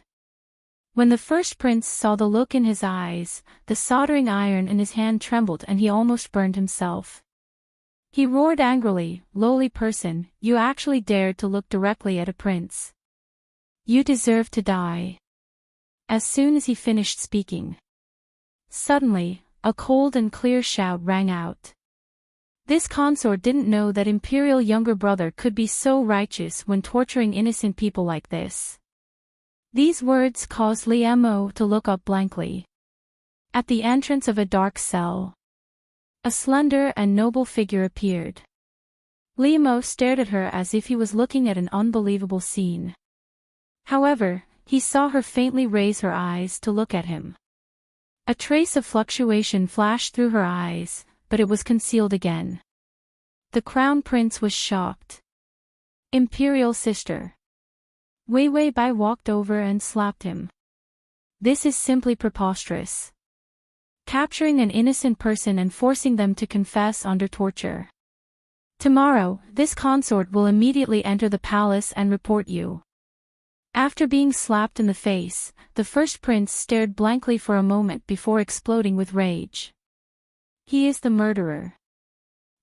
When the first prince saw the look in his eyes, the soldering iron in his hand trembled and he almost burned himself. He roared angrily, lowly person, you actually dared to look directly at a prince. You deserve to die. As soon as he finished speaking. Suddenly, a cold and clear shout rang out. This consort didn't know that Imperial younger brother could be so righteous when torturing innocent people like this. These words caused Li Mo to look up blankly. At the entrance of a dark cell, a slender and noble figure appeared. Li Mo stared at her as if he was looking at an unbelievable scene. However, he saw her faintly raise her eyes to look at him. A trace of fluctuation flashed through her eyes, but it was concealed again. The Crown Prince was shocked. Imperial sister. Wei Bai walked over and slapped him. This is simply preposterous. Capturing an innocent person and forcing them to confess under torture. Tomorrow, this consort will immediately enter the palace and report you. After being slapped in the face, the first prince stared blankly for a moment before exploding with rage. He is the murderer.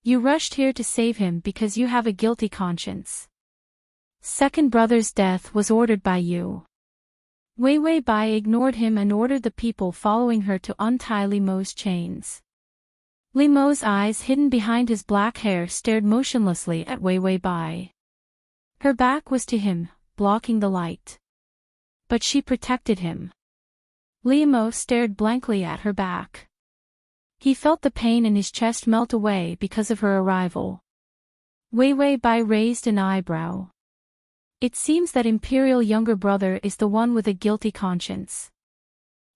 You rushed here to save him because you have a guilty conscience. Second brother's death was ordered by you. Wei Bai ignored him and ordered the people following her to untie Li Mo's chains. Li Mo's eyes hidden behind his black hair stared motionlessly at Wei Bai. Her back was to him, blocking the light. But she protected him. Li Mo stared blankly at her back. He felt the pain in his chest melt away because of her arrival. Wei Bai raised an eyebrow. It seems that Imperial younger brother is the one with a guilty conscience.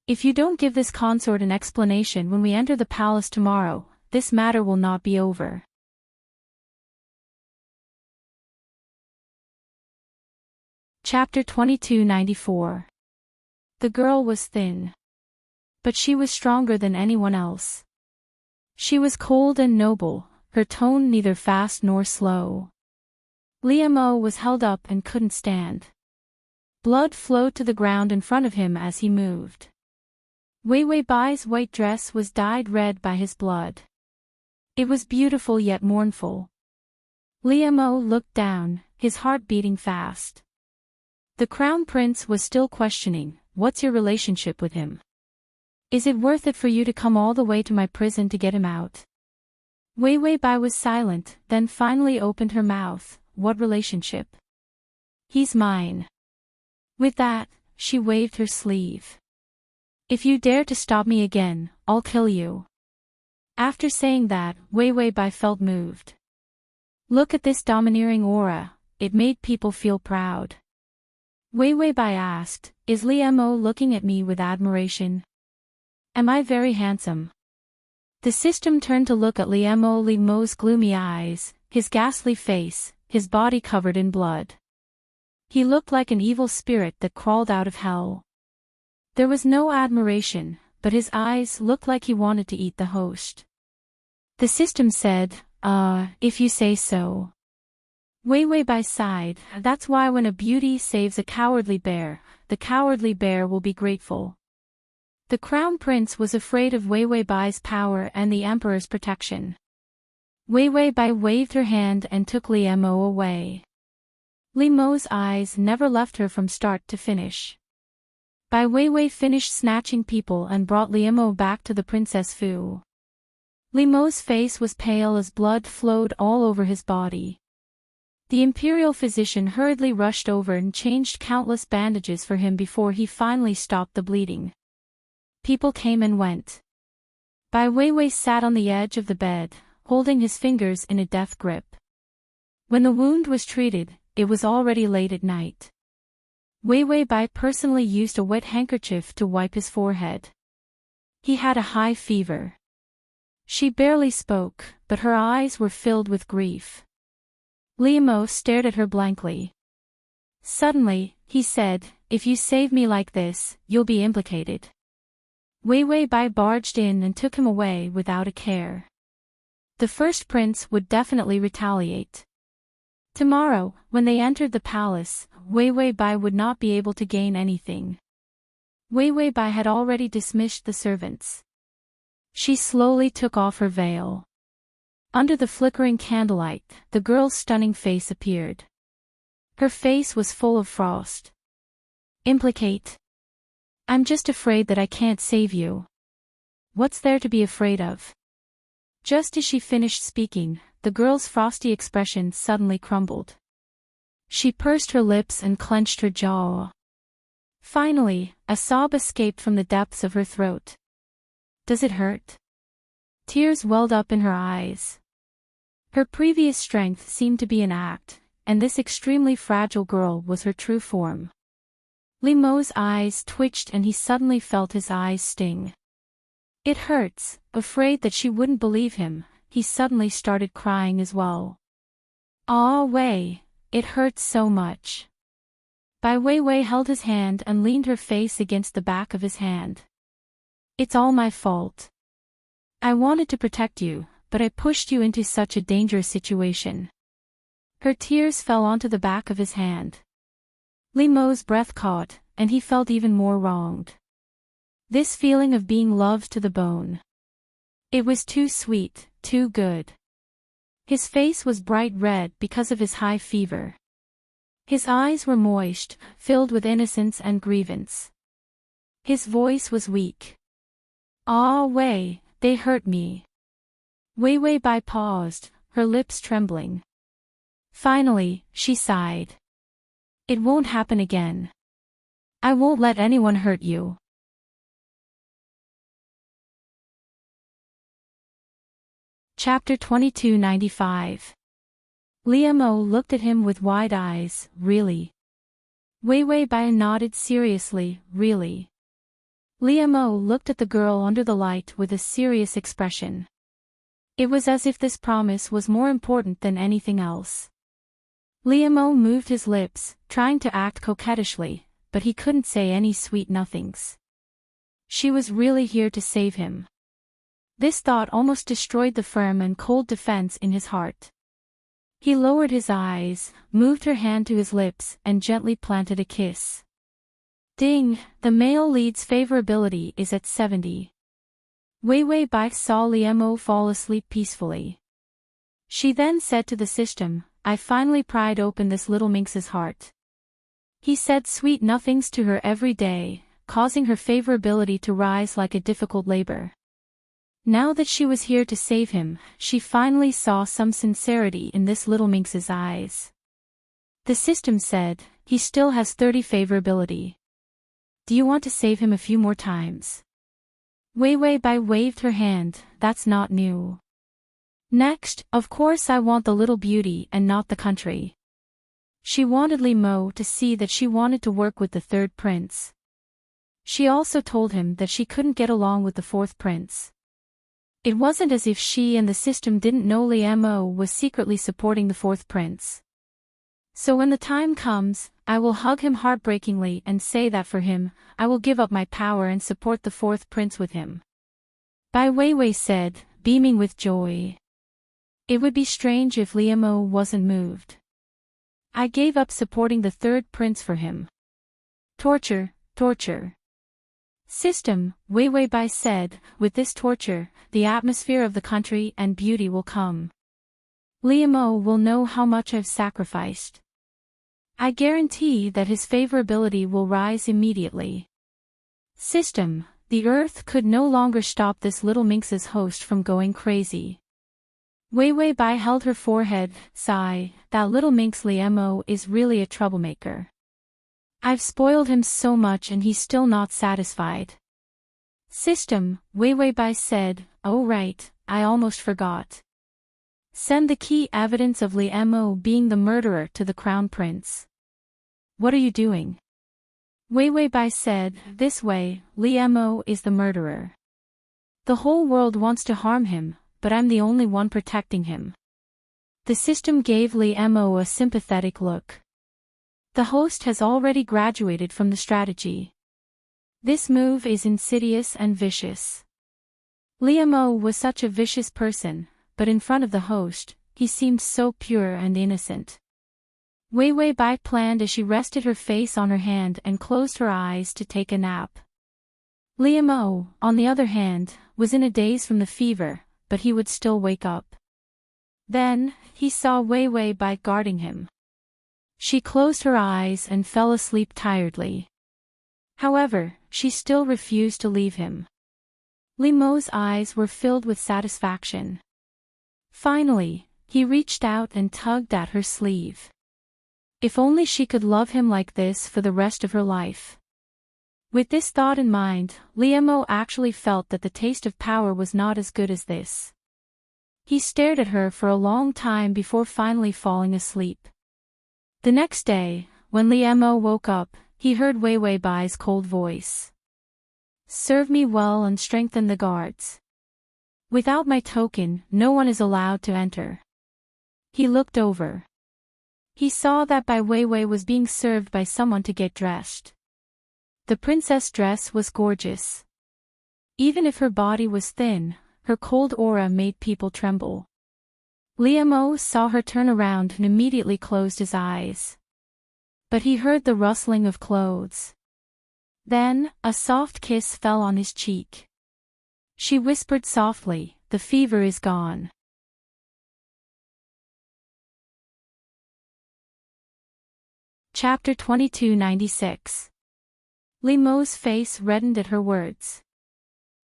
If you don't give this consort an explanation when we enter the palace tomorrow, this matter will not be over. Chapter 2294. The girl was thin. But she was stronger than anyone else. She was cold and noble, her tone neither fast nor slow. Li Mo was held up and couldn't stand. Blood flowed to the ground in front of him as he moved. Wei Bai's white dress was dyed red by his blood. It was beautiful yet mournful. Li Mo looked down, his heart beating fast. The Crown Prince was still questioning, "What's your relationship with him? Is it worth it for you to come all the way to my prison to get him out?" Wei Bai was silent, then finally opened her mouth. "What relationship? He's mine." With that, she waved her sleeve. "If you dare to stop me again, I'll kill you." After saying that, Wei Bai felt moved. Look at this domineering aura, it made people feel proud. Wei Bai asked, "Is Li Mo looking at me with admiration? Am I very handsome?" The system turned to look at Li Mo's gloomy eyes, his ghastly face, his body covered in blood. He looked like an evil spirit that crawled out of hell. There was no admiration, but his eyes looked like he wanted to eat the host. The system said, if you say so." Wei Bai sighed. "That's why when a beauty saves a cowardly bear, the cowardly bear will be grateful." The Crown Prince was afraid of Wei Bai's power and the Emperor's protection. Wei Bai waved her hand and took Li Mo away. Li Mo's eyes never left her from start to finish. Bai Wei finished snatching people and brought Li Mo back to the Princess Fu. Li Mo's face was pale as blood flowed all over his body. The imperial physician hurriedly rushed over and changed countless bandages for him before he finally stopped the bleeding. People came and went. Bai Wei sat on the edge of the bed, holding his fingers in a death grip. When the wound was treated, it was already late at night. Wei Bai personally used a wet handkerchief to wipe his forehead. He had a high fever. She barely spoke, but her eyes were filled with grief. Li Mo stared at her blankly. Suddenly, he said, "If you save me like this, you'll be implicated." Wei Bai barged in and took him away without a care. The first prince would definitely retaliate. Tomorrow, when they entered the palace, Wei Bai would not be able to gain anything. Wei Bai had already dismissed the servants. She slowly took off her veil. Under the flickering candlelight, the girl's stunning face appeared. Her face was full of frost. "Implicate? I'm just afraid that I can't save you." "What's there to be afraid of?" Just as she finished speaking, the girl's frosty expression suddenly crumbled. She pursed her lips and clenched her jaw. Finally, a sob escaped from the depths of her throat. "Does it hurt?" Tears welled up in her eyes. Her previous strength seemed to be an act, and this extremely fragile girl was her true form. Limeau's eyes twitched and he suddenly felt his eyes sting. "It hurts." Afraid that she wouldn't believe him, he suddenly started crying as well. "Aw, Wei, it hurts so much." Bai Weiwei held his hand and leaned her face against the back of his hand. "It's all my fault. I wanted to protect you, but I pushed you into such a dangerous situation." Her tears fell onto the back of his hand. Limeau's breath caught, and he felt even more wronged. This feeling of being loved to the bone. It was too sweet, too good. His face was bright red because of his high fever. His eyes were moist, filled with innocence and grievance. His voice was weak. "Ah, Wei, they hurt me." Weiwei Bai paused, her lips trembling. Finally, she sighed. "It won't happen again. I won't let anyone hurt you." Chapter 2295. Limeau looked at him with wide eyes. "Really?" Weiwei Bai nodded seriously. "Really?" Limeau looked at the girl under the light with a serious expression. It was as if this promise was more important than anything else. Limeau moved his lips, trying to act coquettishly, but he couldn't say any sweet nothings. She was really here to save him. This thought almost destroyed the firm and cold defense in his heart. He lowered his eyes, moved her hand to his lips, and gently planted a kiss. Ding, the male lead's favorability is at 70. Weiwei Bai saw Limeau fall asleep peacefully. She then said to the system, "I finally pried open this little minx's heart." He said sweet nothings to her every day, causing her favorability to rise like a difficult labor. Now that she was here to save him, she finally saw some sincerity in this little minx's eyes. The system said, "He still has 30 favorability. Do you want to save him a few more times?" Weiwei Bai waved her hand. "That's not new. Next, of course I want the little beauty and not the country." She wanted Limeau to see that she wanted to work with the third prince. She also told him that she couldn't get along with the fourth prince. It wasn't as if she and the system didn't know Limeau was secretly supporting the fourth prince. "So when the time comes, I will hug him heartbreakingly and say that for him, I will give up my power and support the fourth prince with him." Bai Weiwei said, beaming with joy. It would be strange if Limeau wasn't moved. "I gave up supporting the third prince for him." "Torture, torture." "System," Weiwei Bai said, "with this torture, the atmosphere of the country and beauty will come. Limeau will know how much I've sacrificed. I guarantee that his favorability will rise immediately. System, the earth could no longer stop this little minx's host from going crazy." Weiwei Bai held her forehead. Sigh, that little minx Limeau is really a troublemaker. I've spoiled him so much and he's still not satisfied. System, Weiwei Bai said, "Oh right, I almost forgot. Send the key evidence of Limeau being the murderer to the crown prince." "What are you doing?" Weiwei Bai said, "This way, Limeau is the murderer. The whole world wants to harm him, but I'm the only one protecting him." The system gave Limeau a sympathetic look. The host has already graduated from the strategy. This move is insidious and vicious. Limeau was such a vicious person, but in front of the host, he seemed so pure and innocent. Weiwei Bai planned as she rested her face on her hand and closed her eyes to take a nap. Limeau, on the other hand, was in a daze from the fever, but he would still wake up. Then, he saw Weiwei Bai guarding him. She closed her eyes and fell asleep tiredly. However, she still refused to leave him. Limeau's eyes were filled with satisfaction. Finally, he reached out and tugged at her sleeve. If only she could love him like this for the rest of her life. With this thought in mind, Liemo actually felt that the taste of power was not as good as this. He stared at her for a long time before finally falling asleep. The next day, when Liemo woke up, he heard Wei Wei Bai's cold voice. "Serve me well and strengthen the guards. Without my token, no one is allowed to enter." He looked over. He saw that Bai Weiwei was being served by someone to get dressed. The princess dress was gorgeous. Even if her body was thin, her cold aura made people tremble. Liemo saw her turn around and immediately closed his eyes. But he heard the rustling of clothes. Then, a soft kiss fell on his cheek. She whispered softly, "The fever is gone." Chapter 2296. Liemo's face reddened at her words.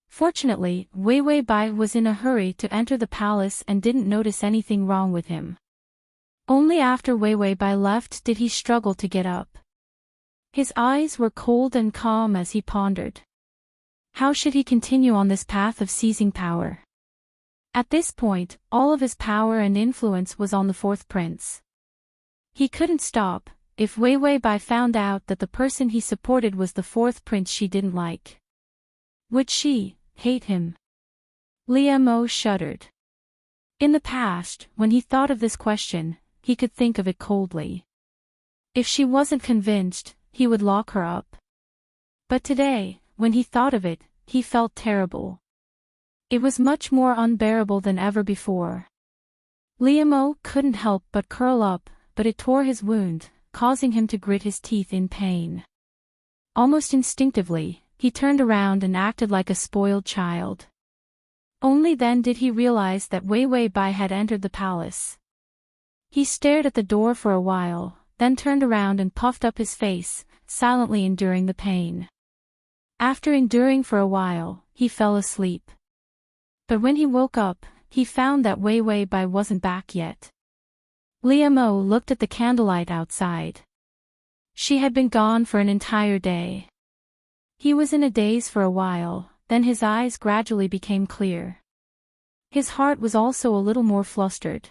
Fortunately, Wei Wei Bai was in a hurry to enter the palace and didn't notice anything wrong with him. Only after Wei Wei Bai left did he struggle to get up. His eyes were cold and calm as he pondered. How should he continue on this path of seizing power? At this point, all of his power and influence was on the fourth prince. He couldn't stop. If Wei Wei Bai found out that the person he supported was the fourth prince she didn't like, would she hate him? Liemo shuddered. In the past, when he thought of this question, he could think of it coldly. If she wasn't convinced, he would lock her up. But today, when he thought of it, he felt terrible. It was much more unbearable than ever before. Liemo couldn't help but curl up, but it tore his wound, causing him to grit his teeth in pain. Almost instinctively, he turned around and acted like a spoiled child. Only then did he realize that Wei Wei Bai had entered the palace. He stared at the door for a while, then turned around and puffed up his face, silently enduring the pain. After enduring for a while, he fell asleep. But when he woke up, he found that Wei Wei Bai wasn't back yet. Liemo looked at the candlelight outside. She had been gone for an entire day. He was in a daze for a while, then his eyes gradually became clear. His heart was also a little more flustered.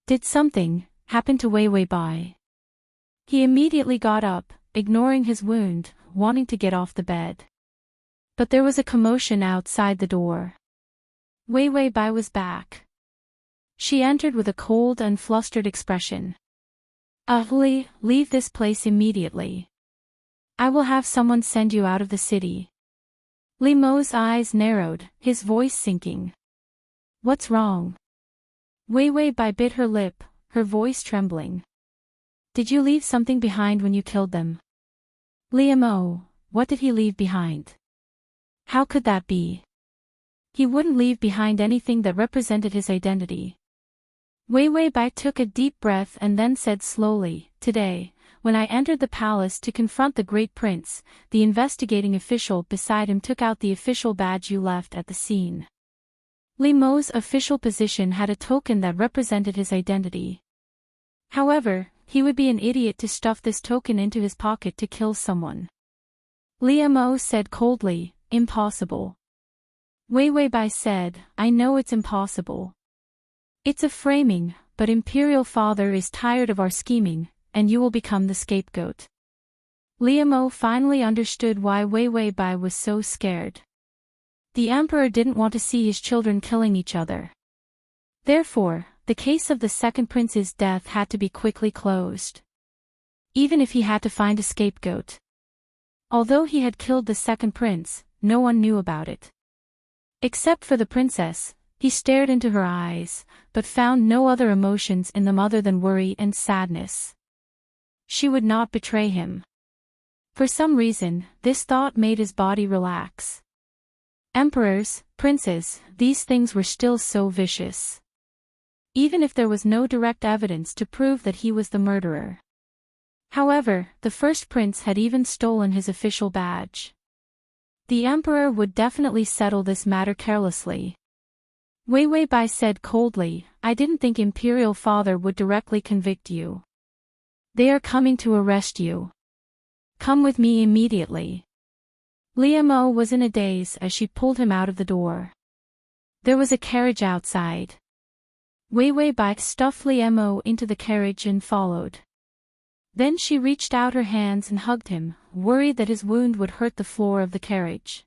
Did something happen to Wei Wei Bai? He immediately got up, ignoring his wound, wanting to get off the bed. But there was a commotion outside the door. Wei Wei Bai was back. She entered with a cold and flustered expression. Leave this place immediately. I will have someone send you out of the city." Liemo's eyes narrowed, his voice sinking. "What's wrong?" Wei Wei Bai bit her lip, her voice trembling. "Did you leave something behind when you killed them?" "Liemo, what did he leave behind? How could that be? He wouldn't leave behind anything that represented his identity." Wei Wei Bai took a deep breath and then said slowly, "Today, when I entered the palace to confront the great prince, the investigating official beside him took out the official badge you left at the scene." Liemo's official position had a token that represented his identity. However, he would be an idiot to stuff this token into his pocket to kill someone. Liemo said coldly, "Impossible." Wei Wei Bai said, "I know it's impossible. It's a framing, but Imperial Father is tired of our scheming, and you will become the scapegoat." Liemo finally understood why Wei Wei Bai was so scared. The Emperor didn't want to see his children killing each other. Therefore, the case of the second prince's death had to be quickly closed. Even if he had to find a scapegoat. Although he had killed the second prince, no one knew about it. Except for the princess, he stared into her eyes, but found no other emotions in them other than worry and sadness. She would not betray him. For some reason, this thought made his body relax. Emperors, princes, these things were still so vicious. Even if there was no direct evidence to prove that he was the murderer. However, the first prince had even stolen his official badge. The emperor would definitely settle this matter carelessly. Wei Wei Bai said coldly, I didn't think Imperial Father would directly convict you. They are coming to arrest you. Come with me immediately. Liu Mo was in a daze as she pulled him out of the door. There was a carriage outside. Wei Wei Bai stuffed Liu Mo into the carriage and followed. Then she reached out her hands and hugged him, worried that his wound would hurt the floor of the carriage.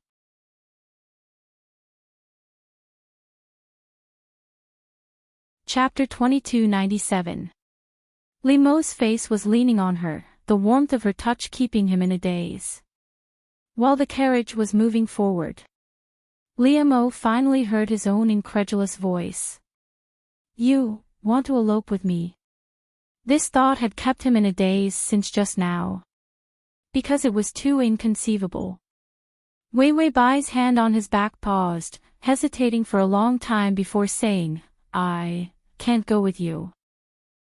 Chapter 2297. Li Mo's face was leaning on her, the warmth of her touch keeping him in a daze. While the carriage was moving forward, Liu Mo finally heard his own incredulous voice. You want to elope with me? This thought had kept him in a daze since just now. Because it was too inconceivable. Wei Wei Bai's hand on his back paused, hesitating for a long time before saying, I can't go with you.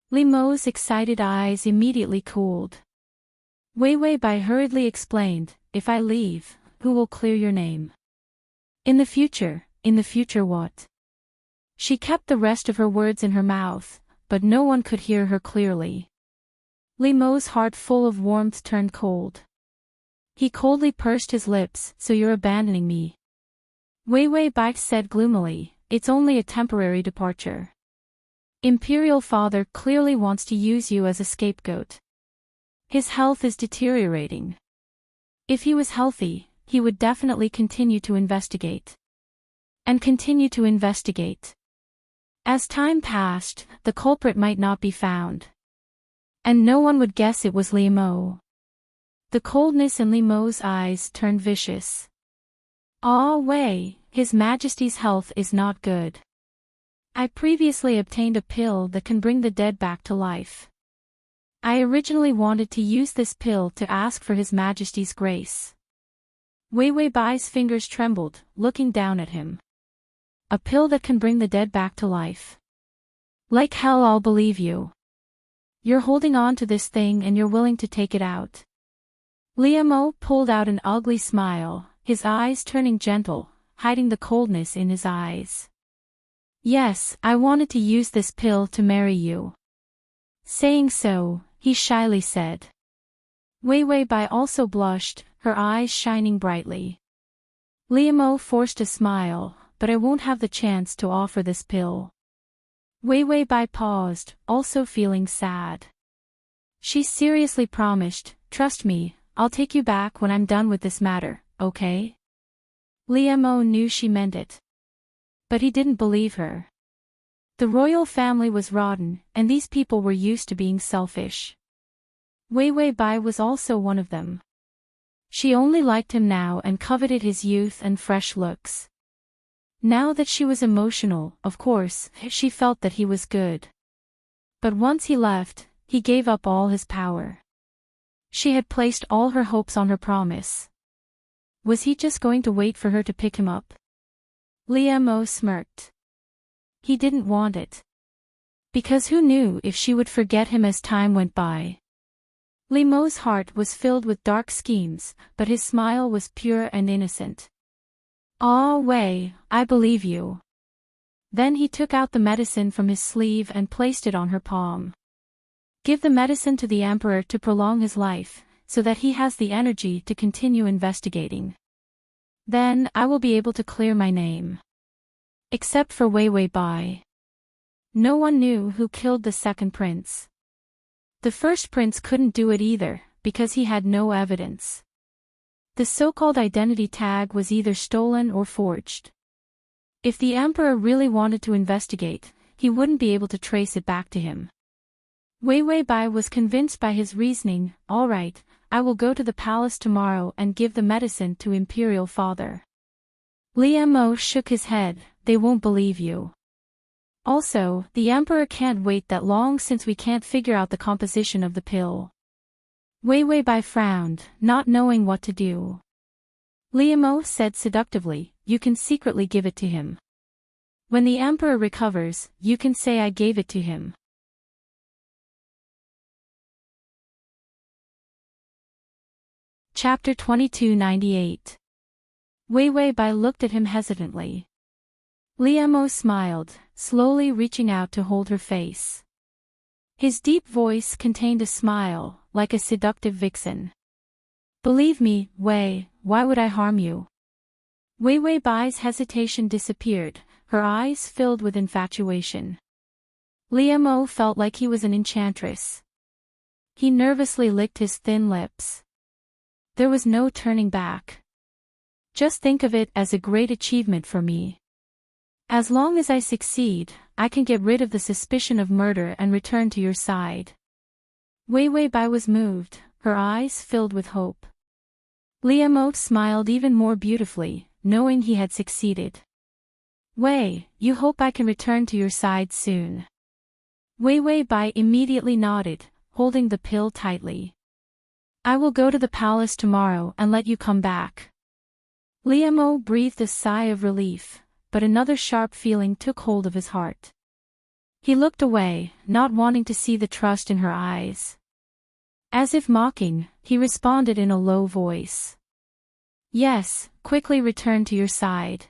Li Mo's excited eyes immediately cooled. Wei Wei Bai hurriedly explained, if I leave, who will clear your name? In the future what? She kept the rest of her words in her mouth, but no one could hear her clearly. Li Mo's heart full of warmth turned cold. He coldly pursed his lips, so you're abandoning me? Wei Wei Bai said gloomily, it's only a temporary departure. Imperial Father clearly wants to use you as a scapegoat. His health is deteriorating. If he was healthy, he would definitely continue to investigate. And continue to investigate. As time passed, the culprit might not be found. And no one would guess it was Liu Mo. The coldness in Liu Mo's eyes turned vicious. Ah Wei, His Majesty's health is not good. I previously obtained a pill that can bring the dead back to life. I originally wanted to use this pill to ask for His Majesty's grace. Wei Wei Bai's fingers trembled, looking down at him. A pill that can bring the dead back to life. Like hell I'll believe you. You're holding on to this thing and you're willing to take it out. Liu Mo pulled out an ugly smile, his eyes turning gentle, hiding the coldness in his eyes. Yes, I wanted to use this pill to marry you. Saying so, he shyly said. Wei Wei Bai also blushed, her eyes shining brightly. Liu Mo forced a smile, but I won't have the chance to offer this pill. Wei Wei Bai paused, also feeling sad. She seriously promised, trust me, I'll take you back when I'm done with this matter, okay? Liu Mo knew she meant it. But he didn't believe her. The royal family was rotten, and these people were used to being selfish. Wei Wei Bai was also one of them. She only liked him now and coveted his youth and fresh looks. Now that she was emotional, of course, she felt that he was good. But once he left, he gave up all his power. She had placed all her hopes on her promise. Was he just going to wait for her to pick him up? Liu Mo smirked. He didn't want it. Because who knew if she would forget him as time went by? Liu Mo's heart was filled with dark schemes, but his smile was pure and innocent. Ah Wei, I believe you. Then he took out the medicine from his sleeve and placed it on her palm. Give the medicine to the Emperor to prolong his life, so that he has the energy to continue investigating. Then I will be able to clear my name. Except for Wei Wei Bai. No one knew who killed the second prince. The first prince couldn't do it either, because he had no evidence. The so-called identity tag was either stolen or forged. If the Emperor really wanted to investigate, he wouldn't be able to trace it back to him. Wei Wei Bai was convinced by his reasoning. All right, I will go to the palace tomorrow and give the medicine to Imperial Father. Liu Mo shook his head, they won't believe you. Also, the Emperor can't wait that long since we can't figure out the composition of the pill. Wei Wei Bai frowned, not knowing what to do. Liu Mo said seductively, you can secretly give it to him. When the Emperor recovers, you can say I gave it to him. Chapter 2298. Wei Wei Bai looked at him hesitantly. Liemo smiled, slowly reaching out to hold her face. His deep voice contained a smile, like a seductive vixen. Believe me, Wei, why would I harm you? Wei Bai's hesitation disappeared, her eyes filled with infatuation. Liemo felt like he was an enchantress. He nervously licked his thin lips. There was no turning back. Just think of it as a great achievement for me. As long as I succeed, I can get rid of the suspicion of murder and return to your side. Wei Bai was moved, her eyes filled with hope. Liemo smiled even more beautifully, knowing he had succeeded. Wei, you hope I can return to your side soon. Wei Bai immediately nodded, holding the pill tightly. I will go to the palace tomorrow and let you come back. Liemo breathed a sigh of relief, but another sharp feeling took hold of his heart. He looked away, not wanting to see the trust in her eyes. As if mocking, he responded in a low voice. Yes, quickly return to your side.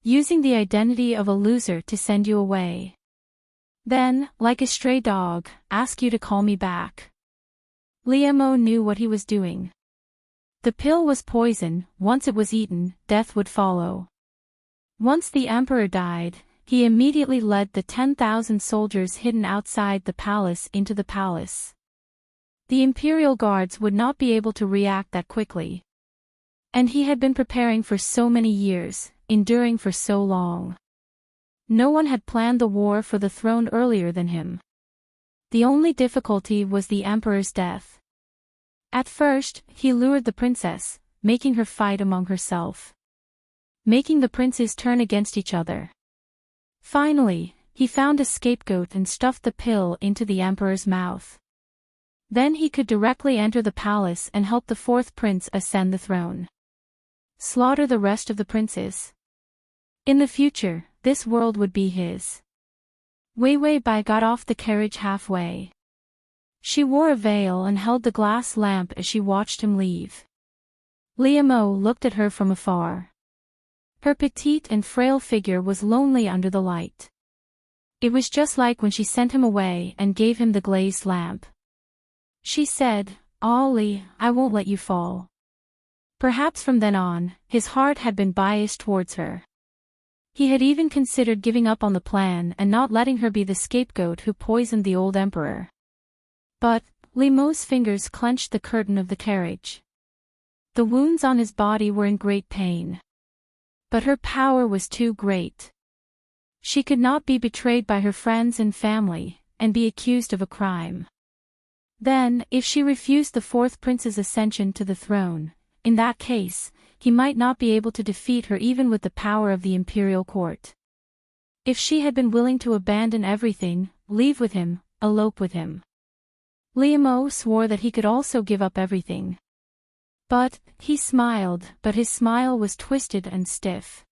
Using the identity of a loser to send you away. Then, like a stray dog, ask you to call me back. Liemo knew what he was doing. The pill was poison, once it was eaten, death would follow. Once the emperor died, he immediately led the 10,000 soldiers hidden outside the palace into the palace. The imperial guards would not be able to react that quickly. And he had been preparing for so many years, enduring for so long. No one had planned the war for the throne earlier than him. The only difficulty was the emperor's death. At first, he lured the princess, making her fight among herself. Making the princes turn against each other. Finally, he found a scapegoat and stuffed the pill into the emperor's mouth. Then he could directly enter the palace and help the fourth prince ascend the throne. Slaughter the rest of the princes. In the future, this world would be his. Wei Bai got off the carriage halfway. She wore a veil and held the glass lamp as she watched him leave. Liemo looked at her from afar. Her petite and frail figure was lonely under the light. It was just like when she sent him away and gave him the glazed lamp. She said, "Ollie, I won't let you fall." Perhaps from then on, his heart had been biased towards her. He had even considered giving up on the plan and not letting her be the scapegoat who poisoned the old emperor. But, Liemo's fingers clenched the curtain of the carriage. The wounds on his body were in great pain. But her power was too great. She could not be betrayed by her friends and family, and be accused of a crime. Then, if she refused the fourth prince's ascension to the throne, in that case, he might not be able to defeat her even with the power of the imperial court. If she had been willing to abandon everything, leave with him, elope with him. Liemo swore that he could also give up everything. But his smile was twisted and stiff.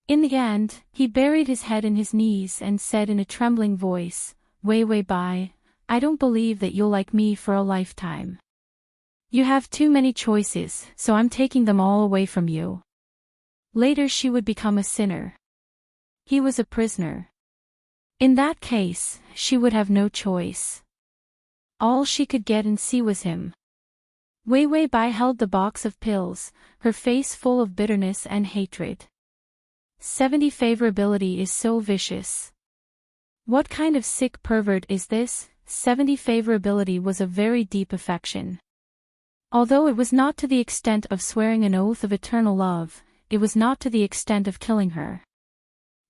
In the end, he buried his head in his knees and said in a trembling voice, "Wei Bai, I don't believe that you'll like me for a lifetime. You have too many choices, so I'm taking them all away from you." Later she would become a sinner. He was a prisoner. In that case, she would have no choice. All she could get and see was him. Wei Bai held the box of pills, her face full of bitterness and hatred. 70 favorability is so vicious. What kind of sick pervert is this? 70 favorability was a very deep affection. Although it was not to the extent of swearing an oath of eternal love, it was not to the extent of killing her.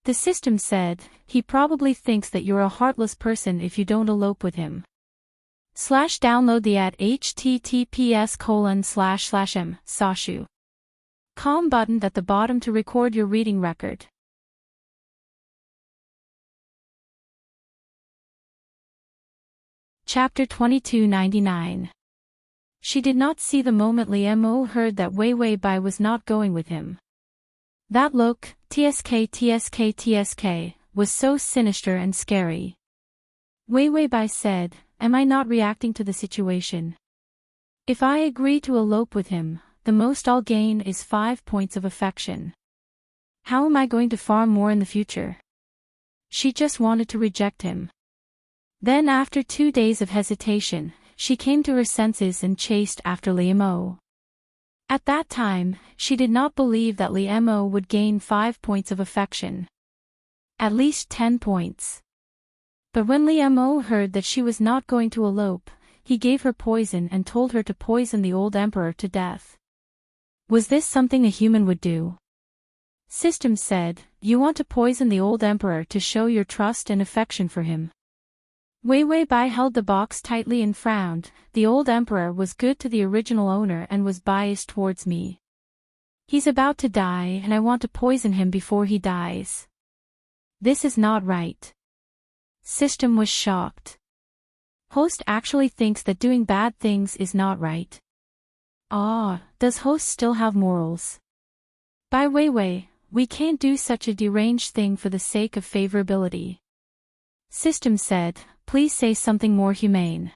The system said, he probably thinks that you're a heartless person if you don't elope with him. Download the at https://m/sashu.com button at the bottom to record your reading record. Chapter 2299. She did not see the moment Liemo heard that Wei Bai was not going with him. That look, tsk, was so sinister and scary. Wei Bai said, "Am I not reacting to the situation? If I agree to elope with him, the most I'll gain is 5 points of affection." How am I going to farm more in the future? She just wanted to reject him. Then after 2 days of hesitation, she came to her senses and chased after Liam. At that time, she did not believe that Liam would gain 5 points of affection. At least 10 points. But when Liam heard that she was not going to elope, he gave her poison and told her to poison the old emperor to death. Was this something a human would do? System said, you want to poison the old emperor to show your trust and affection for him. Wei Bai held the box tightly and frowned. The old emperor was good to the original owner and was biased towards me. He's about to die and I want to poison him before he dies. This is not right. System was shocked. Host actually thinks that doing bad things is not right. Does host still have morals? By Wei, we can't do such a deranged thing for the sake of favorability. System said, please say something more humane.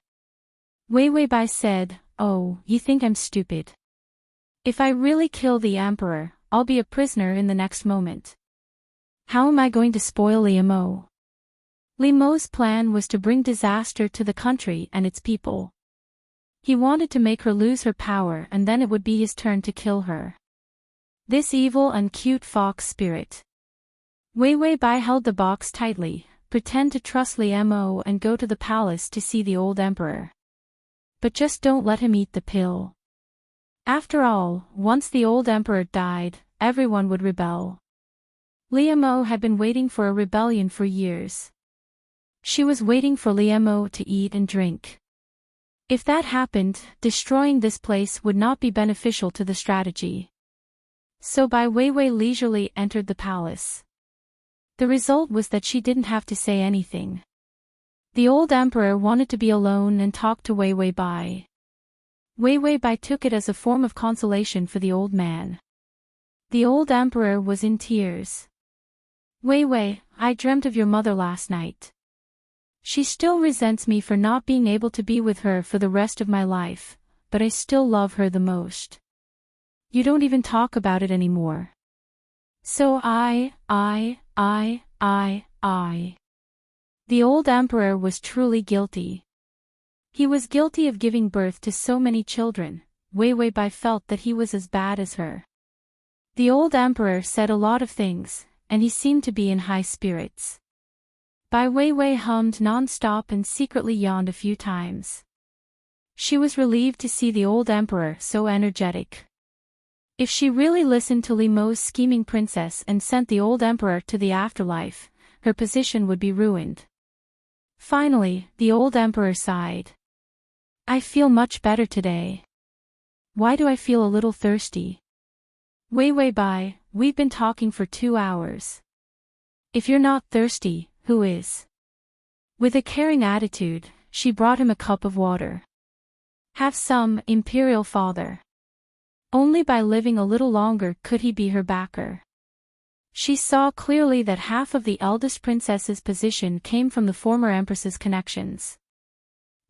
Wei Bai said, oh, you think I'm stupid. If I really kill the emperor, I'll be a prisoner in the next moment. How am I going to spoil Liam? Liam's plan was to bring disaster to the country and its people. He wanted to make her lose her power and then it would be his turn to kill her. This evil and cute fox spirit. Wei Bai held the box tightly, pretend to trust Liam and go to the palace to see the old emperor. But just don't let him eat the pill. After all, once the old emperor died, everyone would rebel. Liam had been waiting for a rebellion for years. She was waiting for Liam to eat and drink. If that happened, destroying this place would not be beneficial to the strategy. So Bai Wei leisurely entered the palace. The result was that she didn't have to say anything. The old emperor wanted to be alone and talk to Wei Bai. Wei Bai took it as a form of consolation for the old man. The old emperor was in tears. Wei, I dreamt of your mother last night. She still resents me for not being able to be with her for the rest of my life, but I still love her the most. You don't even talk about it anymore. So I. The old emperor was truly guilty. He was guilty of giving birth to so many children. Wei Bai felt that he was as bad as her. The old emperor said a lot of things, and he seemed to be in high spirits. Bai Wei hummed non-stop and secretly yawned a few times. She was relieved to see the old emperor so energetic. If she really listened to Liam's scheming princess and sent the old emperor to the afterlife, her position would be ruined. Finally, the old emperor sighed. I feel much better today. Why do I feel a little thirsty? Wei Bai, we've been talking for 2 hours. If you're not thirsty, who is? With a caring attitude, she brought him a cup of water. Have some, imperial father. Only by living a little longer could he be her backer. She saw clearly that half of the eldest princess's position came from the former empress's connections.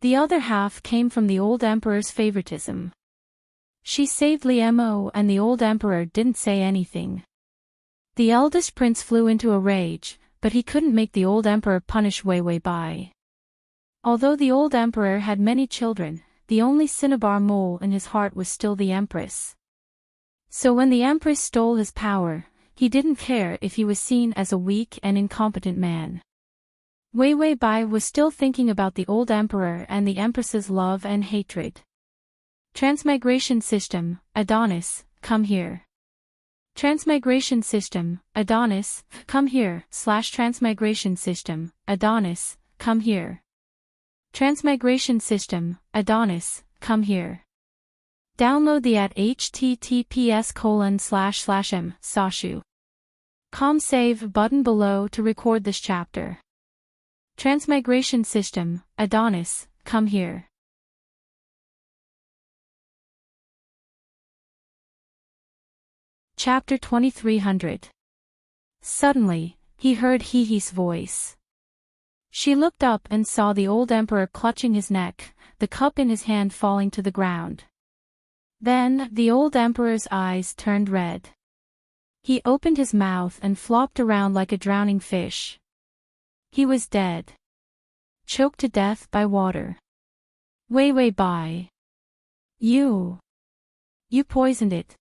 The other half came from the old emperor's favoritism. She saved Liam and the old emperor didn't say anything. The eldest prince flew into a rage, but he couldn't make the old emperor punish Wei Bai. Although the old emperor had many children, the only cinnabar mole in his heart was still the empress. So when the empress stole his power, he didn't care if he was seen as a weak and incompetent man. Wei Bai was still thinking about the old emperor and the empress's love and hatred. Transmigration system, Adonis, come here. Transmigration system, Adonis, come here. Transmigration system, Adonis, come here. Transmigration system, Adonis, come here. Download the at https://m/sashu.com save button below to record this chapter. Transmigration system, Adonis, come here. Chapter 2300. Suddenly, he heard Hehe's voice. She looked up and saw the old emperor clutching his neck, the cup in his hand falling to the ground. Then, the old emperor's eyes turned red. He opened his mouth and flopped around like a drowning fish. He was dead. Choked to death by water. Wei Bai. You poisoned it.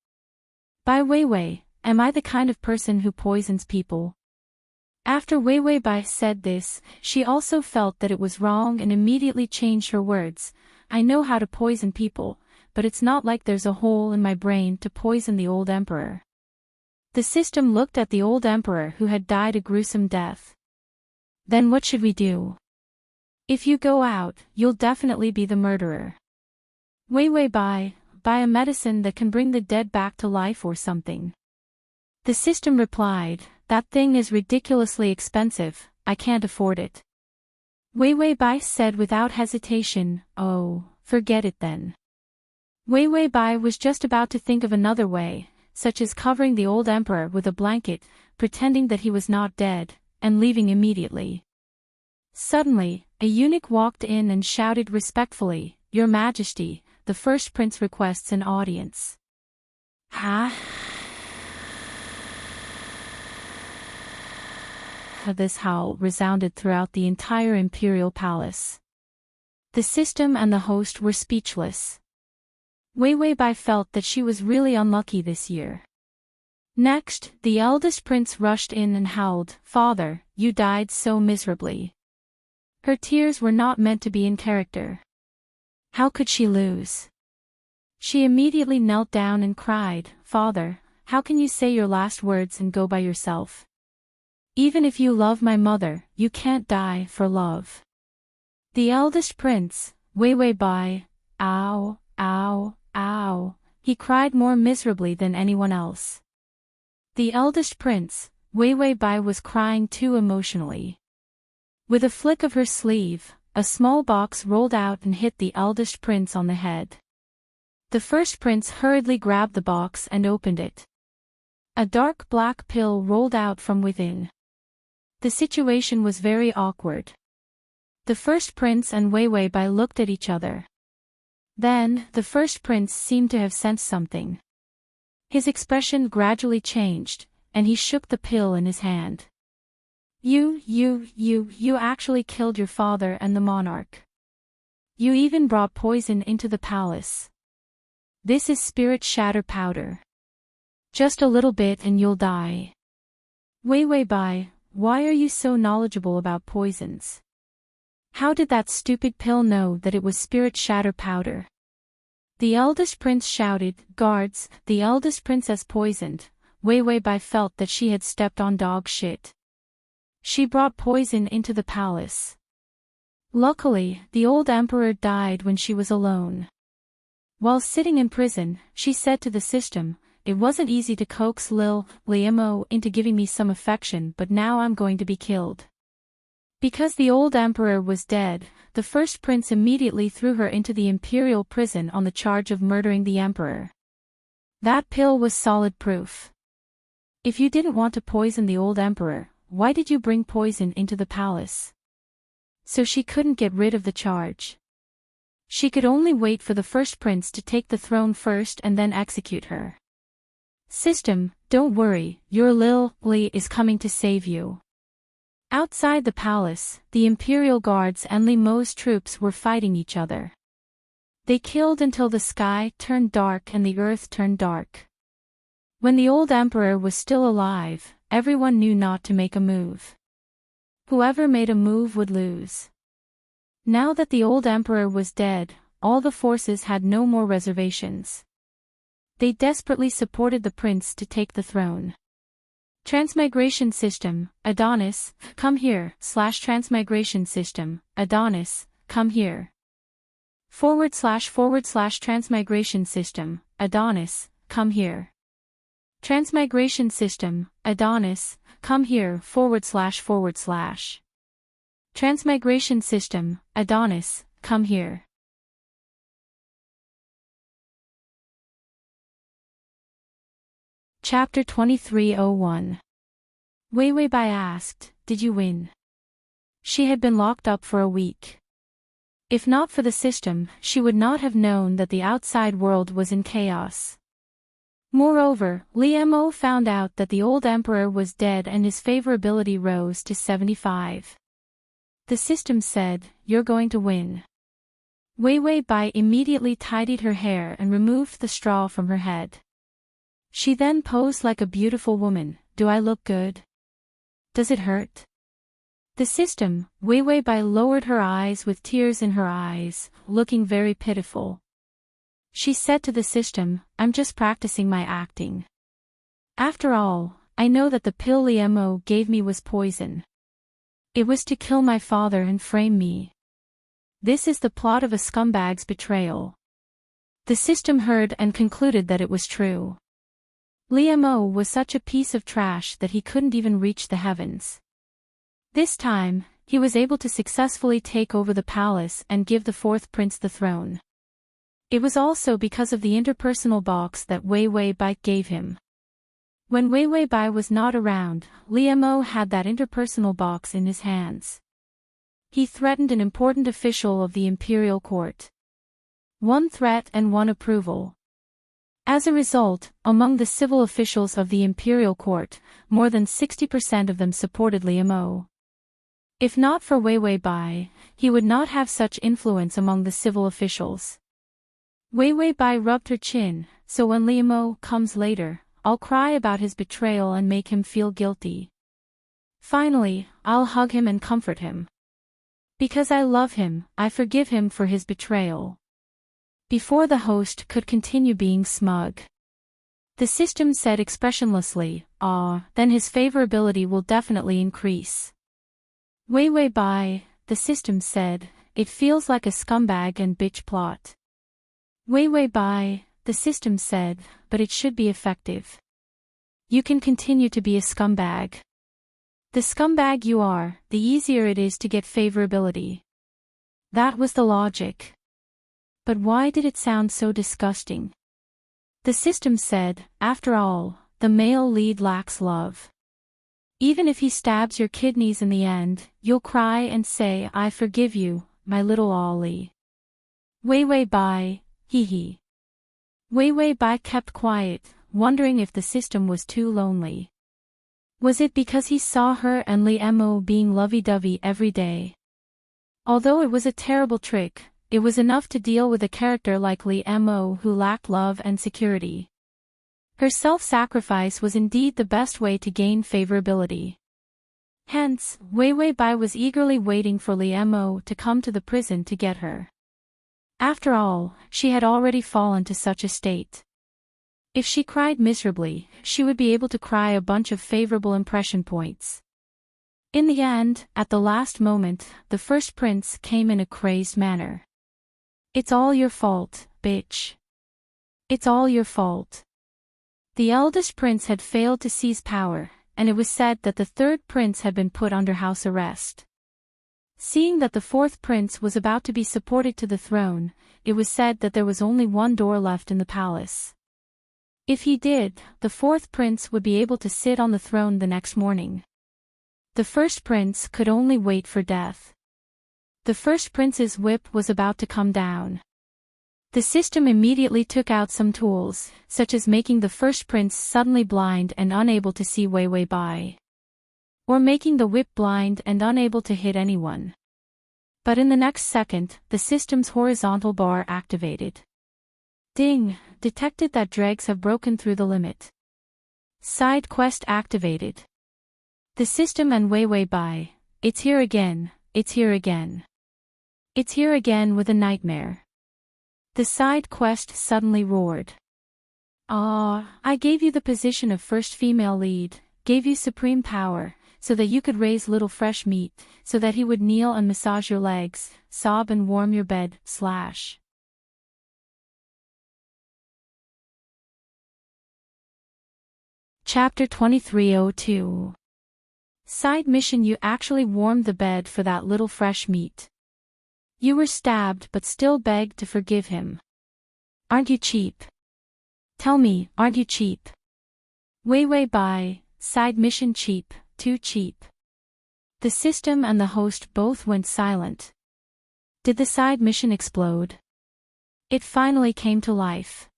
Bai Wei, am I the kind of person who poisons people? After Wei Bai said this, she also felt that it was wrong and immediately changed her words. I know how to poison people, but it's not like there's a hole in my brain to poison the old emperor. The system looked at the old emperor who had died a gruesome death. Then what should we do? If you go out, you'll definitely be the murderer. Wei Bai, buy a medicine that can bring the dead back to life or something. The system replied, that thing is ridiculously expensive, I can't afford it. Wei Bai said without hesitation, oh, forget it then. Wei Bai was just about to think of another way, such as covering the old emperor with a blanket, pretending that he was not dead, and leaving immediately. Suddenly, a eunuch walked in and shouted respectfully, Your Majesty, the first prince requests an audience. Ha? This howl resounded throughout the entire imperial palace. The system and the host were speechless. Wei Bai felt that she was really unlucky this year. Next, the eldest prince rushed in and howled, Father, you died so miserably. Her tears were not meant to be in character. How could she lose? She immediately knelt down and cried, Father, how can you say your last words and go by yourself? Even if you love my mother, you can't die for love. The eldest prince, Wei Bai, ow, ow, ow, he cried more miserably than anyone else. The eldest prince, Wei Bai, was crying too emotionally. With a flick of her sleeve, a small box rolled out and hit the eldest prince on the head. The first prince hurriedly grabbed the box and opened it. A dark black pill rolled out from within. The situation was very awkward. The first prince and Wei Bai looked at each other. Then, the first prince seemed to have sensed something. His expression gradually changed, and he shook the pill in his hand. You actually killed your father and the monarch. You even brought poison into the palace. This is spirit shatter powder. Just a little bit and you'll die. Wei Bai, why are you so knowledgeable about poisons? How did that stupid pill know that it was spirit shatter powder? The eldest prince shouted, Guards, the eldest princess poisoned. Wei Bai felt that she had stepped on dog shit. She brought poison into the palace. Luckily, the old emperor died when she was alone. While sitting in prison, she said to the system, It wasn't easy to coax Liamo into giving me some affection, but now I'm going to be killed. Because the old emperor was dead, the first prince immediately threw her into the imperial prison on the charge of murdering the emperor. That pill was solid proof. If you didn't want to poison the old emperor, why did you bring poison into the palace? So she couldn't get rid of the charge. She could only wait for the first prince to take the throne first and then execute her. System, don't worry, your Li is coming to save you. Outside the palace, the imperial guards and Li Mo's troops were fighting each other. They killed until the sky turned dark and the earth turned dark. When the old emperor was still alive, everyone knew not to make a move. Whoever made a move would lose. Now that the old emperor was dead, all the forces had no more reservations. They desperately supported the prince to take the throne. Transmigration system, Adonis, come here, /transmigration system, Adonis, come here. / transmigration system, Adonis, come here. Transmigration system, Adonis, come here, / Transmigration system, Adonis, come here. Chapter 2301. Wei Bai asked, Did you win? She had been locked up for a week. If not for the system, she would not have known that the outside world was in chaos. Moreover, Liemo found out that the old emperor was dead and his favorability rose to 75. The system said, "You're going to win." Wei Wei Bai immediately tidied her hair and removed the straw from her head. She then posed like a beautiful woman. "Do I look good? Does it hurt?" The system, Wei Wei Bai lowered her eyes with tears in her eyes, looking very pitiful. She said to the system, "I'm just practicing my acting. After all, I know that the pill Liemo gave me was poison. It was to kill my father and frame me. This is the plot of a scumbag's betrayal." The system heard and concluded that it was true. Liemo was such a piece of trash that he couldn't even reach the heavens. This time, he was able to successfully take over the palace and give the fourth prince the throne. It was also because of the interpersonal box that Wei Wei Bai gave him. When Wei Wei Bai was not around, Liemo had that interpersonal box in his hands. He threatened an important official of the imperial court. One threat and one approval. As a result, among the civil officials of the imperial court, more than 60% of them supported Liemo. If not for Wei Wei Bai, he would not have such influence among the civil officials. Wei Wei Bai rubbed her chin, "So when Liemo comes later, I'll cry about his betrayal and make him feel guilty. Finally, I'll hug him and comfort him. Because I love him, I forgive him for his betrayal." Before the host could continue being smug, the system said expressionlessly, "Then his favorability will definitely increase." Wei Wei Bai, the system said, "It feels like a scumbag and bitch plot." Wei Wei Bai, the system said, "But it should be effective. You can continue to be a scumbag. The scumbag you are, the easier it is to get favorability." That was the logic. But why did it sound so disgusting? The system said, "After all, the male lead lacks love. Even if he stabs your kidneys in the end, you'll cry and say, 'I forgive you, my little Ollie.'" Wei Wei Bai, hee hee. Wei Wei Bai kept quiet, wondering if the system was too lonely. Was it because he saw her and Liemo being lovey-dovey every day? Although it was a terrible trick, it was enough to deal with a character like Liemo who lacked love and security. Her self-sacrifice was indeed the best way to gain favorability. Hence, Wei Wei Bai was eagerly waiting for Liemo to come to the prison to get her. After all, she had already fallen to such a state. If she cried miserably, she would be able to cry a bunch of favorable impression points. In the end, at the last moment, the first prince came in a crazed manner. "It's all your fault, bitch. It's all your fault." The eldest prince had failed to seize power, and it was said that the third prince had been put under house arrest. Seeing that the fourth prince was about to be supported to the throne, it was said that there was only one door left in the palace. If he did, the fourth prince would be able to sit on the throne the next morning. The first prince could only wait for death. The first prince's whip was about to come down. The system immediately took out some tools, such as making the first prince suddenly blind and unable to see Wei Wei Bai. Or making the whip blind and unable to hit anyone. But in the next second, the system's horizontal bar activated. Ding! Detected that dregs have broken through the limit. Side quest activated. The system and Wei Wei Bai, "It's here again, it's here again. It's here again with a nightmare." The side quest suddenly roared. I gave you the position of first female lead, gave you supreme power, so that you could raise little fresh meat, so that he would kneel and massage your legs, sob and warm your bed, / Chapter 2302. Side mission: You actually warmed the bed for that little fresh meat. You were stabbed but still begged to forgive him. Aren't you cheap? Tell me, aren't you cheap? Wei Wei Bai, side mission: cheap, too cheap. The system and the host both went silent. Did the side mission explode? It finally came to life.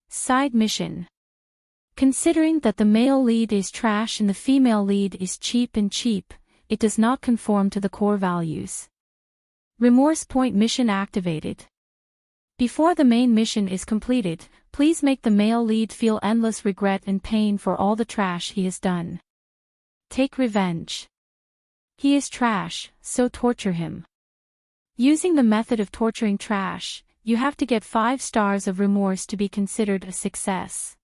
Side mission. Considering that the male lead is trash and the female lead is cheap and cheap, it does not conform to the core values. Remorse point mission activated. Before the main mission is completed, please make the male lead feel endless regret and pain for all the trash he has done. Take revenge. He is trash, so torture him. Using the method of torturing trash, you have to get 5 stars of remorse to be considered a success.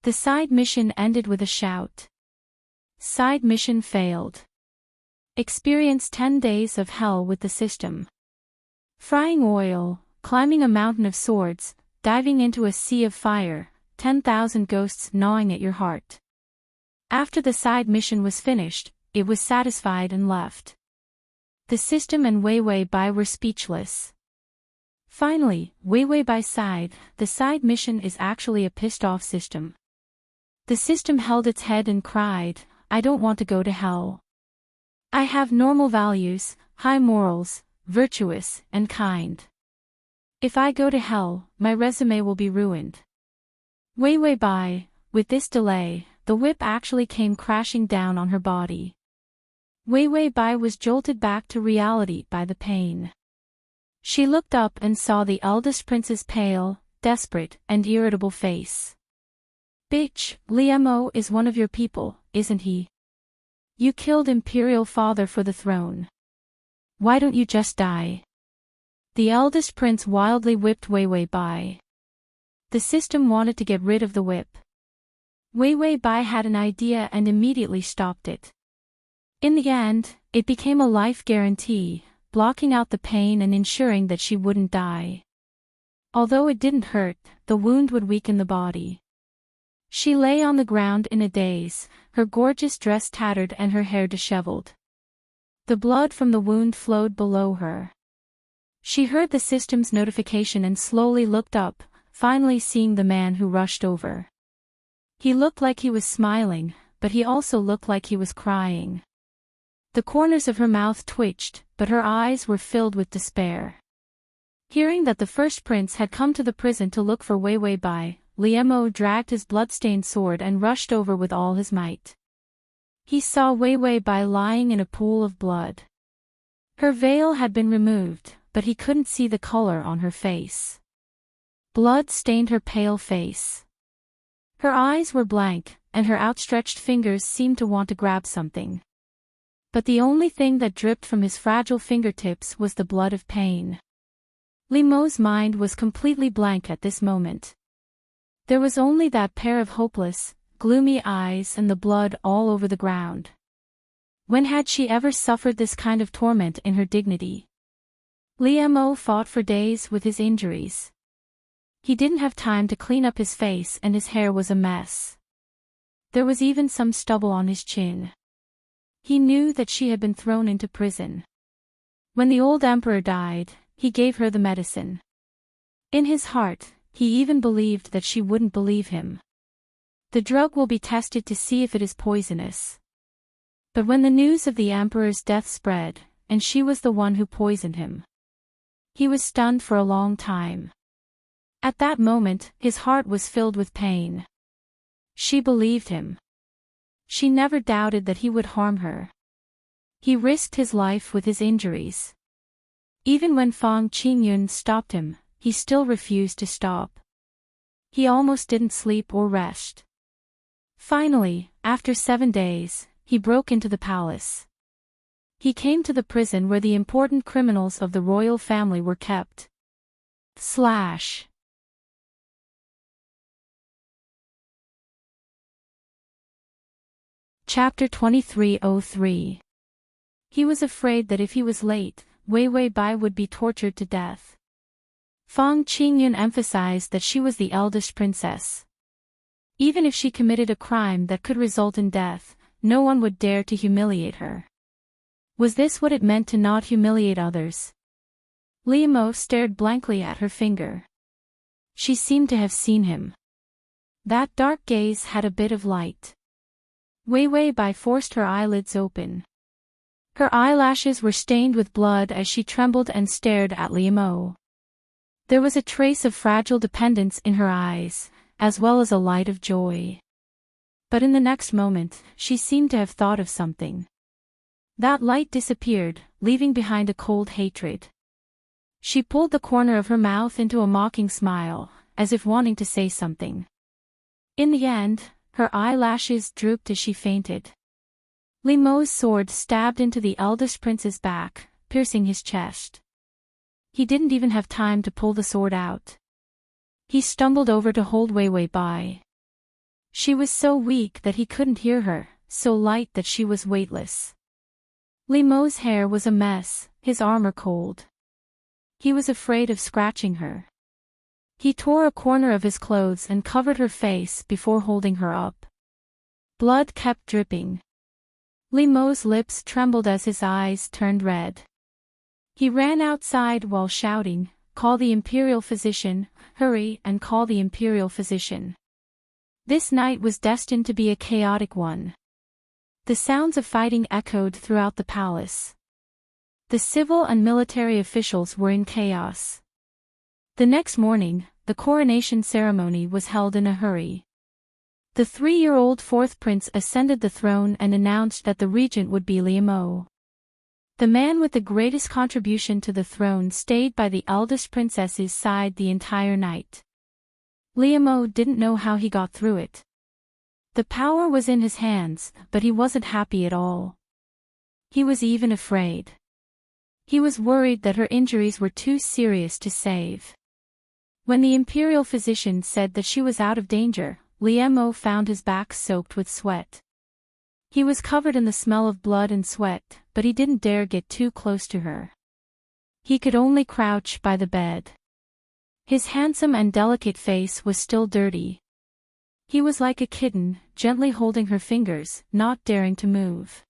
The side mission ended with a shout. Side mission failed. Experience 10 days of hell with the system. Frying oil, climbing a mountain of swords, diving into a sea of fire, 10,000 ghosts gnawing at your heart. After the side mission was finished, it was satisfied and left. The system and Wei Wei Bai were speechless. Finally, Wei Wei Bai sighed. The side mission is actually a pissed-off system. The system held its head and cried, I don't want to go to hell. I have normal values, high morals, virtuous, and kind. If I go to hell, my resume will be ruined. Wei Wei Bai, with this delay, the whip actually came crashing down on her body. Wei Wei Bai was jolted back to reality by the pain. She looked up and saw the eldest prince's pale, desperate, and irritable face. Bitch, Liemo is one of your people, isn't he? You killed Imperial Father for the throne. Why don't you just die? The eldest prince wildly whipped Wei Wei Bai. The system wanted to get rid of the whip. Wei Wei Bai had an idea and immediately stopped it. In the end, it became a life guarantee, blocking out the pain and ensuring that she wouldn't die. Although it didn't hurt, the wound would weaken the body. She lay on the ground in a daze, her gorgeous dress tattered and her hair disheveled. The blood from the wound flowed below her. She heard the system's notification and slowly looked up, finally seeing the man who rushed over. He looked like he was smiling, but he also looked like he was crying. The corners of her mouth twitched, but her eyes were filled with despair. Hearing that the first prince had come to the prison to look for Wei Wei Bai, Liemo dragged his blood-stained sword and rushed over with all his might. He saw Wei Wei Bai lying in a pool of blood. Her veil had been removed, but he couldn't see the color on her face. Blood stained her pale face. Her eyes were blank, and her outstretched fingers seemed to want to grab something. But the only thing that dripped from his fragile fingertips was the blood of pain. Liemo's mind was completely blank at this moment. There was only that pair of hopeless, gloomy eyes and the blood all over the ground. When had she ever suffered this kind of torment in her dignity? Liemo fought for days with his injuries. He didn't have time to clean up his face and his hair was a mess. There was even some stubble on his chin. He knew that she had been thrown into prison. When the old emperor died, he gave her the medicine. In his heart, he even believed that she wouldn't believe him. The drug will be tested to see if it is poisonous. But when the news of the emperor's death spread, and she was the one who poisoned him, he was stunned for a long time. At that moment, his heart was filled with pain. She believed him. She never doubted that he would harm her. He risked his life with his injuries. Even when Fang Qingyun stopped him, he still refused to stop. He almost didn't sleep or rest. Finally, after 7 days, he broke into the palace. He came to the prison where the important criminals of the royal family were kept. Chapter 2303. He was afraid that if he was late, Wei Wei Bai would be tortured to death. Fang Qingyun emphasized that she was the eldest princess. Even if she committed a crime that could result in death, no one would dare to humiliate her. Was this what it meant to not humiliate others? Liemo stared blankly at her finger. She seemed to have seen him. That dark gaze had a bit of light. Wei Wei Bai forced her eyelids open. Her eyelashes were stained with blood as she trembled and stared at Liemo. There was a trace of fragile dependence in her eyes, as well as a light of joy. But in the next moment, she seemed to have thought of something. That light disappeared, leaving behind a cold hatred. She pulled the corner of her mouth into a mocking smile, as if wanting to say something. In the end, her eyelashes drooped as she fainted. Limeau's sword stabbed into the eldest prince's back, piercing his chest. He didn't even have time to pull the sword out. He stumbled over to hold Wei Wei by. She was so weak that he couldn't hear her, so light that she was weightless. Limeau's hair was a mess, his armor cold. He was afraid of scratching her. He tore a corner of his clothes and covered her face before holding her up. Blood kept dripping. Limeau's lips trembled as his eyes turned red. He ran outside while shouting, "Call the imperial physician, hurry and call the imperial physician." This night was destined to be a chaotic one. The sounds of fighting echoed throughout the palace. The civil and military officials were in chaos. The next morning, the coronation ceremony was held in a hurry. The 3-year-old fourth prince ascended the throne and announced that the regent would be Limeau. The man with the greatest contribution to the throne stayed by the eldest princess's side the entire night. Limeau didn't know how he got through it. The power was in his hands, but he wasn't happy at all. He was even afraid. He was worried that her injuries were too serious to save. When the imperial physician said that she was out of danger, Limeau found his back soaked with sweat. He was covered in the smell of blood and sweat, but he didn't dare get too close to her. He could only crouch by the bed. His handsome and delicate face was still dirty. He was like a kitten, gently holding her fingers, not daring to move.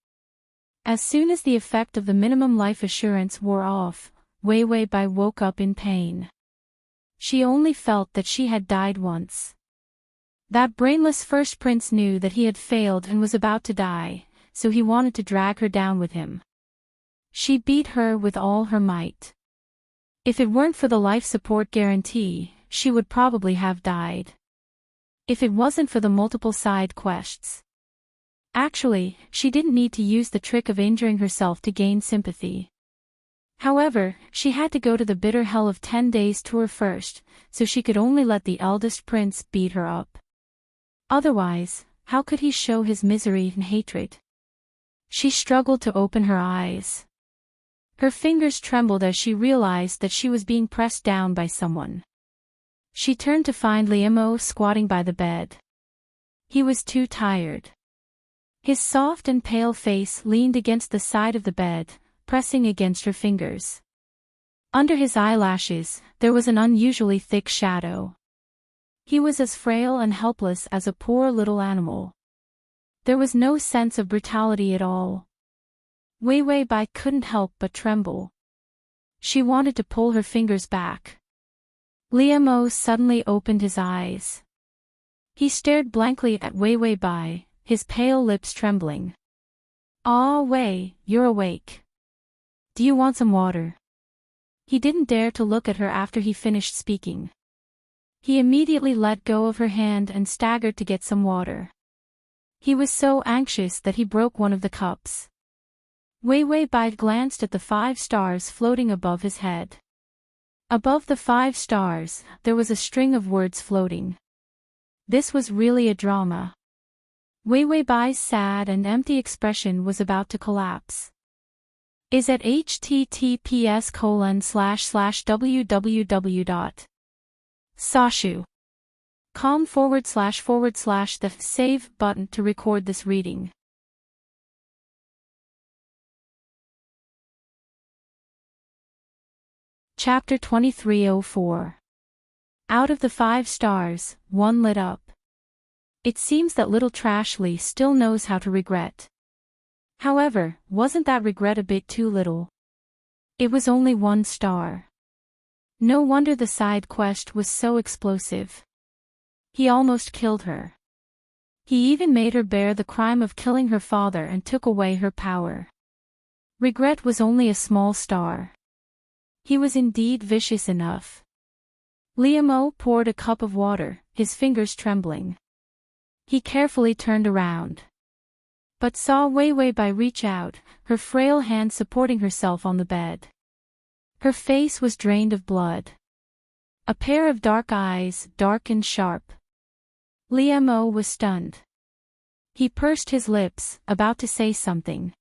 As soon as the effect of the minimum life assurance wore off, Wei Wei Bai woke up in pain. She only felt that she had died once. That brainless first prince knew that he had failed and was about to die, so he wanted to drag her down with him. She beat her with all her might. If it weren't for the life support guarantee, she would probably have died. If it wasn't for the multiple side quests. Actually, she didn't need to use the trick of injuring herself to gain sympathy. However, she had to go to the bitter hell of 10 days tour first, so she could only let the eldest prince beat her up. Otherwise, how could he show his misery and hatred? She struggled to open her eyes. Her fingers trembled as she realized that she was being pressed down by someone. She turned to find Limeau squatting by the bed. He was too tired. His soft and pale face leaned against the side of the bed, pressing against her fingers. Under his eyelashes, there was an unusually thick shadow. He was as frail and helpless as a poor little animal. There was no sense of brutality at all. Wei Wei Bai couldn't help but tremble. She wanted to pull her fingers back. Limeau suddenly opened his eyes. He stared blankly at Wei Wei Bai, his pale lips trembling. "Ah, Wei, you're awake. Do you want some water?" He didn't dare to look at her after he finished speaking. He immediately let go of her hand and staggered to get some water. He was so anxious that he broke one of the cups. Wei Wei Bai glanced at the 5 stars floating above his head. Above the 5 stars, there was a string of words floating. This was really a drama. Wei Wei Bai's sad and empty expression was about to collapse. Is at https://www.sashu.com// the save button to record this reading. Chapter 2304. Out of the 5 stars, 1 lit up. It seems that little Trashly still knows how to regret. However, wasn't that regret a bit too little? It was only 1 star. No wonder the side quest was so explosive. He almost killed her. He even made her bear the crime of killing her father and took away her power. Regret was only a small star. He was indeed vicious enough. Liamo poured a cup of water, his fingers trembling. He carefully turned around, but saw Wei Wei Bai reach out, her frail hand supporting herself on the bed. Her face was drained of blood. A pair of dark eyes, dark and sharp. Liamo was stunned. He pursed his lips, about to say something.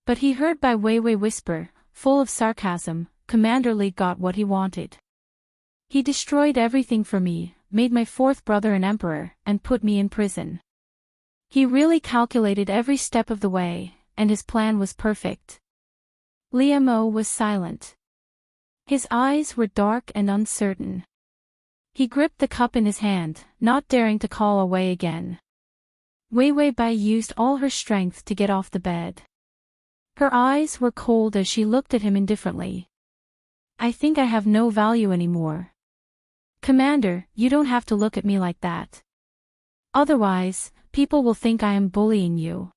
But he heard Bai Weiwei whisper, full of sarcasm, "Commander Li got what he wanted. He destroyed everything for me, made my fourth brother an emperor, and put me in prison. He really calculated every step of the way, and his plan was perfect." Liamo was silent. His eyes were dark and uncertain. He gripped the cup in his hand, not daring to call away again. Wei Wei Bai used all her strength to get off the bed. Her eyes were cold as she looked at him indifferently. "I think I have no value anymore. Commander, you don't have to look at me like that. Otherwise, people will think I am bullying you."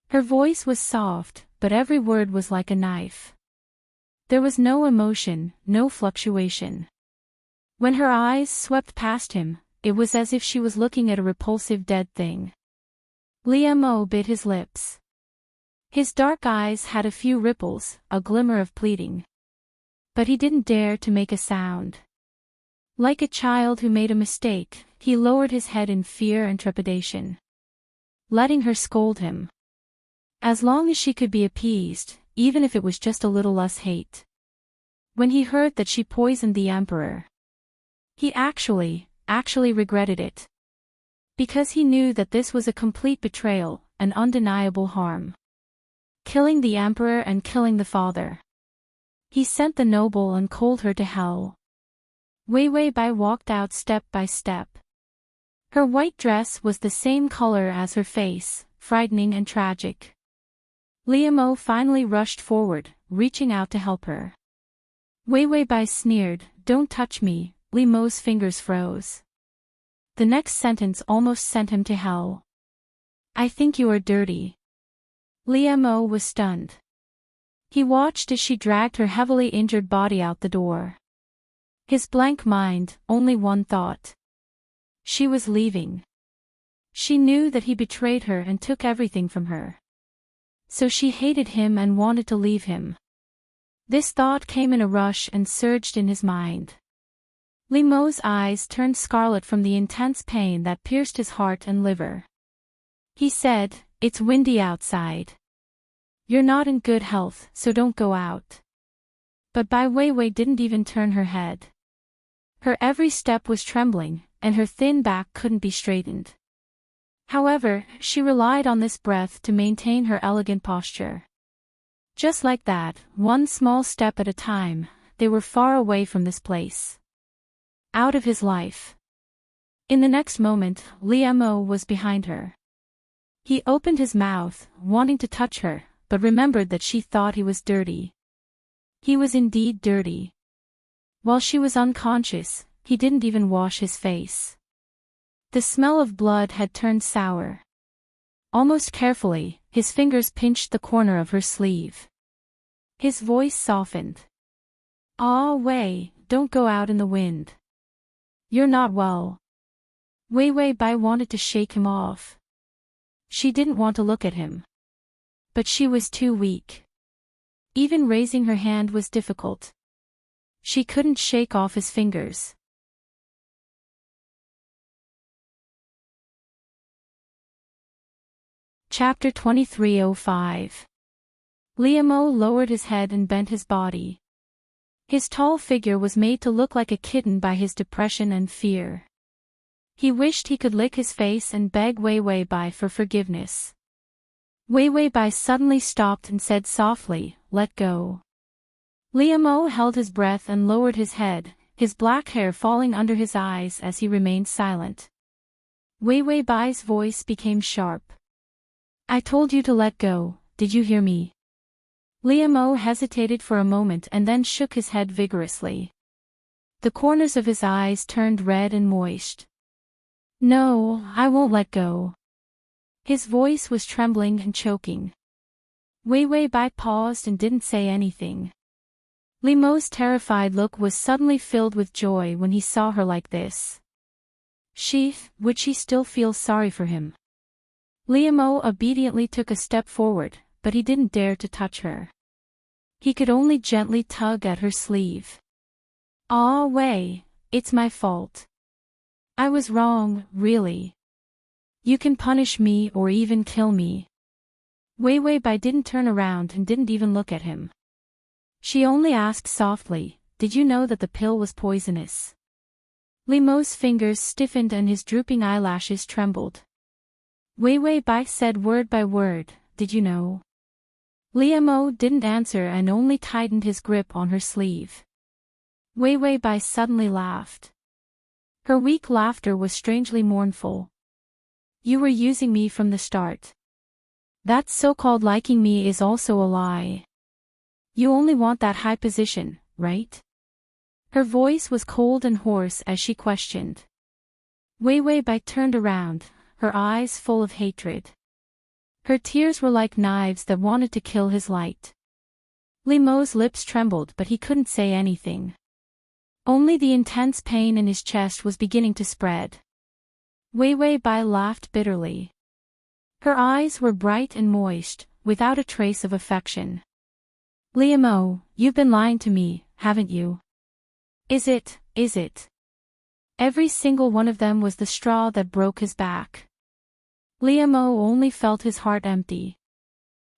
Her voice was soft, but every word was like a knife. There was no emotion, no fluctuation. When her eyes swept past him, it was as if she was looking at a repulsive dead thing. Liamo bit his lips. His dark eyes had a few ripples, a glimmer of pleading. But he didn't dare to make a sound. Like a child who made a mistake, he lowered his head in fear and trepidation, letting her scold him. As long as she could be appeased, even if it was just a little less hate. When he heard that she poisoned the emperor, he actually regretted it. Because he knew that this was a complete betrayal, an undeniable harm. Killing the emperor and killing the father. He sent the noble and cold her to hell. Wei Wei Bai walked out step by step. Her white dress was the same color as her face, frightening and tragic. Liamo finally rushed forward, reaching out to help her. Wei Wei Bai sneered, "Don't touch me." Liamo's fingers froze. The next sentence almost sent him to hell. "I think you are dirty." Liamo was stunned. He watched as she dragged her heavily injured body out the door. His blank mind, only one thought. She was leaving. She knew that he betrayed her and took everything from her. So she hated him and wanted to leave him. This thought came in a rush and surged in his mind. Liamo's eyes turned scarlet from the intense pain that pierced his heart and liver. He said, "It's windy outside. You're not in good health, so don't go out." But Bai Weiwei didn't even turn her head. Her every step was trembling, and her thin back couldn't be straightened. However, she relied on this breath to maintain her elegant posture. Just like that, one small step at a time, they were far away from this place. Out of his life. In the next moment, Liamo was behind her. He opened his mouth, wanting to touch her, but remembered that she thought he was dirty. He was indeed dirty. While she was unconscious, he didn't even wash his face. The smell of blood had turned sour. Almost carefully, his fingers pinched the corner of her sleeve. His voice softened. "Ah, Wei, don't go out in the wind. You're not well." Wei Wei Bai wanted to shake him off. She didn't want to look at him. But she was too weak. Even raising her hand was difficult. She couldn't shake off his fingers. Chapter 2305. Liamo lowered his head and bent his body. His tall figure was made to look like a kitten by his depression and fear. He wished he could lick his face and beg Wei Wei Bai for forgiveness. Wei Wei Bai suddenly stopped and said softly, "Let go." Liamo held his breath and lowered his head, his black hair falling under his eyes as he remained silent. Wei Wei Bai's voice became sharp. "I told you to let go, did you hear me?" Liamo hesitated for a moment and then shook his head vigorously. The corners of his eyes turned red and moist. "No, I won't let go." His voice was trembling and choking. Wei Wei Bai paused and didn't say anything. Lemo's terrified look was suddenly filled with joy when he saw her like this. Would she still feel sorry for him? Lemo obediently took a step forward, but he didn't dare to touch her. He could only gently tug at her sleeve. "Aw, Wei, it's my fault. I was wrong, really. You can punish me or even kill me." Wei Bai didn't turn around and didn't even look at him. She only asked softly, "Did you know that the pill was poisonous?" Lemo's fingers stiffened and his drooping eyelashes trembled. Wei Bai said word by word, "Did you know?" Lemo didn't answer and only tightened his grip on her sleeve. Wei Bai suddenly laughed. Her weak laughter was strangely mournful. "You were using me from the start. That so-called liking me is also a lie. You only want that high position, right?" Her voice was cold and hoarse as she questioned. Wei Bai turned around, her eyes full of hatred. Her tears were like knives that wanted to kill his light. Lemo's lips trembled but he couldn't say anything. Only the intense pain in his chest was beginning to spread. Wei Bai laughed bitterly. Her eyes were bright and moist, without a trace of affection. "Lemo, you've been lying to me, haven't you? Is it?" Every single one of them was the straw that broke his back. Lemo only felt his heart empty.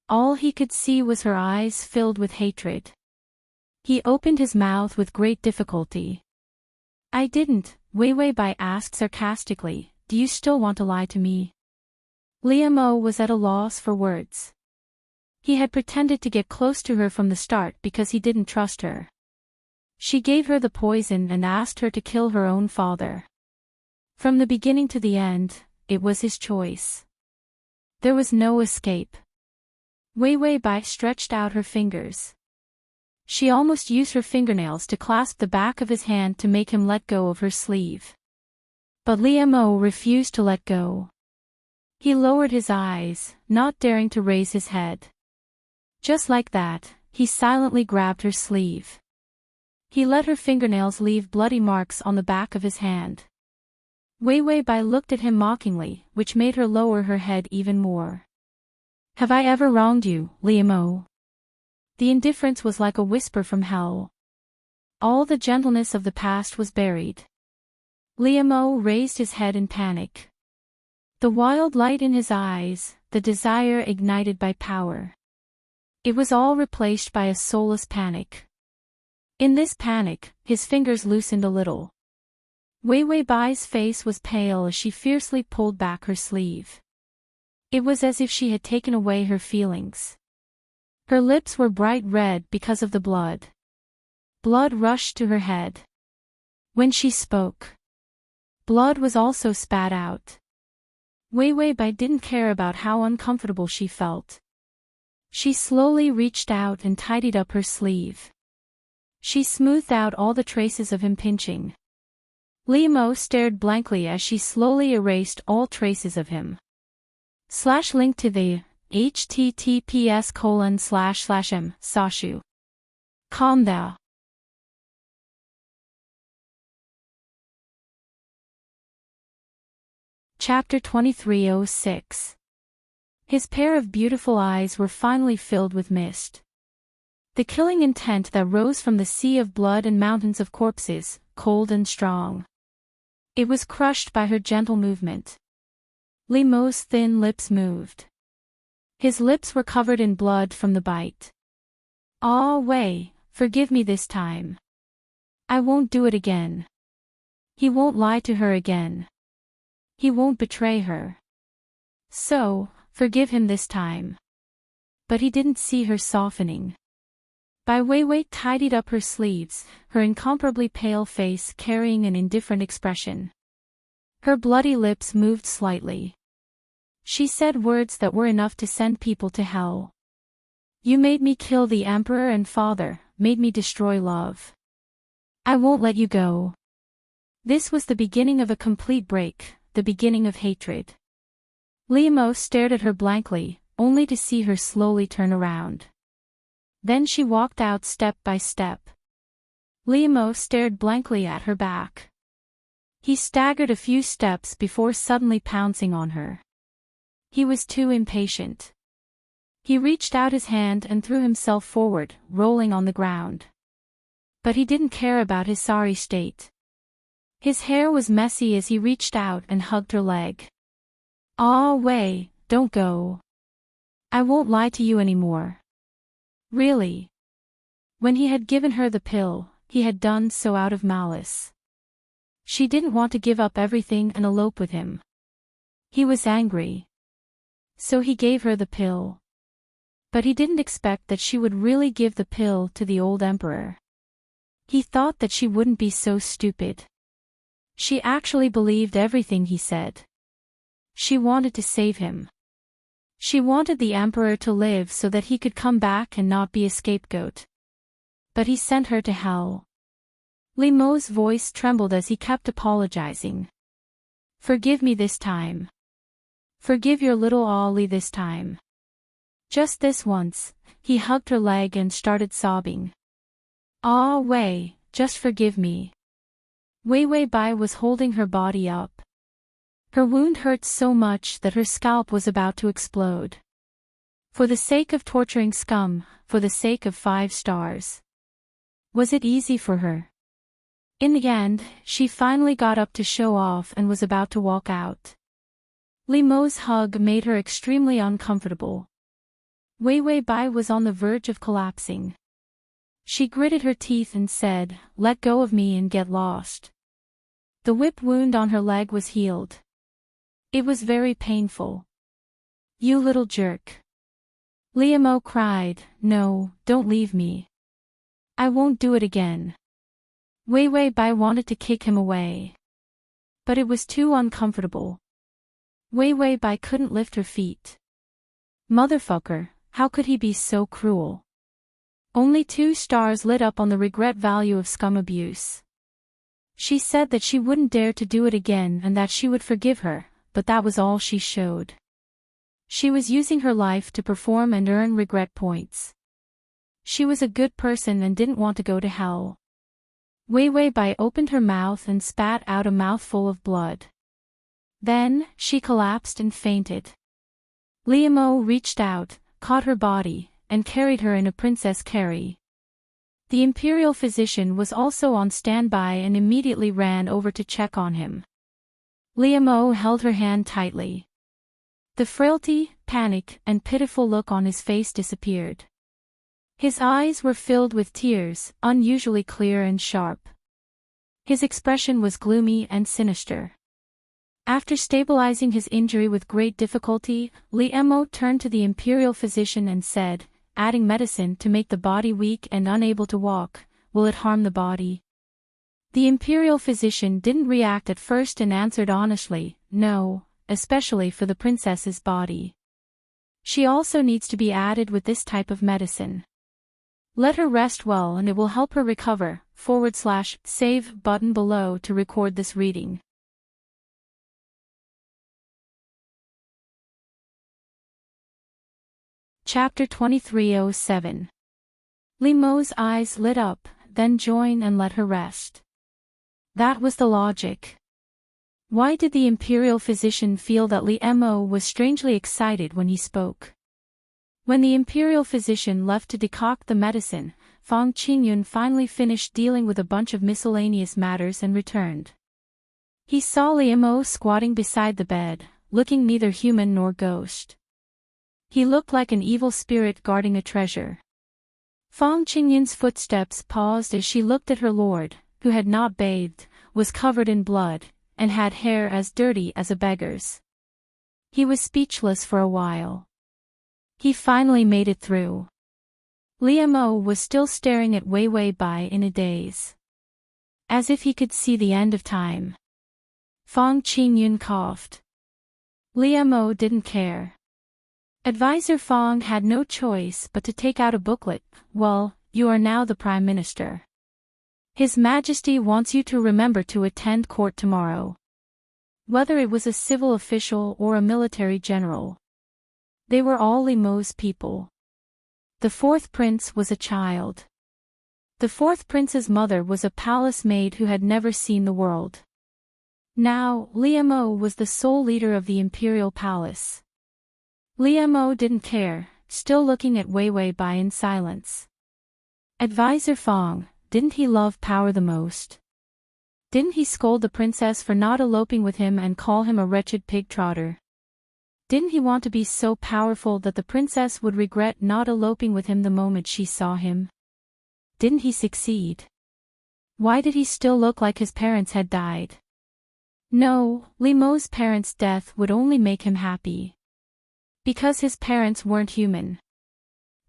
All he could see was her eyes filled with hatred. He opened his mouth with great difficulty. "I didn't," Wei Bai asked sarcastically, "do you still want to lie to me?" Lemo was at a loss for words. He had pretended to get close to her from the start because he didn't trust her. She gave her the poison and asked her to kill her own father. From the beginning to the end, it was his choice. There was no escape. Wei Bai stretched out her fingers. She almost used her fingernails to clasp the back of his hand to make him let go of her sleeve. But Lemo refused to let go. He lowered his eyes, not daring to raise his head. Just like that, he silently grabbed her sleeve. He let her fingernails leave bloody marks on the back of his hand. Wei Bai looked at him mockingly, which made her lower her head even more. "Have I ever wronged you, Lemo?" The indifference was like a whisper from hell. All the gentleness of the past was buried. Lemo raised his head in panic. The wild light in his eyes, the desire ignited by power. It was all replaced by a soulless panic. In this panic, his fingers loosened a little. Wei Bai's face was pale as she fiercely pulled back her sleeve. It was as if she had taken away her feelings. Her lips were bright red because of the blood. Blood rushed to her head. When she spoke, blood was also spat out. Wei Bai didn't care about how uncomfortable she felt. She slowly reached out and tidied up her sleeve. She smoothed out all the traces of him pinching. Lemo stared blankly as she slowly erased all traces of him. Link to the https://m Sashu. Calm thou. Chapter 2306. His pair of beautiful eyes were finally filled with mist. The killing intent that rose from the sea of blood and mountains of corpses, cold and strong. It was crushed by her gentle movement. Lemo's thin lips moved. His lips were covered in blood from the bite. "Ah, Wei, forgive me this time. I won't do it again." He won't lie to her again. He won't betray her. So, forgive him this time. But he didn't see her softening. Wei tidied up her sleeves, her incomparably pale face carrying an indifferent expression. Her bloody lips moved slightly. She said words that were enough to send people to hell. "You made me kill the emperor and father, made me destroy love. I won't let you go." This was the beginning of a complete break, the beginning of hatred. Lemo stared at her blankly, only to see her slowly turn around. Then she walked out step by step, Li Mo stared blankly at her back. He staggered a few steps before suddenly pouncing on her. He was too impatient. He reached out his hand and threw himself forward, rolling on the ground. But he didn't care about his sorry state. His hair was messy as he reached out and hugged her leg. "Aw, Wei, don't go. I won't lie to you anymore." Really? When he had given her the pill, he had done so out of malice. She didn't want to give up everything and elope with him. He was angry. So he gave her the pill. But he didn't expect that she would really give the pill to the old emperor. He thought that she wouldn't be so stupid. She actually believed everything he said. She wanted to save him. She wanted the emperor to live so that he could come back and not be a scapegoat. But he sent her to hell. Li Mo's voice trembled as he kept apologizing. "Forgive me this time. Forgive your little Ollie this time. Just this once." He hugged her leg and started sobbing. "Aw, Wei, just forgive me." Wei Bai was holding her body up. Her wound hurt so much that her scalp was about to explode. For the sake of torturing scum, for the sake of 5 stars. Was it easy for her? In the end, she finally got up to show off and was about to walk out. Li Mo's hug made her extremely uncomfortable. Wei Bai was on the verge of collapsing. She gritted her teeth and said, "Let go of me and get lost." The whip wound on her leg was healed. It was very painful. "You little jerk." Li Mo cried, "No, don't leave me. I won't do it again." Wei Bai wanted to kick him away. But it was too uncomfortable. Wei Bai couldn't lift her feet. Motherfucker, how could he be so cruel? Only 2 stars lit up on the regret value of scum abuse. She said that she wouldn't dare to do it again and that she would forgive her, but that was all she showed. She was using her life to perform and earn regret points. She was a good person and didn't want to go to hell. Wei Bai opened her mouth and spat out a mouthful of blood. Then, she collapsed and fainted. Li Mo reached out, caught her body, and carried her in a princess carry. The imperial physician was also on standby and immediately ran over to check on him. Li Mo held her hand tightly. The frailty, panic, and pitiful look on his face disappeared. His eyes were filled with tears, unusually clear and sharp. His expression was gloomy and sinister. After stabilizing his injury with great difficulty, Li Mo turned to the imperial physician and said, "Adding medicine to make the body weak and unable to walk, will it harm the body?" The imperial physician didn't react at first and answered honestly, "No, especially for the princess's body. She also needs to be added with this type of medicine. Let her rest well and it will help her recover." /save button below to record this reading. Chapter 2307. Li Mo's eyes lit up, then join and let her rest. That was the logic. Why did the imperial physician feel that Li Mo was strangely excited when he spoke? When the imperial physician left to decoct the medicine, Fang Qingyun finally finished dealing with a bunch of miscellaneous matters and returned. He saw Li Mo squatting beside the bed, looking neither human nor ghost. He looked like an evil spirit guarding a treasure. Fang Qingyun's footsteps paused as she looked at her lord, who had not bathed, was covered in blood, and had hair as dirty as a beggar's. He was speechless for a while. He finally made it through. Li Mo was still staring at Wei Bai in a daze. As if he could see the end of time. Fang Qingyun coughed. Li Mo didn't care. Advisor Fang had no choice but to take out a booklet. "Well, you are now the Prime Minister. His Majesty wants you to remember to attend court tomorrow." Whether it was a civil official or a military general. They were all Li Mo's people. The 4th prince was a child. The fourth prince's mother was a palace maid who had never seen the world. Now, Liemo was the sole leader of the imperial palace. Liemo didn't care, still looking at Wei Wei Bai in silence. Advisor Fong, didn't he love power the most? Didn't he scold the princess for not eloping with him and call him a wretched pig-trotter? Didn't he want to be so powerful that the princess would regret not eloping with him the moment she saw him? Didn't he succeed? Why did he still look like his parents had died? No, Liemo's parents' death would only make him happy. Because his parents weren't human.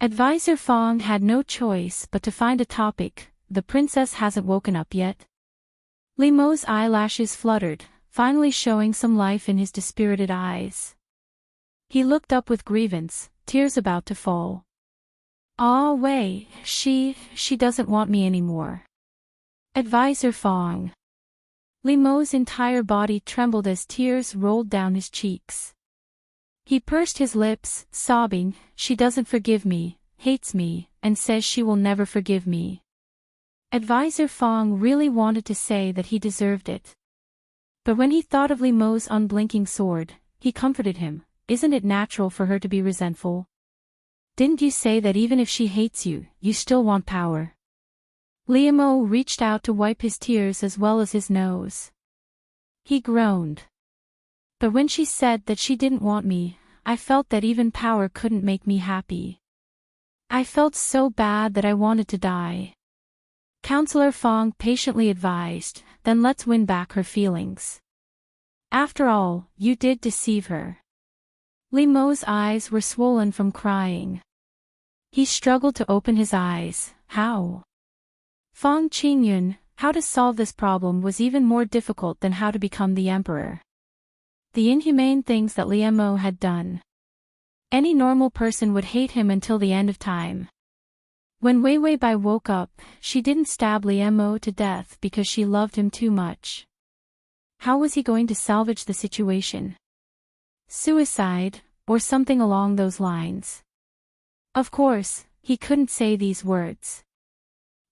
Advisor Fong had no choice but to find a topic. The princess hasn't woken up yet. Liemo's eyelashes fluttered, finally showing some life in his dispirited eyes. He looked up with grievance, tears about to fall. "Ah, Wei, she doesn't want me anymore." Advisor Fong. Liemo's entire body trembled as tears rolled down his cheeks. He pursed his lips, sobbing, "She doesn't forgive me, hates me, and says she will never forgive me." Advisor Fong really wanted to say that he deserved it. But when he thought of Liemo's unblinking sword, he comforted him. "Isn't it natural for her to be resentful? Didn't you say that even if she hates you, you still want power?" Liemo reached out to wipe his tears as well as his nose. He groaned. "But when she said that she didn't want me, I felt that even power couldn't make me happy. I felt so bad that I wanted to die." Counselor Fong patiently advised, "Then let's win back her feelings. After all, you did deceive her." Liemo's eyes were swollen from crying. He struggled to open his eyes. How? Fong Qingyun, how to solve this problem was even more difficult than how to become the emperor. The inhumane things that Liemo had done. Any normal person would hate him until the end of time. When Wei Wei Bai woke up, she didn't stab Liemo to death because she loved him too much. How was he going to salvage the situation? Suicide, or something along those lines. Of course, he couldn't say these words.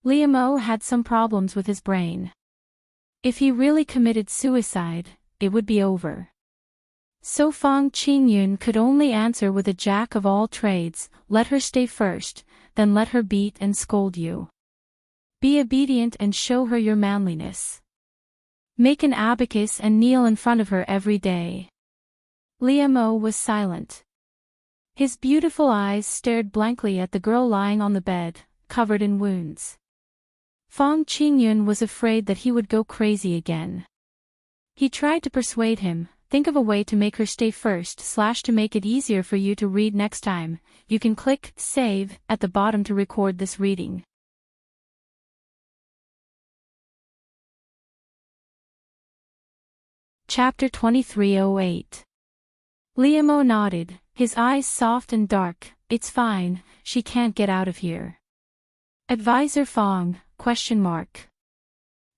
Liemo had some problems with his brain. If he really committed suicide, it would be over. So Fong Qingyun could only answer with a jack of all trades, "Let her stay first, then let her beat and scold you. Be obedient and show her your manliness. Make an abacus and kneel in front of her every day." Liemo was silent. His beautiful eyes stared blankly at the girl lying on the bed, covered in wounds. Fong Qingyun was afraid that he would go crazy again. He tried to persuade him, "Think of a way to make her stay first / to make it easier for you to read next time. You can click Save at the bottom to record this reading." Chapter 2308. Liemo nodded, his eyes soft and dark. "It's fine, she can't get out of here." Advisor Fong, ?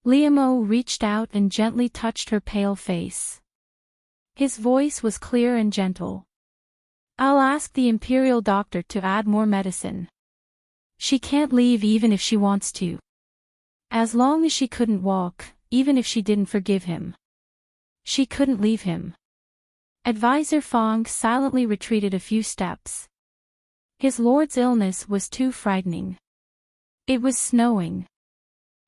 Liemo reached out and gently touched her pale face. His voice was clear and gentle. "I'll ask the imperial doctor to add more medicine. She can't leave even if she wants to. As long as she couldn't walk, even if she didn't forgive him. She couldn't leave him." Advisor Fong silently retreated a few steps. His lord's illness was too frightening. It was snowing.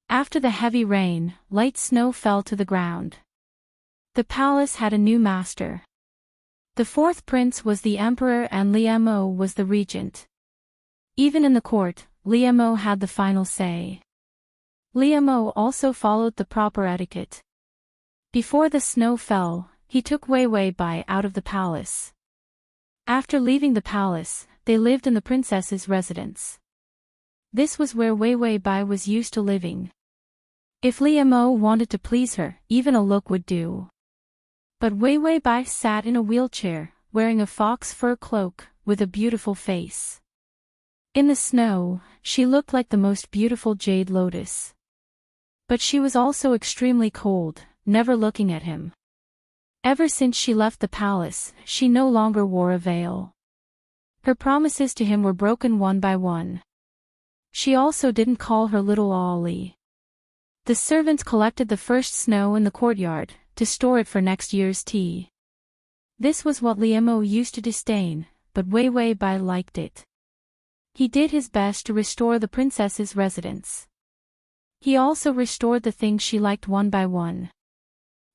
After the heavy rain, light snow fell to the ground. The palace had a new master. The fourth prince was the emperor and Liemo was the regent. Even in the court, Liemo had the final say. Liemo also followed the proper etiquette. Before the snow fell, he took Wei Wei Bai out of the palace. After leaving the palace, they lived in the princess's residence. This was where Wei Wei Bai was used to living. If Liemo wanted to please her, even a look would do. But Wei Wei Bai sat in a wheelchair, wearing a fox fur cloak, with a beautiful face. In the snow, she looked like the most beautiful jade lotus. But she was also extremely cold, never looking at him. Ever since she left the palace, she no longer wore a veil. Her promises to him were broken one by one. She also didn't call her little Ollie. The servants collected the first snow in the courtyard, to store it for next year's tea. This was what Liemo used to disdain, but Wei Wei Bai liked it. He did his best to restore the princess's residence. He also restored the things she liked one by one.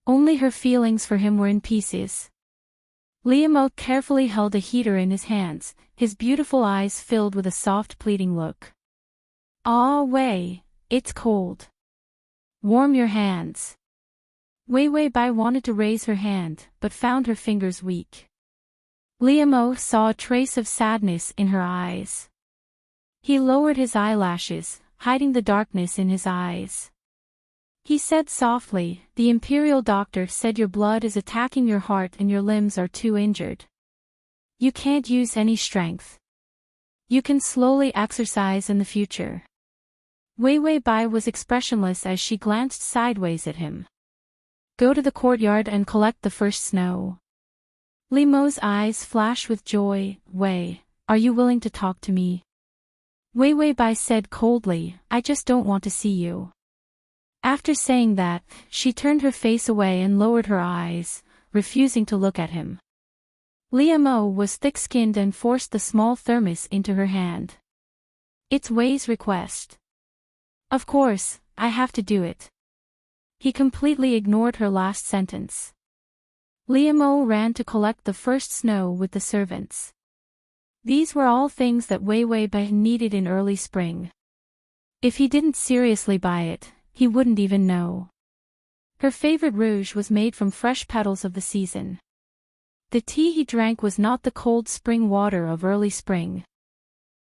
Only her feelings for him were in pieces. Liemo carefully held a heater in his hands, his beautiful eyes filled with a soft pleading look. "Ah, Wei, it's cold. Warm your hands." Wei Wei Bai wanted to raise her hand, but found her fingers weak. Liemo saw a trace of sadness in her eyes. He lowered his eyelashes, hiding the darkness in his eyes. He said softly, "The imperial doctor said your blood is attacking your heart and your limbs are too injured. You can't use any strength. You can slowly exercise in the future." Wei Wei Bai was expressionless as she glanced sideways at him. "Go to the courtyard and collect the first snow." Liemo's eyes flashed with joy. "Wei, are you willing to talk to me?" Wei Wei Bai said coldly, "I just don't want to see you." After saying that, she turned her face away and lowered her eyes, refusing to look at him. Liemo was thick-skinned and forced the small thermos into her hand. "It's Wei's request. Of course, I have to do it." He completely ignored her last sentence. Liemo ran to collect the first snow with the servants. These were all things that Wei Wei Bai needed in early spring. If he didn't seriously buy it, he wouldn't even know. Her favorite rouge was made from fresh petals of the season. The tea he drank was not the cold spring water of early spring.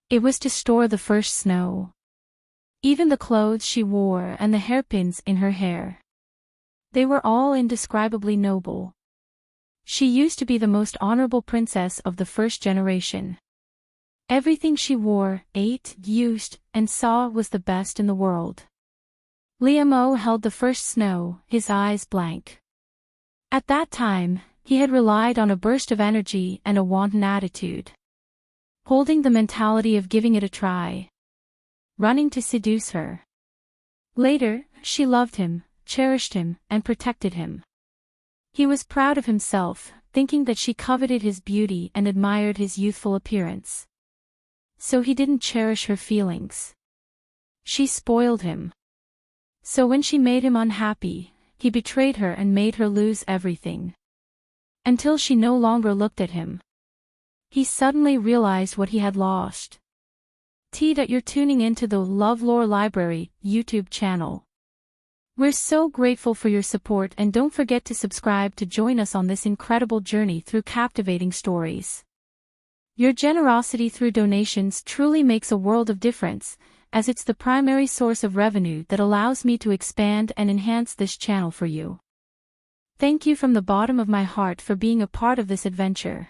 It was to store the first snow. Even the clothes she wore and the hairpins in her hair. They were all indescribably noble. She used to be the most honorable princess of the first generation. Everything she wore, ate, used, and saw was the best in the world. Liemo held the first snow, his eyes blank. At that time, he had relied on a burst of energy and a wanton attitude. Holding the mentality of giving it a try. Running to seduce her. Later, she loved him, cherished him, and protected him. He was proud of himself, thinking that she coveted his beauty and admired his youthful appearance. So he didn't cherish her feelings. She spoiled him. So when she made him unhappy, he betrayed her and made her lose everything. Until she no longer looked at him. He suddenly realized what he had lost. You're tuning into the LoveLore Library YouTube channel. We're so grateful for your support and don't forget to subscribe to join us on this incredible journey through captivating stories. Your generosity through donations truly makes a world of difference, as it's the primary source of revenue that allows me to expand and enhance this channel for you. Thank you from the bottom of my heart for being a part of this adventure.